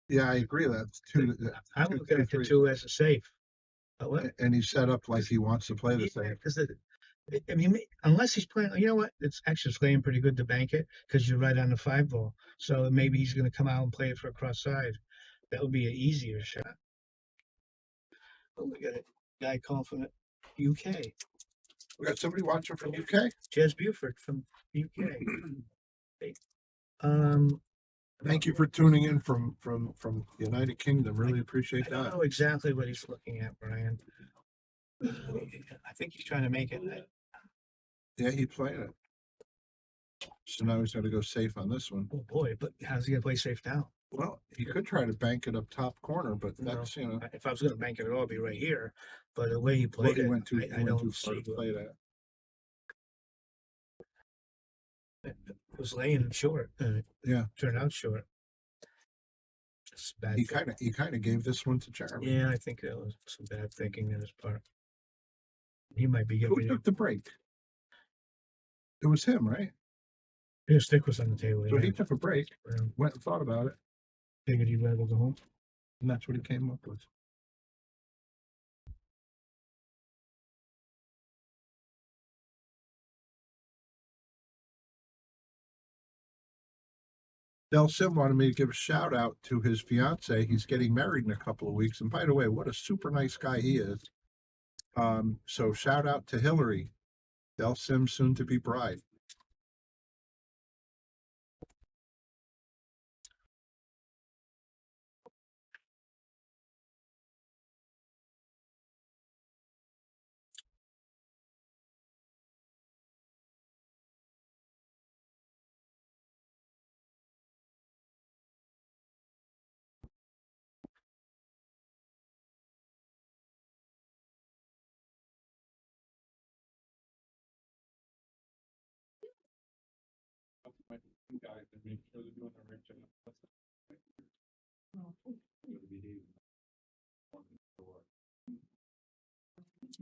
Yeah, I agree. That's 2. I'm looking at the 2 as a safe. What? And he's set up like he wants to play the same. Because I mean, unless he's playing, you know what? It's actually playing pretty good to bank it because you're right on the 5 ball. So maybe he's going to come out and play it for a cross side. That would be an easier shot. Oh, we got a guy calling from the UK. We got somebody watching from UK. Jez Buford from UK. Hey, Thank you for tuning in from the United Kingdom. Really appreciate I don't that. know exactly what he's looking at, Brian. I think he's trying to make it. Yeah, he played it. So now he's got to go safe on this one. Oh boy, but how's he gonna play safe now? Well, he could try to bank it up top corner, but that's, you know. If I was gonna bank it at all, it'd be right here. But the way he Well, played he it, went too, I don't far see to play that. it was laying short. And it Yeah. turned out short. It's bad. He kind of gave this one to Jeremy. Yeah, I think that was some bad thinking on his part. He might be Who getting took the break? It was him, right? his stick was on the table. So Yeah. he took a break, Yeah. went and thought about it, Figured he'd rather go home. and that's what he came up with. Del Sim wanted me to give a shout out to his fiance. He's getting married in a couple of weeks. And by the way, what a super nice guy he is. So shout out to Hillary, Del Sim's soon to be bride.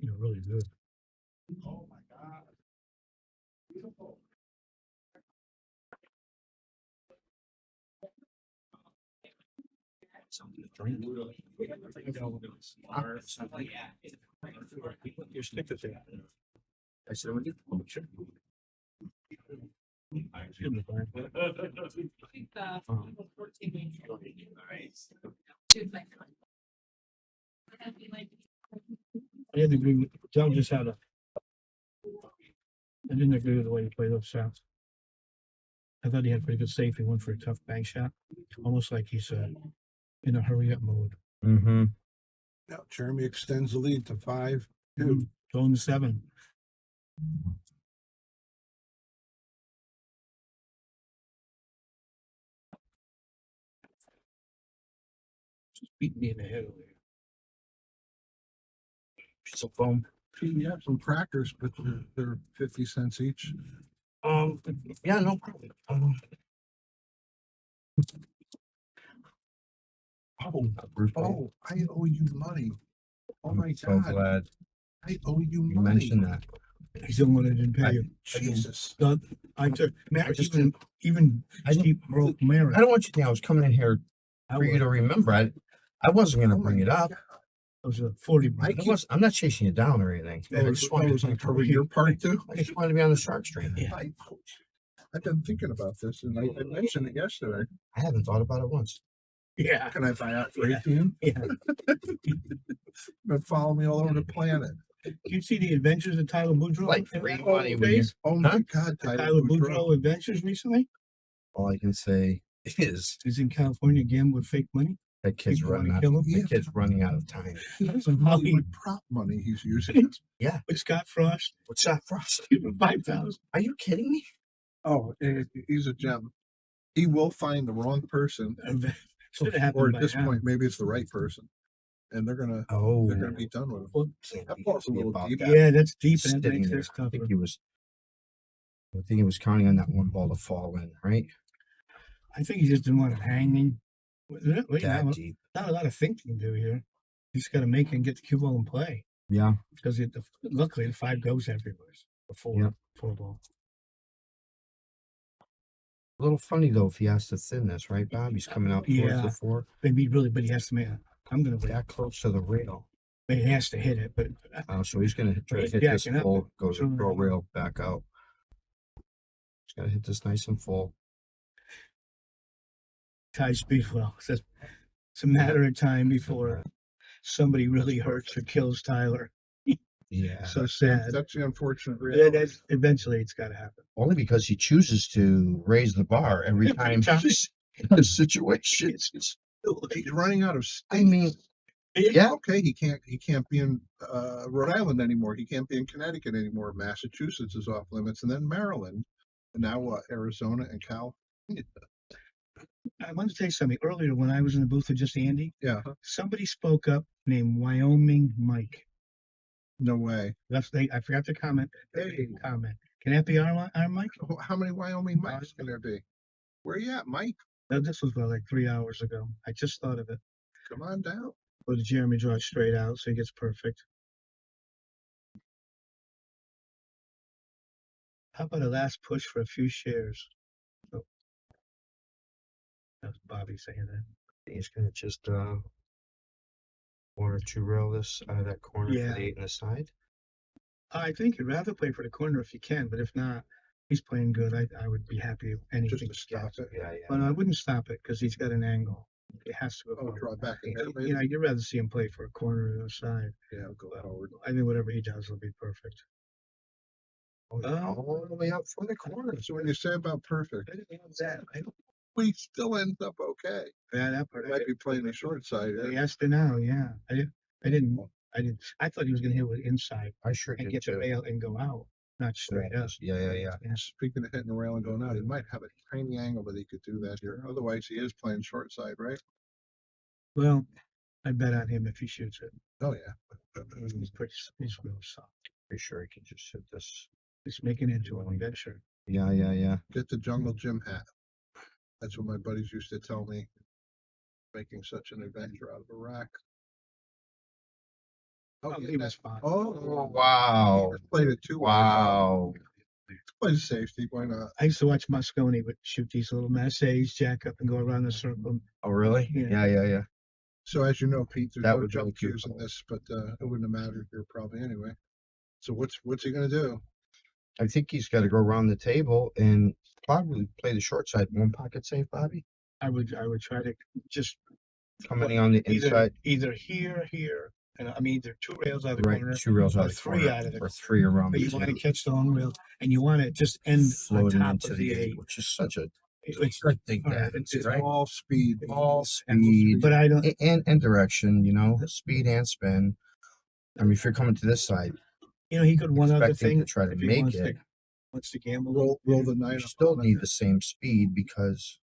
You're really good. Oh my God. Beautiful. Something to drink. Your stick is there. I said, "Well, sure." I didn't agree with Del just had a. I didn't agree with the way he played those shots. I thought he had pretty good safe. He went for a tough bank shot, almost like he's in a hurry up mode. Mm-hmm. Now Jeremy extends the lead to 5-2. Going to 7. Just beat me in the head over here. Piece of foam. You have some crackers, but they're 50 cents each. Yeah, no problem. Oh, I owe you money. Oh my So God. glad I owe you you money. mentioned that. He's the one that didn't pay you. Jesus. I took I just even Steve broke Mary. I don't want you to think I was coming in here for you to remember. I wasn't going to bring it up. It was a 40. I'm not chasing you down or anything. I just wanted to cover your part too. I just wanted to be on the Shark Stream. Yeah. I've been thinking about this, and I mentioned it yesterday. I haven't thought about it once. Yeah. Can I buy out for 18? Yeah. But follow me all over the planet. Do you see the adventures of Tyler Boudreaux? Like free money when you. Oh my God, Tyler Boudreaux adventures recently? All I can say is He's in California gambling with fake money. that kid's People running wanna out. kill him? That kid's running out of time. That's some Hollywood prop money he's using. Yeah. With Scott Frost. What's that, Frost? 5,000. Are you kidding me? Oh, he's a gem. He will find the wrong person. Should have happened Or by at this now. point, maybe it's the right person. And they're gonna be done with him. Well, That ball's a little deep. yeah, that's deep, and it Sitting makes there. this I tougher. think he was counting on that one ball to fall in, right? I think he just didn't want it hanging. That deep. Not a lot of thinking to do here. He's got to make it and get the cue ball and play. Yeah. Because luckily the 5 goes everywhere. Four ball. A little funny though if he has to thin this, right, Bob? He's coming out towards the 4. Maybe really, but he has to make it. I'm going to that close to the rail. But he has to hit it. But so he's going to try to hit this full, goes to throw rail back out. He's got to hit this nice and full. Ty Speedwell says it's a matter of time before somebody really hurts or kills Tyler. Yeah. So sad. That's the unfortunate reality. Eventually it's got to happen. Only because he chooses to raise the bar every time he's in a situation. He's running out of steam. I mean, yeah. Okay, he can't be in Rhode Island anymore. He can't be in Connecticut anymore. Massachusetts is off limits, and then Maryland, and now Arizona and Cal. I want to tell you something. Earlier, when I was in the booth with just Andy, somebody spoke up named Wyoming Mike. No way. I forgot to comment. Comment. Can that be our Mike? How many Wyoming Mikes can there be? Where you at, Mike? Now, this was about like 3 hours ago. I just thought of it. Come on down. Go to Jeremy, draw it straight out, so he gets perfect. How about a last push for a few shares? Oh. That's Bobby saying that. He's gonna just one or two rail this out of that corner for Yeah. the 8 and the side. I think you'd rather play for the corner if you can, but if not, he's playing good. I would be happy with anything. Just to stop it. Yeah, yeah. But I wouldn't stop it because he's got an angle. It has to go Oh, forward. draw back ahead, maybe? You know, you'd rather see him play for a corner or a side. Yeah, I'll go forward. I think whatever he does will be perfect. All the way up for the corner. So when you say about perfect, That we still end up okay. yeah, that part. I might be playing the short side. Yes, to now, yeah. I I thought he was gonna hit with inside I sure and did get the too. rail and go out, not straight up. Yeah. Speaking of hitting the rail and going out, he might have a tiny angle, but he could do that here. Otherwise, he is playing short side, right? Well, I bet on him if he shoots it. Oh, yeah. He's real soft. Pretty sure he can just hit this. He's making it into an adventure. Yeah. Get the Jungle Gym hat. That's what my buddies used to tell me. Making such an adventure out of a rack. Oh, he was fine. Oh, wow. he just played it too Wow. Play safety. Why not? I used to watch Moscone would shoot these little Marseilles, jack up and go around the circle. Oh, really? Yeah. So as you know, Pete, there's That no would jump really cues in this, but it wouldn't have mattered here probably anyway. So what's he gonna do? I think he's got to go around the table and probably play the short side. One pocket safe, Bobby. I would try to just Coming on the inside. either here, and I mean either two rails out of the Right, corner, 2 rails out or of the three corner, out of the or corner. 3 around But the you want to table. catch the long rail, and you want to just end on Floating top into of the the 8, eight. which is such a It's good thing to have, it's right? All speed. All speed, But I don't. and direction, speed and spin. I mean, if you're coming to this side, You know, he could one other expecting thing to try to if he make wants it, wants to gamble. Roll the 9 you up still on it. need the same speed because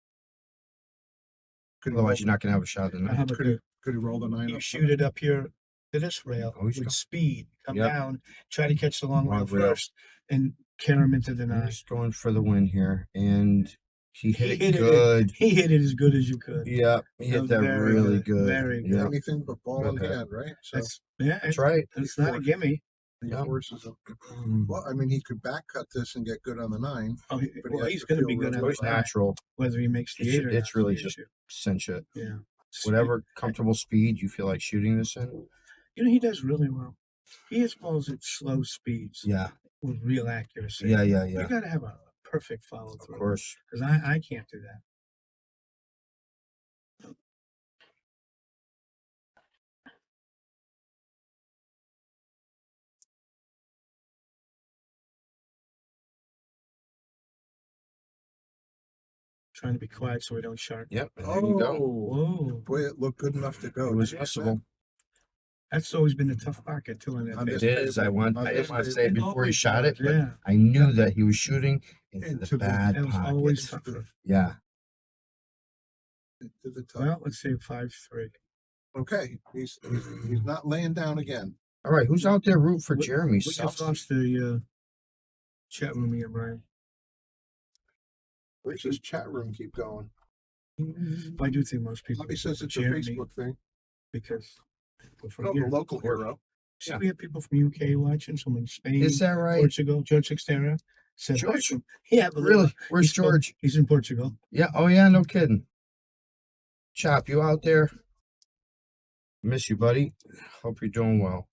Could he otherwise roll- you're not going to have a shot at the How night. about Could he roll the 9 you up? shoot it up here to this rail Oh, he's with go- speed, come Yep. down, try to catch the long rail Long rail. first, and carry him into the 9. He's going for the win here, and he hit it He good. He hit it as good as you could. Yeah, he hit was that very really good, good. very good. Yeah, Anything but ball in Good hit. hand, right? So That's that's right. It's not a gimme. he Yeah. forces him. Well, I mean, he could back cut this and get good on the 9. Oh, But he has he's to going to feel be good really on So the he's 9. natural. Whether he makes the 8 or not. It's really is the just issue. cinch it. Yeah. Whatever comfortable speed you feel like shooting this in. You know, he does really well. He hits balls at slow speeds Yeah, with real accuracy. yeah. You got to have a perfect follow Of through. course. Because I can't do that. Trying to be quiet so we don't shark. Yep. And there you go. Whoa. Boy, it looked good enough to go. It was Didn't it, missable. That's always been a tough pocket, too, on that On base. this It is. I table, didn't on want this to say table. it before he shot it, but Yeah. I knew that he was shooting into Into the the- bad That was pocket. always tougher. Yeah. To the top. Well, let's say 5-3. Okay, he's not laying down again. All right. Who's out there rooting for Jeremy? What your thoughts the chat room here, Brian? Where's this chat room keep going? I do think most people. Bobby says it's a Jeremy, Facebook thing. because we're from Oh, the here. local hero. See, we have people from UK watching, some in Spain, Is that right? Portugal. George Xterra said, George? Yeah, but Really? Where's he's from- George? He's in Portugal. Yeah. Oh, yeah. No kidding. Chop, you out there? Miss you, buddy. Hope you're doing well.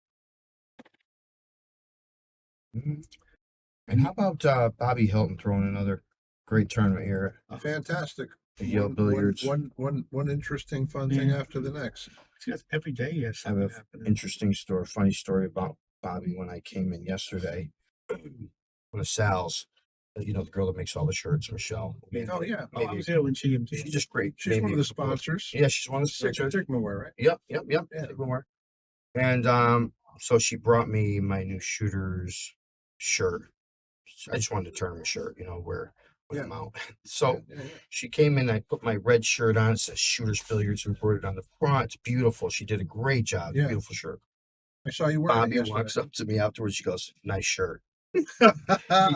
And how about Bobby Hilton throwing another great tournament here? Fantastic. at Yale Billiards? One interesting fun thing after the next. Every day you have I have something an happening. interesting story, funny story about Bobby when I came in yesterday. One of Sal's, the girl that makes all the shirts, Michelle. Oh yeah. Oh, I was there when she She's just great. She's Made one me of the a proposal. sponsors. Yeah, she's one of the sponsors. Sigmaware, right? Yep. Yeah. Sigmaware. And so she brought me my new shooter's shirt. I just wanted to turn my shirt, wear when I'm out. So she came in, I put my red shirt on, it says Shooters Billiards embroidered on the front. It's beautiful. She did a great job. Yeah. Beautiful shirt. I saw you wearing it Bobby yesterday. walks up to me afterwards. She goes, "Nice shirt." He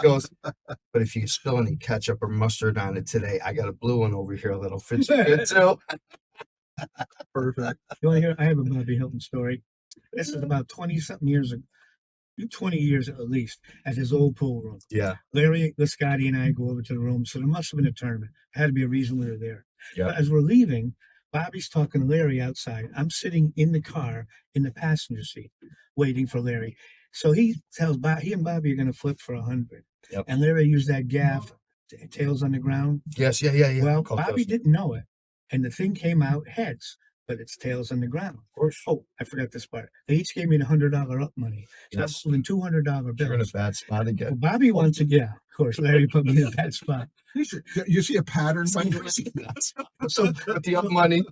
goes, but if you spill any ketchup or mustard on it today, I got a blue one over here that'll fit you good too. Perfect. You want to hear? I have a Bobby Hilton story. This is about 20-something years ago. 20 years at least at his old pool room. Yeah. Larry, Scotty, and I go over to the room. So there must have been a tournament. Had to be a reason we were there. Yeah. But as we're leaving, Bobby's talking to Larry outside. I'm sitting in the car in the passenger seat waiting for Larry. So he tells Bobby, he and Bobby are going to flip for 100. Yep. And Larry used that gaff, tails on the ground. Yes, yeah. Well, Bobby didn't know it. And the thing came out heads, but it's tails on the ground. Of course. Oh, I forgot this part. They each gave me the $100 up money. So Yes. I'm holding $200 bills. You're in a bad spot again. Well, Bobby wants to, yeah, of course. Larry put me in a bad spot. You see a pattern by So with the up money.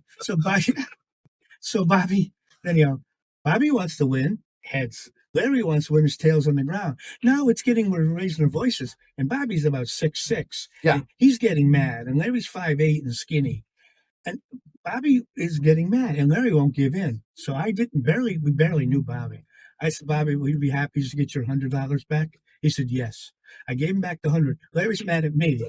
So Bobby, anyhow, Bobby wants to win heads. Larry wants to win his tails on the ground. Now it's getting, we're raising our voices, and Bobby's about 6'6". Yeah. He's getting mad, and Larry's 5'8" and skinny. And Bobby is getting mad, and Larry won't give in. So we barely knew Bobby. I said, Bobby, will you be happy to get your $100 back? He said, yes. I gave him back the 100. Larry's mad at me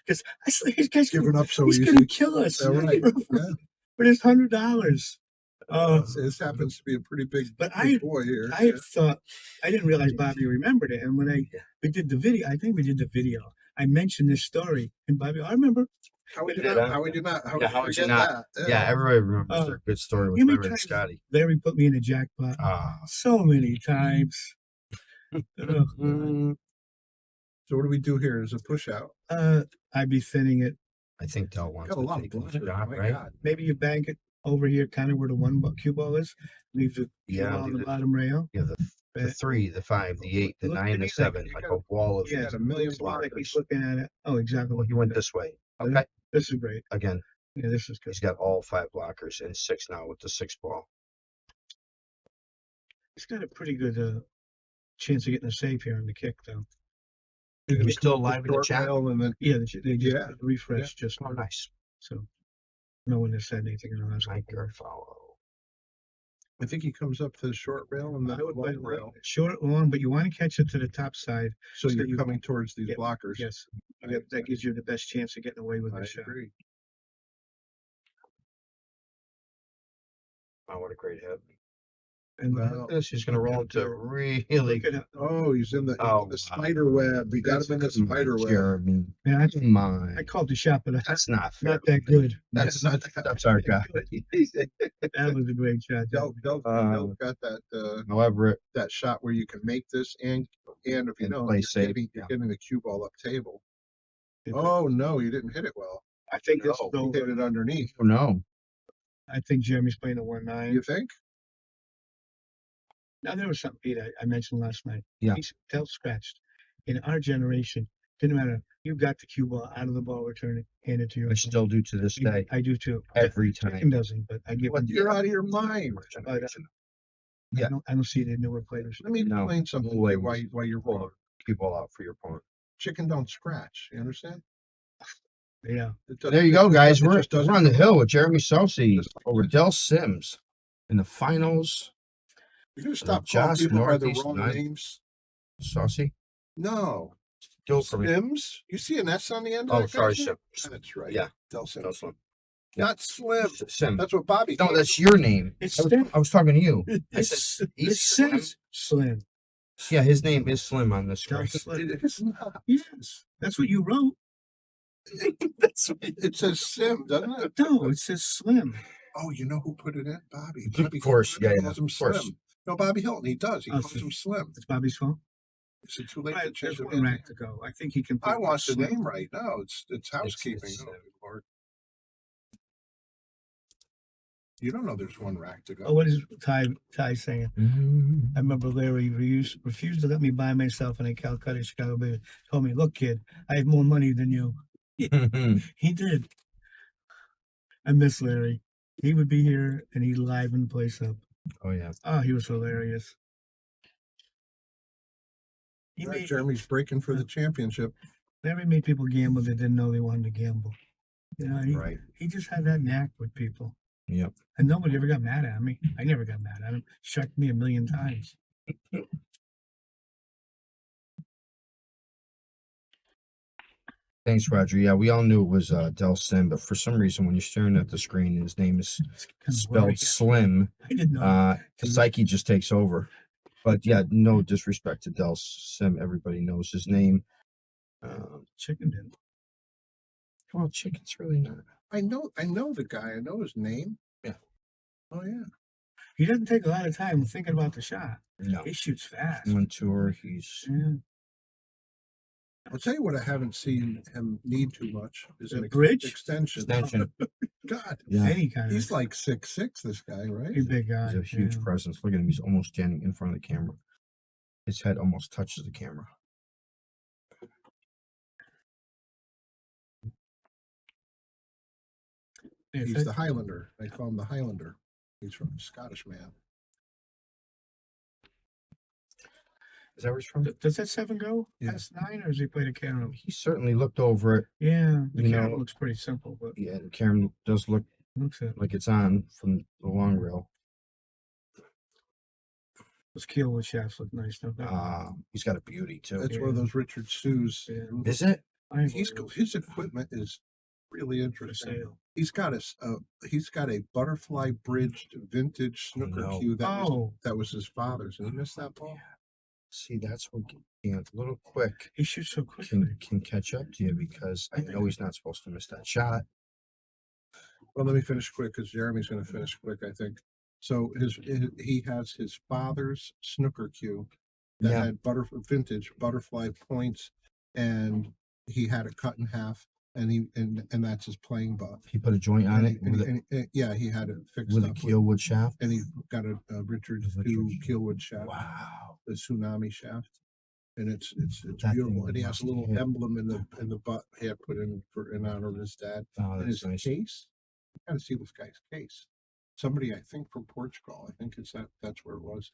because I said, this guy's giving up so he's easy. going to kill us Right. for this $100. This happens to be a pretty big, but big boy here. I had thought, I didn't realize Bobby remembered it. And when we did the video, I think we did the video, I mentioned this story. And Bobby, I remember. How would you not? How would you not? How would you not? Yeah, everybody remembers their good story with Larry and Scotty. Larry put me in a jackpot so many times. So what do we do here? Is a push out? I'd be thinning it. I think Del wants Got a lot to of take blood. a shot, My right? God. Maybe you bank it over here, kind of where the one cue ball is. Leave the cue ball on the bottom rail. Yeah, the 3, the 5, the 8, the 9, the 7, like a wall of Yeah, a million like blockers. he's looking at it. Oh, exactly. Well, he went this way. Okay. This is great. Again, Yeah, this is good. he's got all 5 blockers and 6 now with the 6 ball. He's got a pretty good chance of getting a save here on the kick, though. Are we still alive in the chat? And then, Yeah, they just refreshed just Oh, nice. so no one has said anything in the last Mike follow. I think he comes up to the short rail and the I would play long rail. short, long, but you want to catch it to the top side. So So you're you- coming towards these blockers. Yes, that gives you the best chance of getting away with I the shot. agree. Oh, what a great hit. And Wow. This he's going to roll into really. look at it. Oh, he's in the Oh, spider web. We got him in the spider web. Jeremy. Yeah, Come on. I called the shot, but That's not fair. not that good. That's not. That's our guy. That was a great shot. Del got that However, that shot where you can make this and if you And know play you're safe, you're getting the cue ball up table. Oh no, you didn't hit it well. I think this No, is you hit it underneath. oh no. I think Jeremy's playing a 1-9. You think? Now there was something, Pete, I mentioned last night. Yeah. He's felt scratched. In our generation, didn't matter. You got the cue ball out of the ball return, hand it to your I still do to this day. I do too. Every Chicken time. doesn't, but I give But him. you're out of your mind. Yeah. I don't see the newer players. Let me No, explain something way why you're wrong. Cue ball out for your opponent. Chicken don't scratch. You understand? Yeah. There you go, guys. It We're just doesn't- on the hill with Jeremy Sossei over Del Sims in the finals. You're gonna stop calling Josh people by the Northeast wrong nine. names. Saucy? No. Still for me. Sims? You see an S on the end of Oh, that sorry, guy's name? Sim. That's right. Yeah. Del Sims. Del Slim. Not Slim. Sim. That's what Bobby No, calls that's him. your name. It's I was talking to you. I It said, he's Slim. says Slim. Yeah, his name is Slim on the screen. It is not. Yes. That's what you wrote. It says Sim, doesn't it? No, it says Slim. Oh, you know who put it in? Bobby. Of Bobby course, Hilton yeah, calls him of course. Slim. No, Bobby Hilton, he does. He Oh, calls so- him Slim. It's Bobby's fault. Is it too late Right, to change there's the one name? rack to go. I think he can. I want the Slim. name right. No, it's housekeeping. it's, Oh, good Lord. You don't know there's one rack to go. Oh, what is Ty saying? I remember Larry refused to let me buy myself in a Calcutta Chicago Bears. Told me, look, kid, I have more money than you. He did. I miss Larry. He would be here and he'd liven the place up. Oh, yeah. Oh, he was hilarious. He Right, made, Jeremy's breaking for the championship. Larry made people gamble that didn't know they wanted to gamble. You know, Right. he just had that knack with people. Yep. And nobody ever got mad at me. I never got mad at him. Shocked me a million times. Thanks, Roger. Yeah, we all knew it was Del Sim, but for some reason, when you're staring at the screen, his name is spelled Slim. I didn't know. The psyche just takes over. But yeah, no disrespect to Del Sim. Everybody knows his name. Chicken didn't. Well, chicken's really not. I know the guy. I know his name. Yeah. Oh yeah. He doesn't take a lot of time thinking about the shot. No. He shoots fast. On tour, he's. Yeah. I'll tell you what I haven't seen him need too much is The an bridge? extension. God, Yeah. Any kind he's of like 6'6", this guy, right? he's a big guy. He's a huge presence. Look at him. He's almost standing in front of the camera. His head almost touches the camera. Yeah, He's the Highlander. They call him the Highlander. He's from Scottish man. Is that where he's from? Does that 7 go Yeah. past 9, or does he play the carom? He certainly looked over it. Yeah, the You carom know, looks pretty simple, but Yeah, the camera does look looks it. like it's on from the long rail. Those keelwood shafts look nice, don't they? He's got a beauty too. That's one of those Richard Sue's. Yeah. Is it? His equipment is really interesting. sale. He's got a butterfly bridged vintage snooker know. cue Oh. that was his father's, and he missed that ball. See, that's what a little quick He shoots so quickly. can catch up to you because I know he's not supposed to miss that shot. Well, let me finish quick because Jeremy's going to finish quick, I think. So he has his father's snooker cue that had vintage butterfly points, and he had it cut in half, and that's his playing butt. He put a joint on it Yeah, he had it fixed with up a keelwood shaft, and he got a Richard II keelwood shaft. Wow, the tsunami shaft, and it's That beautiful. thing And he has must a little hit. emblem in the butt he had put in honor of his dad. Oh, And his that's nice. case, you gotta see this guy's case. Somebody, I think from Portugal, I think that's where it was,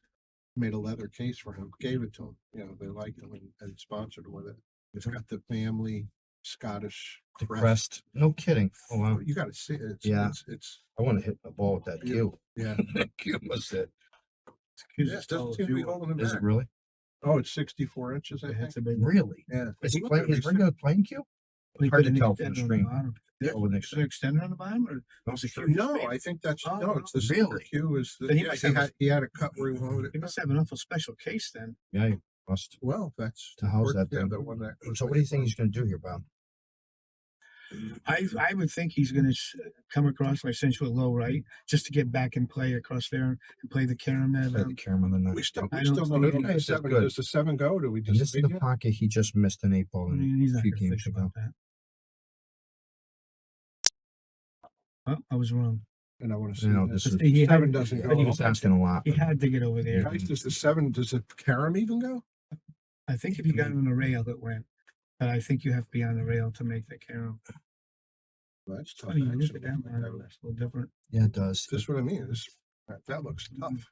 made a leather case for him, gave it to him. You know, they liked him and sponsored him with it. It's got the family Scottish The crest. No kidding. Oh wow. You gotta see it. It's I want to hit the ball with that cue. yeah. That cue was it. Yeah, it doesn't seem to be holding him Is back. it really? Oh, it's 64 inches, I think. It's a big Really? Yeah. Is he Look playing at his it. regular playing cue? He Hard put to an tell from the extender on screen. bottom. Yeah. Oh, an Is there an extender on the bottom, or was it No, I think that's no. It's the snooker Really? cue. Is the, Then he yeah, must he have a- had he had a cut where he wanted He it. must have an awful special case then. Yeah, you must. Well, that's The hell's that yeah, thing? the one that. So what do you think he's going to do here, Bob? I would think he's going to come across like essentially low right, just to get back and play across there and play the carom. Play the camera on the We still I we don't still think don't he know does the seven. good. Does the 7 go? Do we And just this is the pocket he just missed an 8 ball in he's a not few going to games think ago. about that. Oh, I was wrong. And I want to see. You know, that. this But is he had- 7 doesn't but go. he he's asking a lot. He had to get over there. Guys, does the 7? Does the carom even go? I think if you got on the rail, it went. But I think you have to be on the rail to make the carom. Well, that's tough. Funny, you look action. at that line, it's a little different. Yeah, it does. This is what I mean. That looks tough.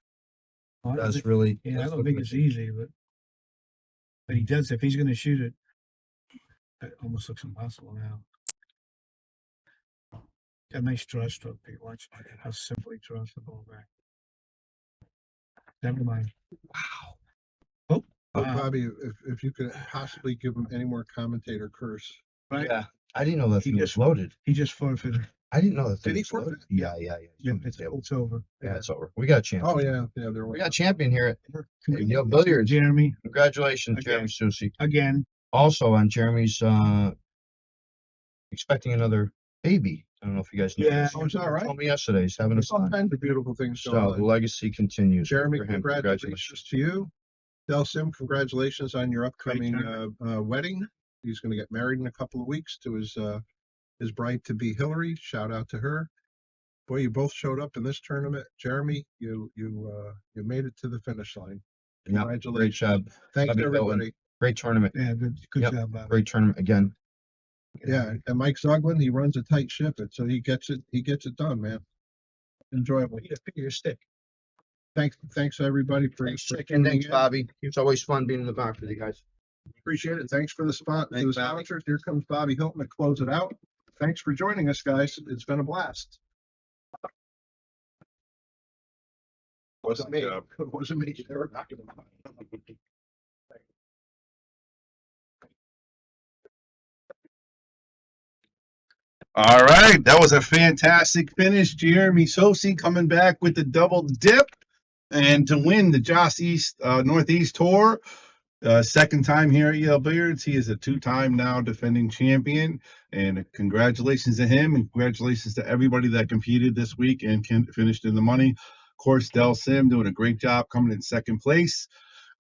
Oh, I don't Does think- really. Yeah, I does don't look think like it's easy, but he does. If he's going to shoot it, it almost looks impossible now. Got a nice draw stroke. They watch how simple he draws the ball back. Never mind. Wow. Oh, Bobby, if you could possibly give him any more commentator curse. right. Yeah, I didn't know that He thing was just- loaded. He just forfeited. I didn't know that thing Did he was loaded. forfeit? Yeah. Yeah, it's over. Yeah, it's over. We got a champion. Oh yeah, there We was. got a champion here at Congratulations, Yale Billiards. Jeremy. Congratulations, Okay. Jeremy Sossei. Again. Also on Jeremy's expecting another baby. I don't know if you guys know. Yeah. this. Oh, is that right? Told me yesterday he's having a There's all son. kinds of beautiful things So going the on. legacy continues. Jeremy, for him. congratulations to you. Del Sim, congratulations on your upcoming wedding. He's going to get married in a couple of weeks to his bride to be Hillary. Shout out to her. Boy, you both showed up in this tournament. Jeremy, you made it to the finish line. Yeah, Congratulations. great job. Thanks Bobby Hilton. everybody. Great tournament. Yeah, good Yep. job, Bob. Great tournament again. Yeah, and Mike Zuglin, he runs a tight ship, and so he gets it done, man. Enjoyable. Your stick. Thanks everybody for Thanks, Chick, tuning and thanks, in. Bobby. It's always fun being in the box with you guys. Appreciate it. Thanks for the spot. Thanks, To the Bobby. sponsors. Here comes Bobby Hilton to close it out. Thanks for joining us, guys. It's been a blast. Wasn't me. It wasn't me. They were knocking them out. All right, that was a fantastic finish. Jeremy Sossei coming back with the double dip and to win the Joss East Northeast Tour. Second time here at Yale Billiards. He is a two-time now defending champion. And congratulations to him, and congratulations to everybody that competed this week and finished in the money. Of course, Del Sim doing a great job coming in second place.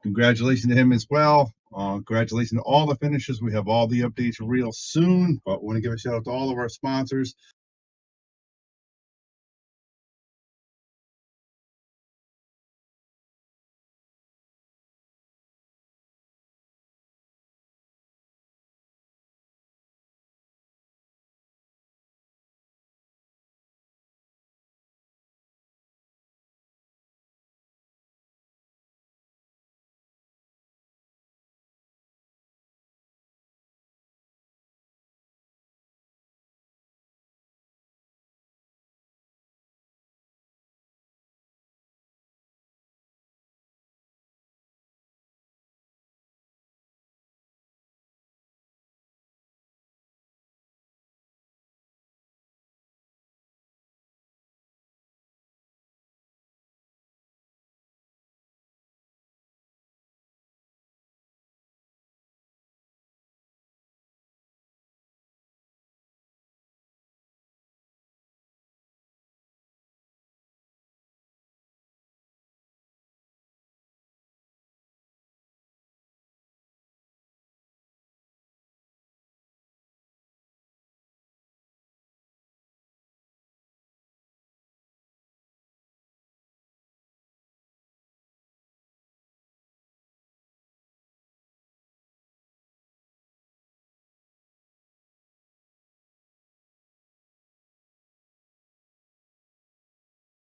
Congratulations to him as well. Congratulations to all the finishers. We have all the updates real soon, but we want to give a shout out to all of our sponsors.